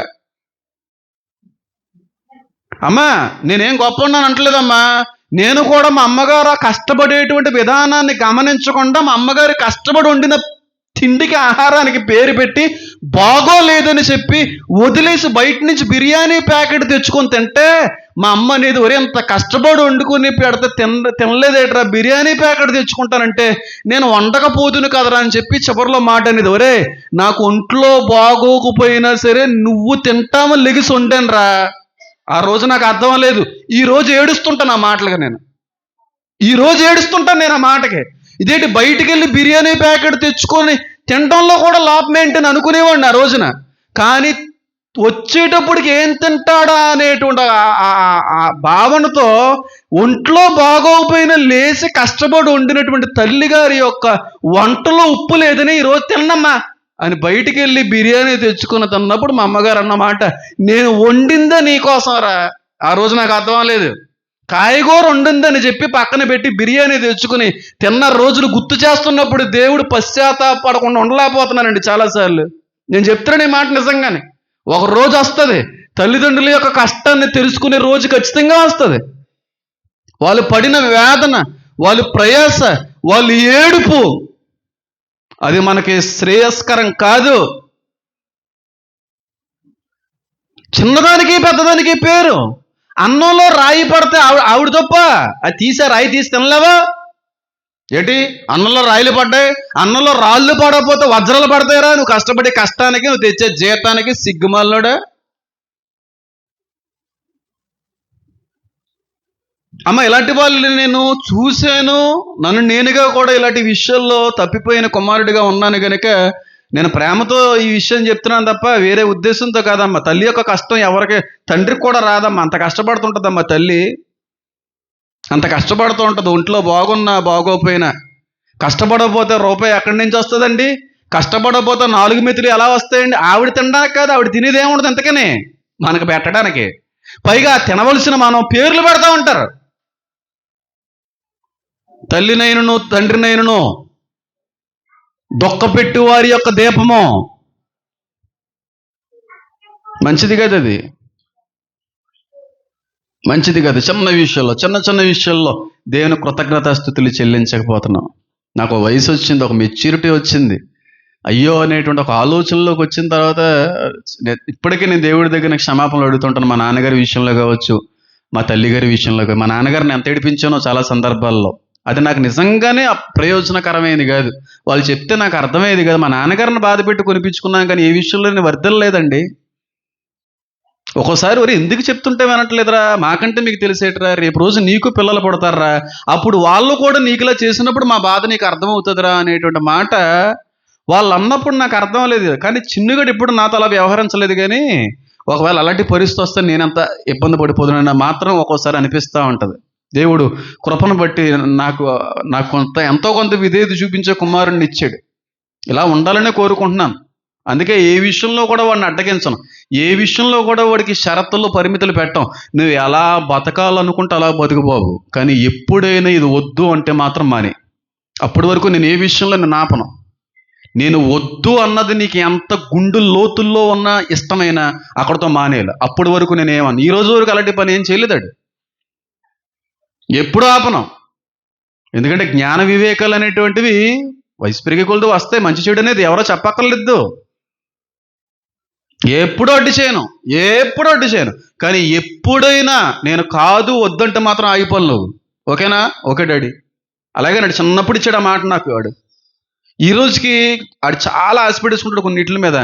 అమ్మా నేనేం గొప్ప ఉన్నాను అంటలేదమ్మా. నేను కూడా మా అమ్మగారు కష్టపడేటువంటి విధానాన్ని గమనించకుండా మా అమ్మగారు కష్టపడి వండిన తిండికి ఆహారానికి పేరు పెట్టి బాగోలేదని చెప్పి వదిలేసి బయట నుంచి బిర్యానీ ప్యాకెట్ తెచ్చుకొని తింటే మా అమ్మ అనేది ఒరే ఎంత కష్టపడి వండుకొని పెడితే తినలేదేట్రా, బిర్యానీ ప్యాకెట్ తెచ్చుకుంటానంటే నేను వండకపోతును కదరా అని చెప్పి చివరిలో మాట అనేది ఒరే నాకు ఒంట్లో బాగోకపోయినా సరే నువ్వు తింటామని లెగిసి వండాను రా. ఆ రోజు నాకు అర్థం లేదు. ఈ రోజు ఏడుస్తుంటాను ఆ మాటలుగా. ఈ రోజు ఏడుస్తుంటాను నేను ఆ మాటకి. ఇదేంటి బయటికి వెళ్ళి బిర్యానీ ప్యాకెట్ తెచ్చుకొని తినడంలో కూడా లాభం ఏంటని అనుకునేవాడిని ఆ రోజున. కానీ వచ్చేటప్పటికి ఏం తింటాడా అనేటువంటి భావనతో ఒంట్లో బాగోకపోయినా లేచి కష్టపడి వండినటువంటి తల్లిగారి యొక్క వంటలో ఉప్పు లేదని ఈరోజు తిన్నమ్మా అని బయటికి వెళ్ళి బిర్యానీ తెచ్చుకుని తిన్నప్పుడు మా అమ్మగారు అన్నమాట నేను వండిందా నీకోసం రా. ఆ రోజు నాకు అర్థం లేదు. కాయగూర వండిందని చెప్పి పక్కన పెట్టి బిర్యానీ తెచ్చుకుని తిన్న రోజులు గుర్తు చేస్తున్నప్పుడు దేవుడు పశ్చాత్తాపడకుండా ఉండలేకపోతున్నానండి చాలాసార్లు. నేను చెప్తున్నాను ఈ మాట నిజంగానే. ఒక రోజు వస్తుంది, తల్లిదండ్రుల యొక్క కష్టాన్ని తెలుసుకునే రోజు ఖచ్చితంగా వస్తుంది. వాళ్ళు పడిన వేదన, వాళ్ళు ప్రయాస, వాళ్ళు ఏడుపు అది మనకి శ్రేయస్కరం కాదు. చిన్నదానికి పెద్దదానికి పేరు. అన్నంలో రాయి పడితే ఆవిడ తప్ప అది తీసా, రాయి తీసి తినలేవా ఏంటి? అన్నంలో రాయిలు పడ్డాయి, అన్నంలో రాళ్ళు పడకపోతే వజ్రాలు పడతాయిరా. నువ్వు కష్టపడే కష్టానికి నువ్వు తెచ్చే జీతానికి సిగ్గుమాలనోడా. అమ్మ ఇలాంటి వాళ్ళు నేను చూశాను. నన్ను నేనుగా కూడా ఇలాంటి విషయాల్లో తప్పిపోయిన కుమారుడిగా ఉన్నాను కనుక నేను ప్రేమతో ఈ విషయం చెప్తున్నాను తప్ప వేరే ఉద్దేశంతో కాదమ్మా. తల్లి యొక్క కష్టం ఎవరికి తండ్రికి కూడా రాదమ్మా. అంత కష్టపడుతుంటుందమ్మా తల్లి, అంత కష్టపడుతూ ఉంటుంది. ఒంట్లో బాగున్నా బాగోపోయినా. కష్టపడకపోతే రూపాయి ఎక్కడి నుంచి వస్తుందండి? కష్టపడకపోతే 4 మెతులు ఎలా వస్తాయండి? ఆవిడ తినడానికి కాదు, ఆవిడ తినేది ఏముండదు ఎంతకని మనకు పెట్టడానికి. పైగా తినవలసిన మనం పేర్లు పెడతా ఉంటారు. తల్లినైనను తండ్రినైనను దొక్కపెట్టు వారి యొక్క దీపము. మంచిది కదా, అది మంచిది కదా. చిన్న విషయాల్లో దేవుని కృతజ్ఞతాస్తుతులు చెల్లించకపోతున్నాం. నాకు వయసు వచ్చింది, ఒక మెచ్యూరిటీ వచ్చింది, అయ్యో అనేటువంటి ఒక ఆలోచనలోకి వచ్చిన తర్వాత ఇప్పటికీ నేను దేవుడి దగ్గర క్షమాపణలు అడుగుతుంటాను. మా నాన్నగారి విషయంలో కావచ్చు, మా తల్లిగారి విషయంలో కావచ్చు. మా నాన్నగారిని ఎంత ఏడిపించానో చాలా సందర్భాల్లో. అది నాకు నిజంగానే ప్రయోజనకరమైనది కాదు. వాళ్ళు చెప్తే నాకు అర్థమయ్యేది కాదు. మా నాన్నగారిని బాధ పెట్టి కొనిపించుకున్నాను, కానీ ఏ విషయంలో నేను వర్దలేదండి. ఒక్కోసారి వరి ఎందుకు చెప్తుంటే వినట్లేదురా, మాకంటే మీకు తెలిసేటరా, రేపు రోజు నీకు పిల్లలు పడతారా, అప్పుడు వాళ్ళు కూడా నీకులా చేసినప్పుడు మా బాధ నీకు అర్థమవుతుందిరా అనేటువంటి మాట వాళ్ళు అన్నప్పుడు నాకు అర్థం లేదు. కానీ చిన్నుగడు ఇప్పుడు నాతో అలా వ్యవహరించలేదు. కానీ ఒకవేళ అలాంటి పరిస్థితి వస్తే నేనంత ఇబ్బంది పడిపోతున్నా మాత్రం ఒక్కోసారి అనిపిస్తూ ఉంటుంది. దేవుడు కృపను బట్టి నాకు ఎంతో కొంత విధేయత చూపించే కుమారుణ్ణి ఇచ్చాడు. ఇలా ఉండాలనే కోరుకుంటున్నాను. అందుకే ఏ విషయంలో కూడా వాడిని అడ్డగించను. ఏ విషయంలో కూడా వాడికి షరతులు పరిమితులు పెట్టం. నువ్వు ఎలా బతకాలనుకుంటే అలా బతుకు బాబు, కానీ ఎప్పుడైనా ఇది వద్దు అంటే మాత్రం మానే. అప్పటి వరకు నేను ఏ విషయంలో నేను ఆపను. నేను వద్దు అన్నది నీకు ఎంత గుండు లోతుల్లో ఉన్న ఇష్టమైన అక్కడితో మానేయాలి. అప్పటి వరకు నేను ఏమన్నా ఈ రోజు వరకు అలాంటి పని ఏం చేయలేదాడు. ఎప్పుడు ఆపను. ఎందుకంటే జ్ఞాన వివేకాలు అనేటువంటివి వయసు పెరిగే కొలది వస్తాయి. మంచి చెడు అనేది ఎవరో చెప్పక్కర్లేదు. ఎప్పుడు అడ్డు చేయను. కానీ ఎప్పుడైనా నేను కాదు వద్దంటే మాత్రం ఆగిపోను. నువ్వు ఓకేనా? Okay daddy. అలాగే నాడు చిన్నప్పుడు ఇచ్చాడు ఆ మాట నాకు. వాడు ఈ రోజుకి ఆడు చాలా ఆశపెట్టేసుకుంటాడు కొన్నిటి మీద.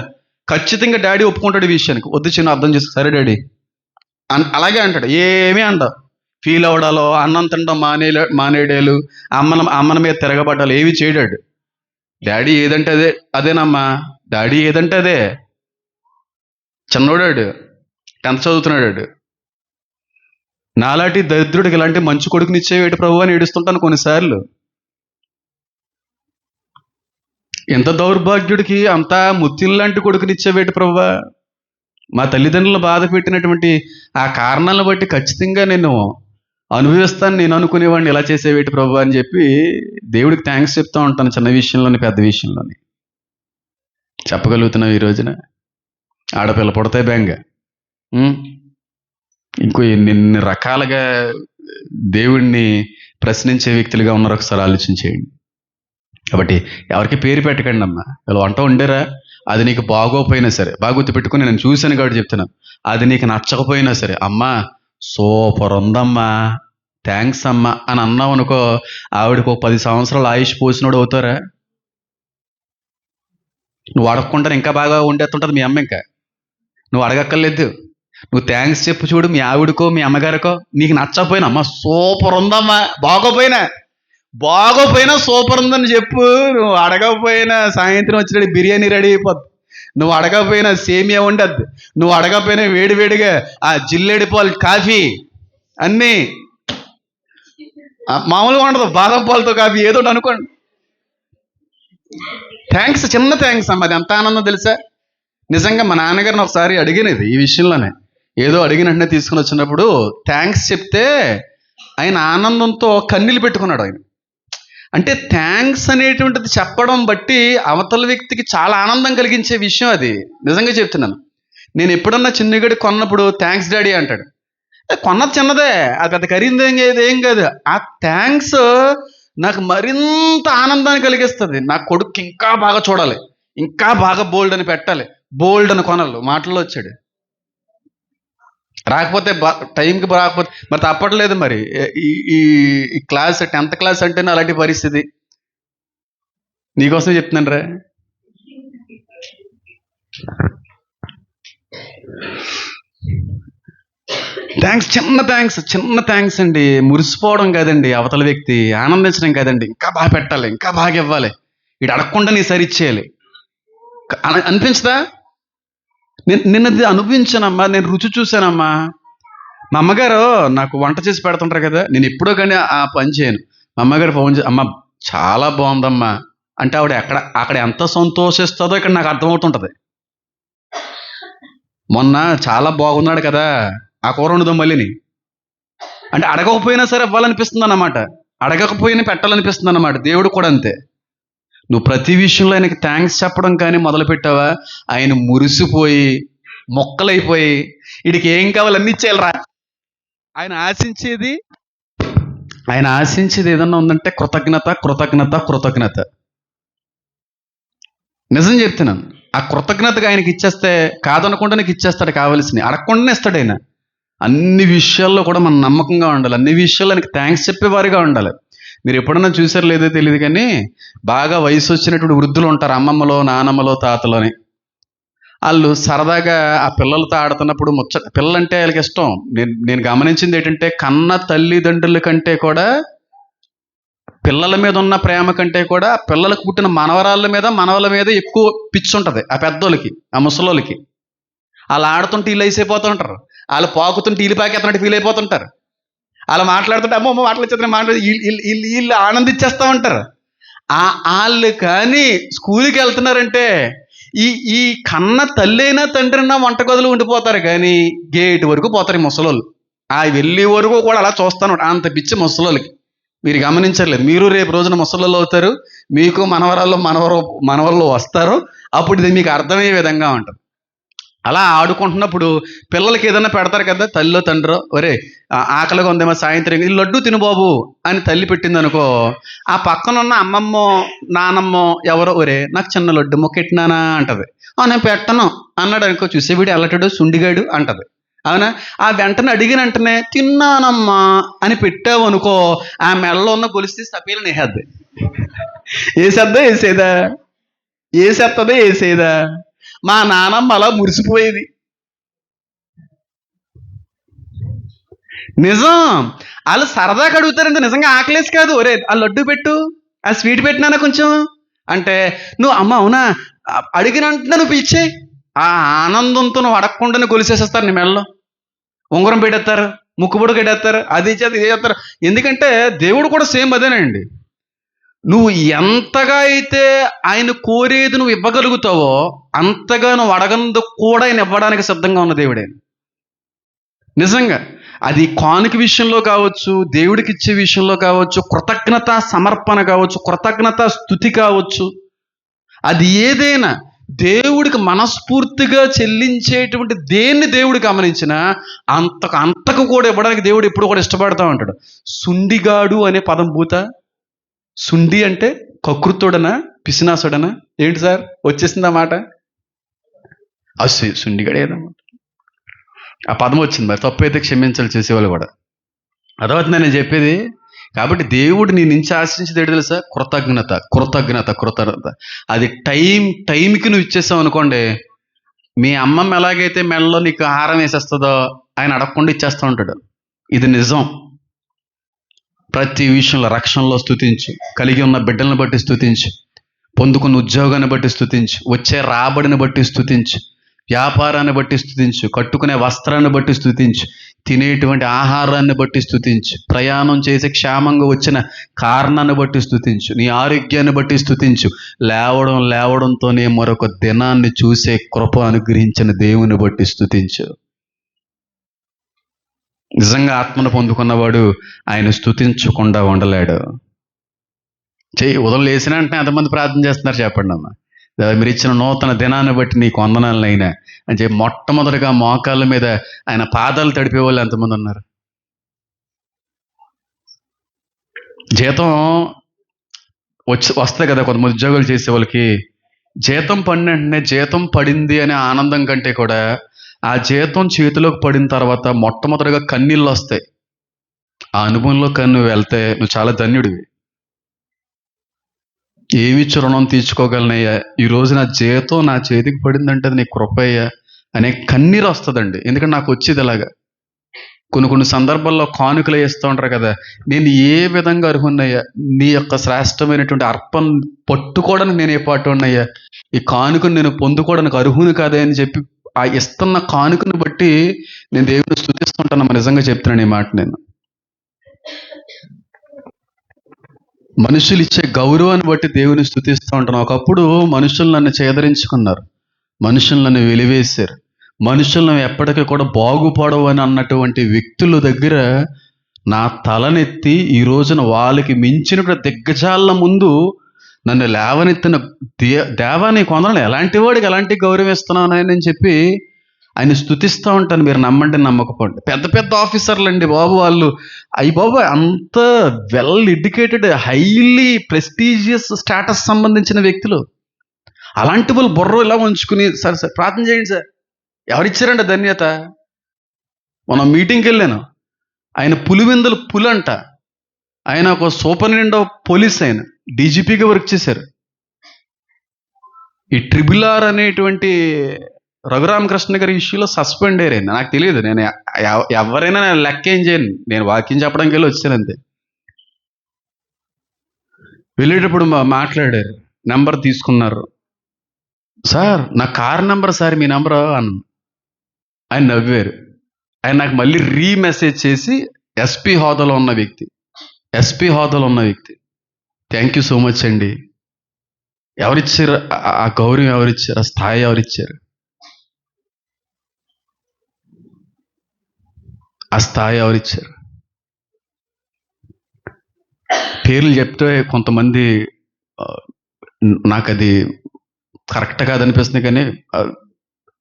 ఖచ్చితంగా డాడీ ఒప్పుకుంటాడు ఈ విషయానికి. వద్దు చిన్న అర్థం చేసుకో, సరే డాడీ అలాగే అంటాడు. ఏమీ అంటావు ఫీల్ అవ్వడాలో, అన్నం తినడం మానేడాలు, అమ్మల మీద తిరగబడ్డాలు ఏవి చేయడాడు. డాడీ ఏదంటే అదేనమ్మా, డాడీ ఏదంటే అదే. చిన్నోడాడు 10th చదువుతున్నాడు. నాలాంటి దరిద్రుడికి ఇలాంటి మంచి కొడుకునిచ్చేవేటి ప్రభు అని ఏడుస్తుంటాను కొన్నిసార్లు. ఎంత దౌర్భాగ్యుడికి అంత ముత్తిల్లాంటి కొడుకునిచ్చేవేటి ప్రభు. మా తల్లిదండ్రులు బాధ పెట్టినటువంటి ఆ కారణాలను బట్టి ఖచ్చితంగా నేను అనుభవిస్తాను నేను అనుకునేవాడిని ఇలా చేసేవేటి ప్రభు అని చెప్పి దేవుడికి థ్యాంక్స్ చెప్తూ ఉంటాను. చిన్న విషయంలోని పెద్ద విషయంలోని చెప్పగలుగుతున్నావు. ఈ రోజున ఆడపిల్ల పుడతాయి బెంగ, ఇంకో ఎన్ని రకాలుగా దేవుణ్ణి ప్రశ్నించే వ్యక్తులుగా ఉన్నారు. ఒకసారి ఆలోచించేయండి. కాబట్టి ఎవరికి పేరు పెట్టకండి అమ్మా. వీళ్ళు వంట వండారా, అది నీకు బాగోపోయినా సరే, బాగా గుర్తుపెట్టుకుని నేను చూశాను కాబట్టి చెప్తున్నాను. అది నీకు నచ్చకపోయినా సరే, అమ్మా సూపర్ ఉందమ్మా, థ్యాంక్స్ అమ్మా అని అన్నావు అనుకో, ఆవిడకు 10 సంవత్సరాలు ఆయుష్ పోసినోడు అవుతారా? నువ్వు అడగకుండా ఇంకా బాగా ఉండేస్తుంటుంది మీ అమ్మ. ఇంకా నువ్వు అడగక్కర్లేదు. నువ్వు థ్యాంక్స్ చెప్పు చూడు, మీ ఆవిడకో మీ అమ్మగారికో. నీకు నచ్చకపోయినా అమ్మ సూపర్ ఉందమ్మా, బాగోపోయినా సూపర్ ఉందని చెప్పు. నువ్వు అడగకపోయినా సాయంత్రం వచ్చినట్టు బిర్యానీ రెడీ అయిపోద్ది. నువ్వు అడగకపోయినా సేమియా ఉండద్దు. నువ్వు అడగకపోయినా వేడివేడిగా ఆ జిల్లేడి పాలు కాఫీ అన్నీ మామూలుగా ఉండదు. బాదం పాలతో కాఫీ ఏదో అనుకోండి. థ్యాంక్స్, చిన్న థ్యాంక్స్ అమ్మ, అది ఎంత ఆనందం తెలుసా. నిజంగా మా నాన్నగారిని ఒకసారి అడిగినది ఈ విషయంలోనే. ఏదో అడిగిన వెంటనే తీసుకుని వచ్చినప్పుడు థ్యాంక్స్ చెప్తే ఆయన ఆనందంతో కన్నీళ్ళు పెట్టుకున్నాడు. ఆయన అంటే థ్యాంక్స్ అనేటువంటిది చెప్పడం బట్టి అవతల వ్యక్తికి చాలా ఆనందం కలిగించే విషయం అది. నిజంగా చెప్తున్నాను. నేను ఎప్పుడన్నా చిన్నగడి కొన్నప్పుడు థ్యాంక్స్ డాడీ అంటాడు. కొన్నది చిన్నదే, అది పెద్ద ఖరీదేం కాదు. ఆ థ్యాంక్స్ నాకు మరింత ఆనందాన్ని కలిగిస్తుంది. నా కొడుకు ఇంకా బాగా చూడాలి, ఇంకా బాగా బోల్డ్ అని పెట్టాలి, బోల్డ్ అని కొనాలి. మాటల్లో వచ్చాడు. రాకపోతే టైంకి రాకపోతే మరి తప్పట్లేదు. మరి ఈ క్లాస్ 10th క్లాస్ అంటేనే అలాంటి పరిస్థితి. నీకోసం చెప్తున్నాను రా. చిన్న థ్యాంక్స్ అండి. మురిసిపోవడం కాదండి, అవతల వ్యక్తి ఆనందించడం కాదండి, ఇంకా బాగా పెట్టాలి, ఇంకా బాగా ఇవ్వాలి, ఇటు అడగకుండా నీ సరిచ్చేయాలి అనిపించదా? నిన్నది అనుభవించానమ్మా, నేను రుచి చూశానమ్మా. మా అమ్మగారు నాకు వంట చేసి పెడుతుంటారు కదా, నేను ఎప్పుడో కానీ ఆ పని చేయను. మా అమ్మగారు ఫోన్ చేసి అమ్మ చాలా బాగుందమ్మా అంటే ఆవిడ అక్కడ ఎంత సంతోషిస్తుందో ఇక్కడ నాకు అర్థమవుతుంటుంది. మొన్న చాలా బాగున్నాడు కదా, ఆ కూర ఉండదు మళ్ళీని అంటే అడగకపోయినా సరే ఇవ్వాలనిపిస్తుంది అన్నమాట, అడగకపోయినా పెట్టాలనిపిస్తుంది అన్నమాట. దేవుడు కూడా అంతే. నువ్వు ప్రతి విషయంలో ఆయనకి థ్యాంక్స్ చెప్పడం కానీ మొదలుపెట్టావా, ఆయన మురిసిపోయి మొక్కలైపోయి వీడికి ఏం కావాలి అన్ని ఇచ్చేయాలరా. ఆయన ఆశించేది ఏదన్నా ఉందంటే కృతజ్ఞత. నిజం చెప్తున్నాను. ఆ కృతజ్ఞతగా ఆయనకి ఇచ్చేస్తే కాదనకుండా నీకు ఇచ్చేస్తాడు. కావాల్సినవి అడగకుండానే ఇస్తాడు ఆయన. అన్ని విషయాల్లో కూడా మనం నమ్మకంగా ఉండాలి. అన్ని విషయాల్లో ఆయనకి థ్యాంక్స్ చెప్పేవారిగా ఉండాలి. మీరు ఎప్పుడన్నా చూసారో లేదో తెలియదు కానీ బాగా వయసు వచ్చినటువంటి వృద్ధులు ఉంటారు, అమ్మమ్మలో నానమ్మలో తాతలోని. వాళ్ళు సరదాగా ఆ పిల్లలతో ఆడుతున్నప్పుడు పిల్లలంటే వాళ్ళకి ఇష్టం. నేను గమనించింది ఏంటంటే కన్న తల్లిదండ్రుల కంటే కూడా పిల్లల మీద ఉన్న ప్రేమ కంటే కూడా పిల్లలకు పుట్టిన మనవల మీద ఎక్కువ పిచ్చి ఉంటుంది ఆ పెద్దోళ్ళకి, ఆ ముసలోళ్ళకి. వాళ్ళు ఆడుతుంటే వీళ్ళు అయిపోతుంటారు, వాళ్ళు పాకుతుంటే వీళ్ళు పాకేస్తున్నట్టు ఫీల్ అయిపోతుంటారు, అలా మాట్లాడుతుంటే అమ్మ మాట్లాడి వీళ్ళు ఆనందించేస్తూ ఉంటారు. వాళ్ళు కానీ స్కూల్కి వెళ్తున్నారంటే ఈ కన్న తల్లి అయినా తండ్రి అయినా వంటగదిలో ఉండిపోతారు, కానీ గేట్ వరకు పోతారు ఈ ముసలోళ్ళు. ఆ వెళ్ళే వరకు కూడా అలా చూస్తాను. అంత పిచ్చి ముసలోళ్ళకి. మీరు గమనించట్లేదు. మీరు రేపు రోజున ముసలలో అవుతారు, మీకు మనవళ్ళు వస్తారు. అప్పుడు ఇది మీకు అర్థమయ్యే విధంగా ఉంటుంది. అలా ఆడుకుంటున్నప్పుడు పిల్లలకి ఏదైనా పెడతారు కదా, తల్లిలో తండ్రో, ఒరే ఆకలిగా ఉందేమో సాయంత్రం ఈ లడ్డు తిను బాబు అని తల్లి పెట్టింది అనుకో, ఆ పక్కనున్న అమ్మమ్మో నానమ్మో ఎవరో, ఒరే నాకు చిన్న లడ్డు మొక్కెట్టినానా అంటది. నేను పెట్టను అన్నాడు అనుకో, చూసేవిడు అల్లటాడు సుండిగాడు అంటది. అవునా? ఆ వెంటనే అడిగిన వెంటనే తిన్నానమ్మా అని పెట్టావు అనుకో, ఆ మెడలో ఉన్న గొలిసి సపీలు నేహద్ది. వేసేద్దా వేసేదా? వేసేస్తుందా వేసేదా? మా నానమ్మ అలా మురిసిపోయేది. నిజం. వాళ్ళు సరదాగా అడుగుతారంటే నిజంగా ఆకలేసి కాదు, ఒరే ఆ లడ్డు పెట్టు, ఆ స్వీట్ పెట్టినానా కొంచెం అంటే, నువ్వు అమ్మ అవునా అడిగిన వెంటనే నువ్వు ఇచ్చే, ఆ ఆనందంతో నువ్వు అడగకుండానే గొలిసేసేస్తారు నీ మెడలో. ఉంగరం పెట్టేస్తారు, ముక్కుబొడు పెట్టేస్తారు, అది చేస్తారు ఇది చేస్తారు. ఎందుకంటే దేవుడు కూడా సేమ్ అదేనండి. నువ్వు ఎంతగా అయితే ఆయన కోరేది నువ్వు ఇవ్వగలుగుతావో, అంతగా నువ్వు అడగనందుకు కూడా ఆయన ఇవ్వడానికి సిద్ధంగా ఉన్న దేవుడే. నిజంగా అది కానుక విషయంలో కావచ్చు, దేవుడికి ఇచ్చే విషయంలో కావచ్చు, కృతజ్ఞత సమర్పణ కావచ్చు, కృతజ్ఞత స్తుతి కావచ్చు, అది ఏదైనా దేవుడికి మనస్ఫూర్తిగా చెల్లించేటువంటి దేన్ని దేవుడు గమనించినా అంతకు కూడా ఇవ్వడానికి దేవుడు ఎప్పుడు కూడా ఇష్టపడతా ఉంటాడు. సుండిగాడు అనే పదం భూత. సుండి అంటే కకృతుడనా పిసినాసుడనా? ఏంటి సార్ వచ్చేసింది ఆ మాట? సుండిగాడు ఏదన్నమాట ఆ పదం వచ్చింది. మరి తప్పు అయితే క్షమించాలి చేసేవాళ్ళు కూడా. అదవుతుంది నేను చెప్పేది. కాబట్టి దేవుడు నీ నుంచి ఆశించేది ఏంటి తెలుసా? కృతజ్ఞత కృతజ్ఞత కృతజ్ఞత. అది టైంకి నువ్వు ఇచ్చేసావు అనుకోండి, మీ అమ్మమ్మ ఎలాగైతే మెడలో నీకు హారం వేసేస్తుందో ఆయన అడగకుండా ఇచ్చేస్తూ ఉంటాడు. ఇది నిజం. ప్రతి విషయంలో రక్షణలో స్తుతించు, కలిగి ఉన్న బిడ్డలను బట్టి స్తుతించు, పొందుకున్న ఉద్యోగాన్ని బట్టి స్తుతించు, వచ్చే రాబడిని బట్టి స్తుతించు, వ్యాపారాన్ని బట్టి స్తుతించు, కట్టుకునే వస్త్రాన్ని బట్టి స్తుతించు, తినేటువంటి ఆహారాన్ని బట్టి స్తుతించు, ప్రయాణం చేసి క్షేమంగా వచ్చిన కారణాన్ని బట్టి స్తుతించు, నీ ఆరోగ్యాన్ని బట్టి స్తుతించు, లేవడంతోనే మరొక దినాన్ని చూసే కృప అనుగ్రహించిన దేవుని బట్టి స్తుతించు. నిజంగా ఆత్మను పొందుకున్నవాడు ఆయన స్తుతించకుండా ఉండలేడు. ఉదయం లేచిన వెంటనే ఎంతమంది ప్రార్థన చేస్తున్నారు చెప్పండి అమ్మ. మీరు ఇచ్చిన నూతన దినాన్ని బట్టి నీకు వందనాలనైనా అని చెప్పి మొట్టమొదటిగా మోకాళ్ళ మీద ఆయన పాదాలు తడిపే వాళ్ళు ఎంతమంది ఉన్నారు? జీతం వస్తాయి కదా కొంతమంది ఉద్యోగాలు చేసే వాళ్ళకి. జీతం పడిన వెంటనే జీతం పడింది అనే ఆనందం కంటే కూడా ఆ జీతం చేతిలోకి పడిన తర్వాత మొట్టమొదటిగా కన్నీళ్ళు వస్తాయి. ఆ అనుభవంలో కన్ను వెళ్తే నువ్వు చాలా ధన్యుడివి. ఏమిచ్చి రుణం తీర్చుకోగలనయ్యా, ఈ రోజు నా జీతం నా చేతికి పడిందంటే నీ కృపయ్యా అనే కన్నీరు వస్తుందండి. ఎందుకంటే నాకు వచ్చేది ఇలాగా కొన్ని సందర్భాల్లో కానుకలు వేస్తూ ఉంటారు కదా, నేను ఏ విధంగా అర్హున్నయ్యా, నీ యొక్క శ్రేష్టమైనటువంటి అర్పణ పట్టుకోవడానికి నేను ఏ పాటు ఉన్నయ్యా, ఈ కానుకను నేను పొందుకోవడానికి అర్హుని కాదే అని చెప్పి ఆ ఇస్తున్న కానుకను బట్టి నేను దేవుని స్తుతిస్తుంటాను. నిజంగా చెప్తున్నాను ఈ మాట. నేను మనుషులు ఇచ్చే గౌరవాన్ని బట్టి దేవుని స్తుతిస్తూ ఉంటాను. ఒకప్పుడు మనుషులు నన్ను చేదరించుకున్నారు, మనుషులు నన్ను వెలివేశారు, మనుషులను ఎప్పటికీ కూడా బాగుపడవు అని అన్నటువంటి వ్యక్తుల దగ్గర నా తలనెత్తి ఈ రోజున వాళ్ళకి మించిన దిగ్గజాల ముందు నన్ను లేవనెత్తిన దేవా నీకు వందనాలు, ఎలాంటి వాడికి ఎలాంటి గౌరవం ఇస్తున్నాను అని చెప్పి ఆయన స్తుతిస్తూ ఉంటాను. మీరు నమ్మంటే నమ్మకపోండి. పెద్ద పెద్ద ఆఫీసర్లు అండి బాబు, వాళ్ళు అయ్యి బాబు అంత well educated highly prestigious status సంబంధించిన వ్యక్తులు. అలాంటి వాళ్ళు బుర్ర ఇలా ఉంచుకుని సార్ ప్రార్థన చేయండి సార్, ఎవరిచ్చారంట ధన్యత? మనం మీటింగ్కి వెళ్ళాను, ఆయన పులివెందుల పులంట, ఆయన ఒక సూపరింటెండెంట్ ఆఫ్ పోలీస్, ఆయన డీజీపీగా వర్క్ చేశారు. ఈ RRR అనేటువంటి రఘురామకృష్ణ గారి ఇష్యూలో సస్పెండ్ అయ్యారు. నాకు తెలియదు, నేను ఎవరైనా నేను లెక్క ఏం చేయను, నేను వాక్యం చెప్పడానికి వెళ్ళి వచ్చాను అంతే. వెళ్ళేటప్పుడు మాట్లాడారు, నెంబర్ తీసుకున్నారు. సార్ నా కార్ నెంబర్ సార్, మీ నెంబర్ అన్న. ఆయన నవ్వారు. ఆయన నాకు మళ్ళీ రీమెసేజ్ చేసి ఎస్పీ హోదాలో ఉన్న వ్యక్తి థ్యాంక్ యూ సో మచ్ అండి. ఎవరిచ్చారు ఆ గౌరవం? ఎవరిచ్చారు ఆ స్థాయి? ఎవరిచ్చారు ఆ స్థాయి? ఎవరిచ్చారు? పేర్లు చెప్తే కొంతమంది ఆ, నాకు అది కరెక్ట్ కాదనిపిస్తుంది, కానీ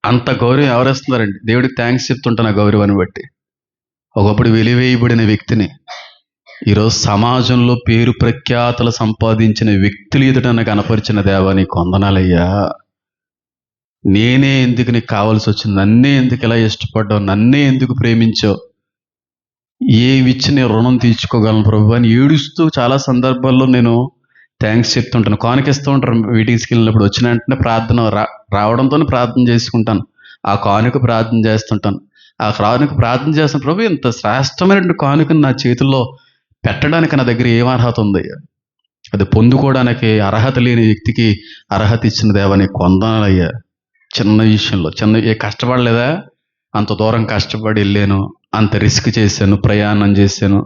అంత గౌరవం ఎవరేస్తున్నారండి. దేవుడికి థ్యాంక్స్ చెప్తుంటాను ఆ గౌరవాన్ని బట్టి. ఒకప్పుడు వెలివేయబడిన వ్యక్తిని ఈరోజు సమాజంలో పేరు ప్రఖ్యాతలు సంపాదించిన వ్యక్తులు ఎదుట నాకు కనపరిచిన దేవా నీకు వందనాలయ్యా. నేనే ఎందుకు నీకు కావాల్సి వచ్చింది, నన్నే ఎందుకు ఇలా ఇష్టపడ్డావు, నన్నే ఎందుకు ప్రేమించావు, ఏమిచ్చి నేను రుణం తీర్చుకోగలను ప్రభు అని ఏడుస్తూ చాలా సందర్భాల్లో నేను థ్యాంక్స్ చెప్తుంటాను. కానుకిస్తూ ఉంటారు మీటింగ్స్కి వెళ్ళినప్పుడు. వచ్చిన వెంటనే ప్రార్థన రావడంతో ప్రార్థన చేసుకుంటాను. ఆ కానుక ప్రార్థన చేస్తుంటాను. ఆ కానుక ప్రార్థన చేస్తున్న ప్రభు ఇంత శ్రేష్టమైనటువంటి కానుకను నా చేతుల్లో పెట్టడానికి నా దగ్గర ఏం అర్హత ఉంది, అది పొందుకోవడానికి అర్హత లేని వ్యక్తికి అర్హత ఇచ్చిన దేవాని కొందనయ్యా. చిన్న విషయంలో కష్టపడలేదా? అంత దూరం కష్టపడి వెళ్ళాను, అంత రిస్క్ చేశాను, ప్రయాణం చేశాను,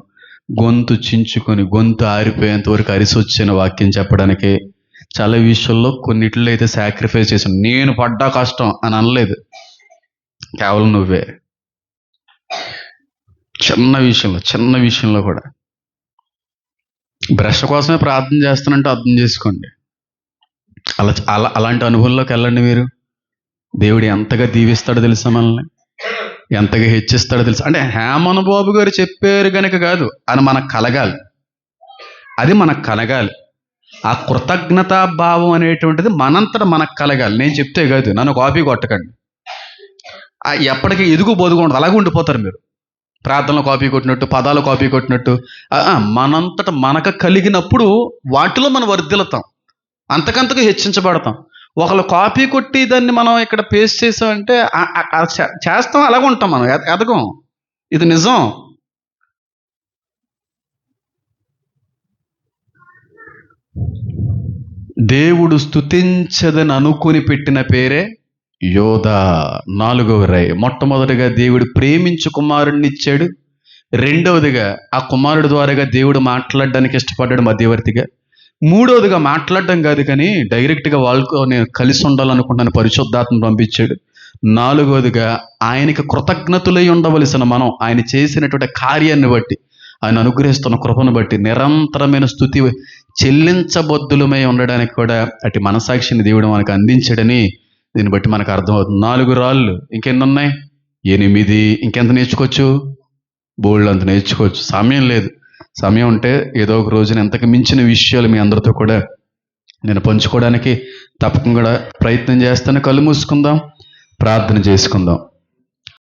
గొంతు చించుకొని గొంతు ఆరిపోయేంత వరకు అరిసి వచ్చాను వాక్యం చెప్పడానికి. చాలా విషయాల్లో కొన్నిట్లో అయితే సాక్రిఫైస్ చేశాను. నేను పడ్డా కష్టం అని అనలేదు, కేవలం నువ్వే. చిన్న విషయంలో కూడా బ్రష్ కోసమే ప్రార్థన చేస్తానంటే అర్థం చేసుకోండి. అలాంటి అనుభవంలోకి వెళ్ళండి మీరు. దేవుడు ఎంతగా దీవిస్తాడో తెలుసా, మనల్ని ఎంతగా హెచ్చిస్తాడో తెలుసా. అంటే హేమన్ బాబు గారు చెప్పారు కనుక కాదు, అని మనకు కలగాలి. అది మనకు కలగాలి. ఆ కృతజ్ఞతా భావం అనేటువంటిది మనంతట మనకు కలగాలి. నేను చెప్తే కాదు, నన్ను కాపీ కొట్టకండి. ఎప్పటికీ ఎదుగు బొదుగు ఉండదు, అలాగే ఉండిపోతారు మీరు. ప్రార్థనలు కాపీ కొట్టినట్టు, పదాలు కాపీ కొట్టినట్టు. మనంతట మనకు కలిగినప్పుడు వాటిలో మనం వర్ధిల్లుతాం, అంతకంతకు హెచ్చించబడతాం. ఒకళ్ళు కాపీ కొట్టి దాన్ని మనం ఇక్కడ పేస్ట్ చేసామంటే చేస్తాం, అలాగ ఉంటాం, మనం ఎదగం. ఇది నిజం. దేవుడు స్తుతించదని అనుకుని పెట్టిన పేరే యోధా. 4వ రాయి. మొట్టమొదటిగా దేవుడు ప్రేమించు కుమారుడిని ఇచ్చాడు. రెండవదిగా ఆ కుమారుడు ద్వారాగా దేవుడు మాట్లాడడానికి ఇష్టపడ్డాడు మధ్యవర్తిగా. మూడవదిగా మాట్లాడడం కాదు కానీ డైరెక్ట్గా వాళ్ళతో నేను కలిసి ఉండాలనుకుంటాను, పరిశుద్ధాత్మ పంపించాడు. 4వదిగా ఆయనకి కృతజ్ఞతులై ఉండవలసిన మనం ఆయన చేసినటువంటి కార్యాన్ని బట్టి, ఆయన అనుగ్రహిస్తున్న కృపను బట్టి నిరంతరమైన స్తుతి చెల్లించబద్దులమై ఉండడానికి కూడా అటు మనసాక్షిని దేవుడు మనకు అందించాడని దీన్ని బట్టి మనకు అర్థమవుతుంది. 4 రాళ్ళు, ఇంకెన్ని ఉన్నాయి? 8. ఇంకెంత నేర్చుకోవచ్చు? బోల్డ్ అంత నేర్చుకోవచ్చు. సమయం లేదు. సమయం ఉంటే ఏదో ఒక రోజున ఎంతకు మించిన విషయాలు మీ అందరితో కూడా నేను పంచుకోవడానికి తప్పకుండా ప్రయత్నం చేస్తాను. కళ్ళు మూసుకుందాం, ప్రార్థన చేసుకుందాం.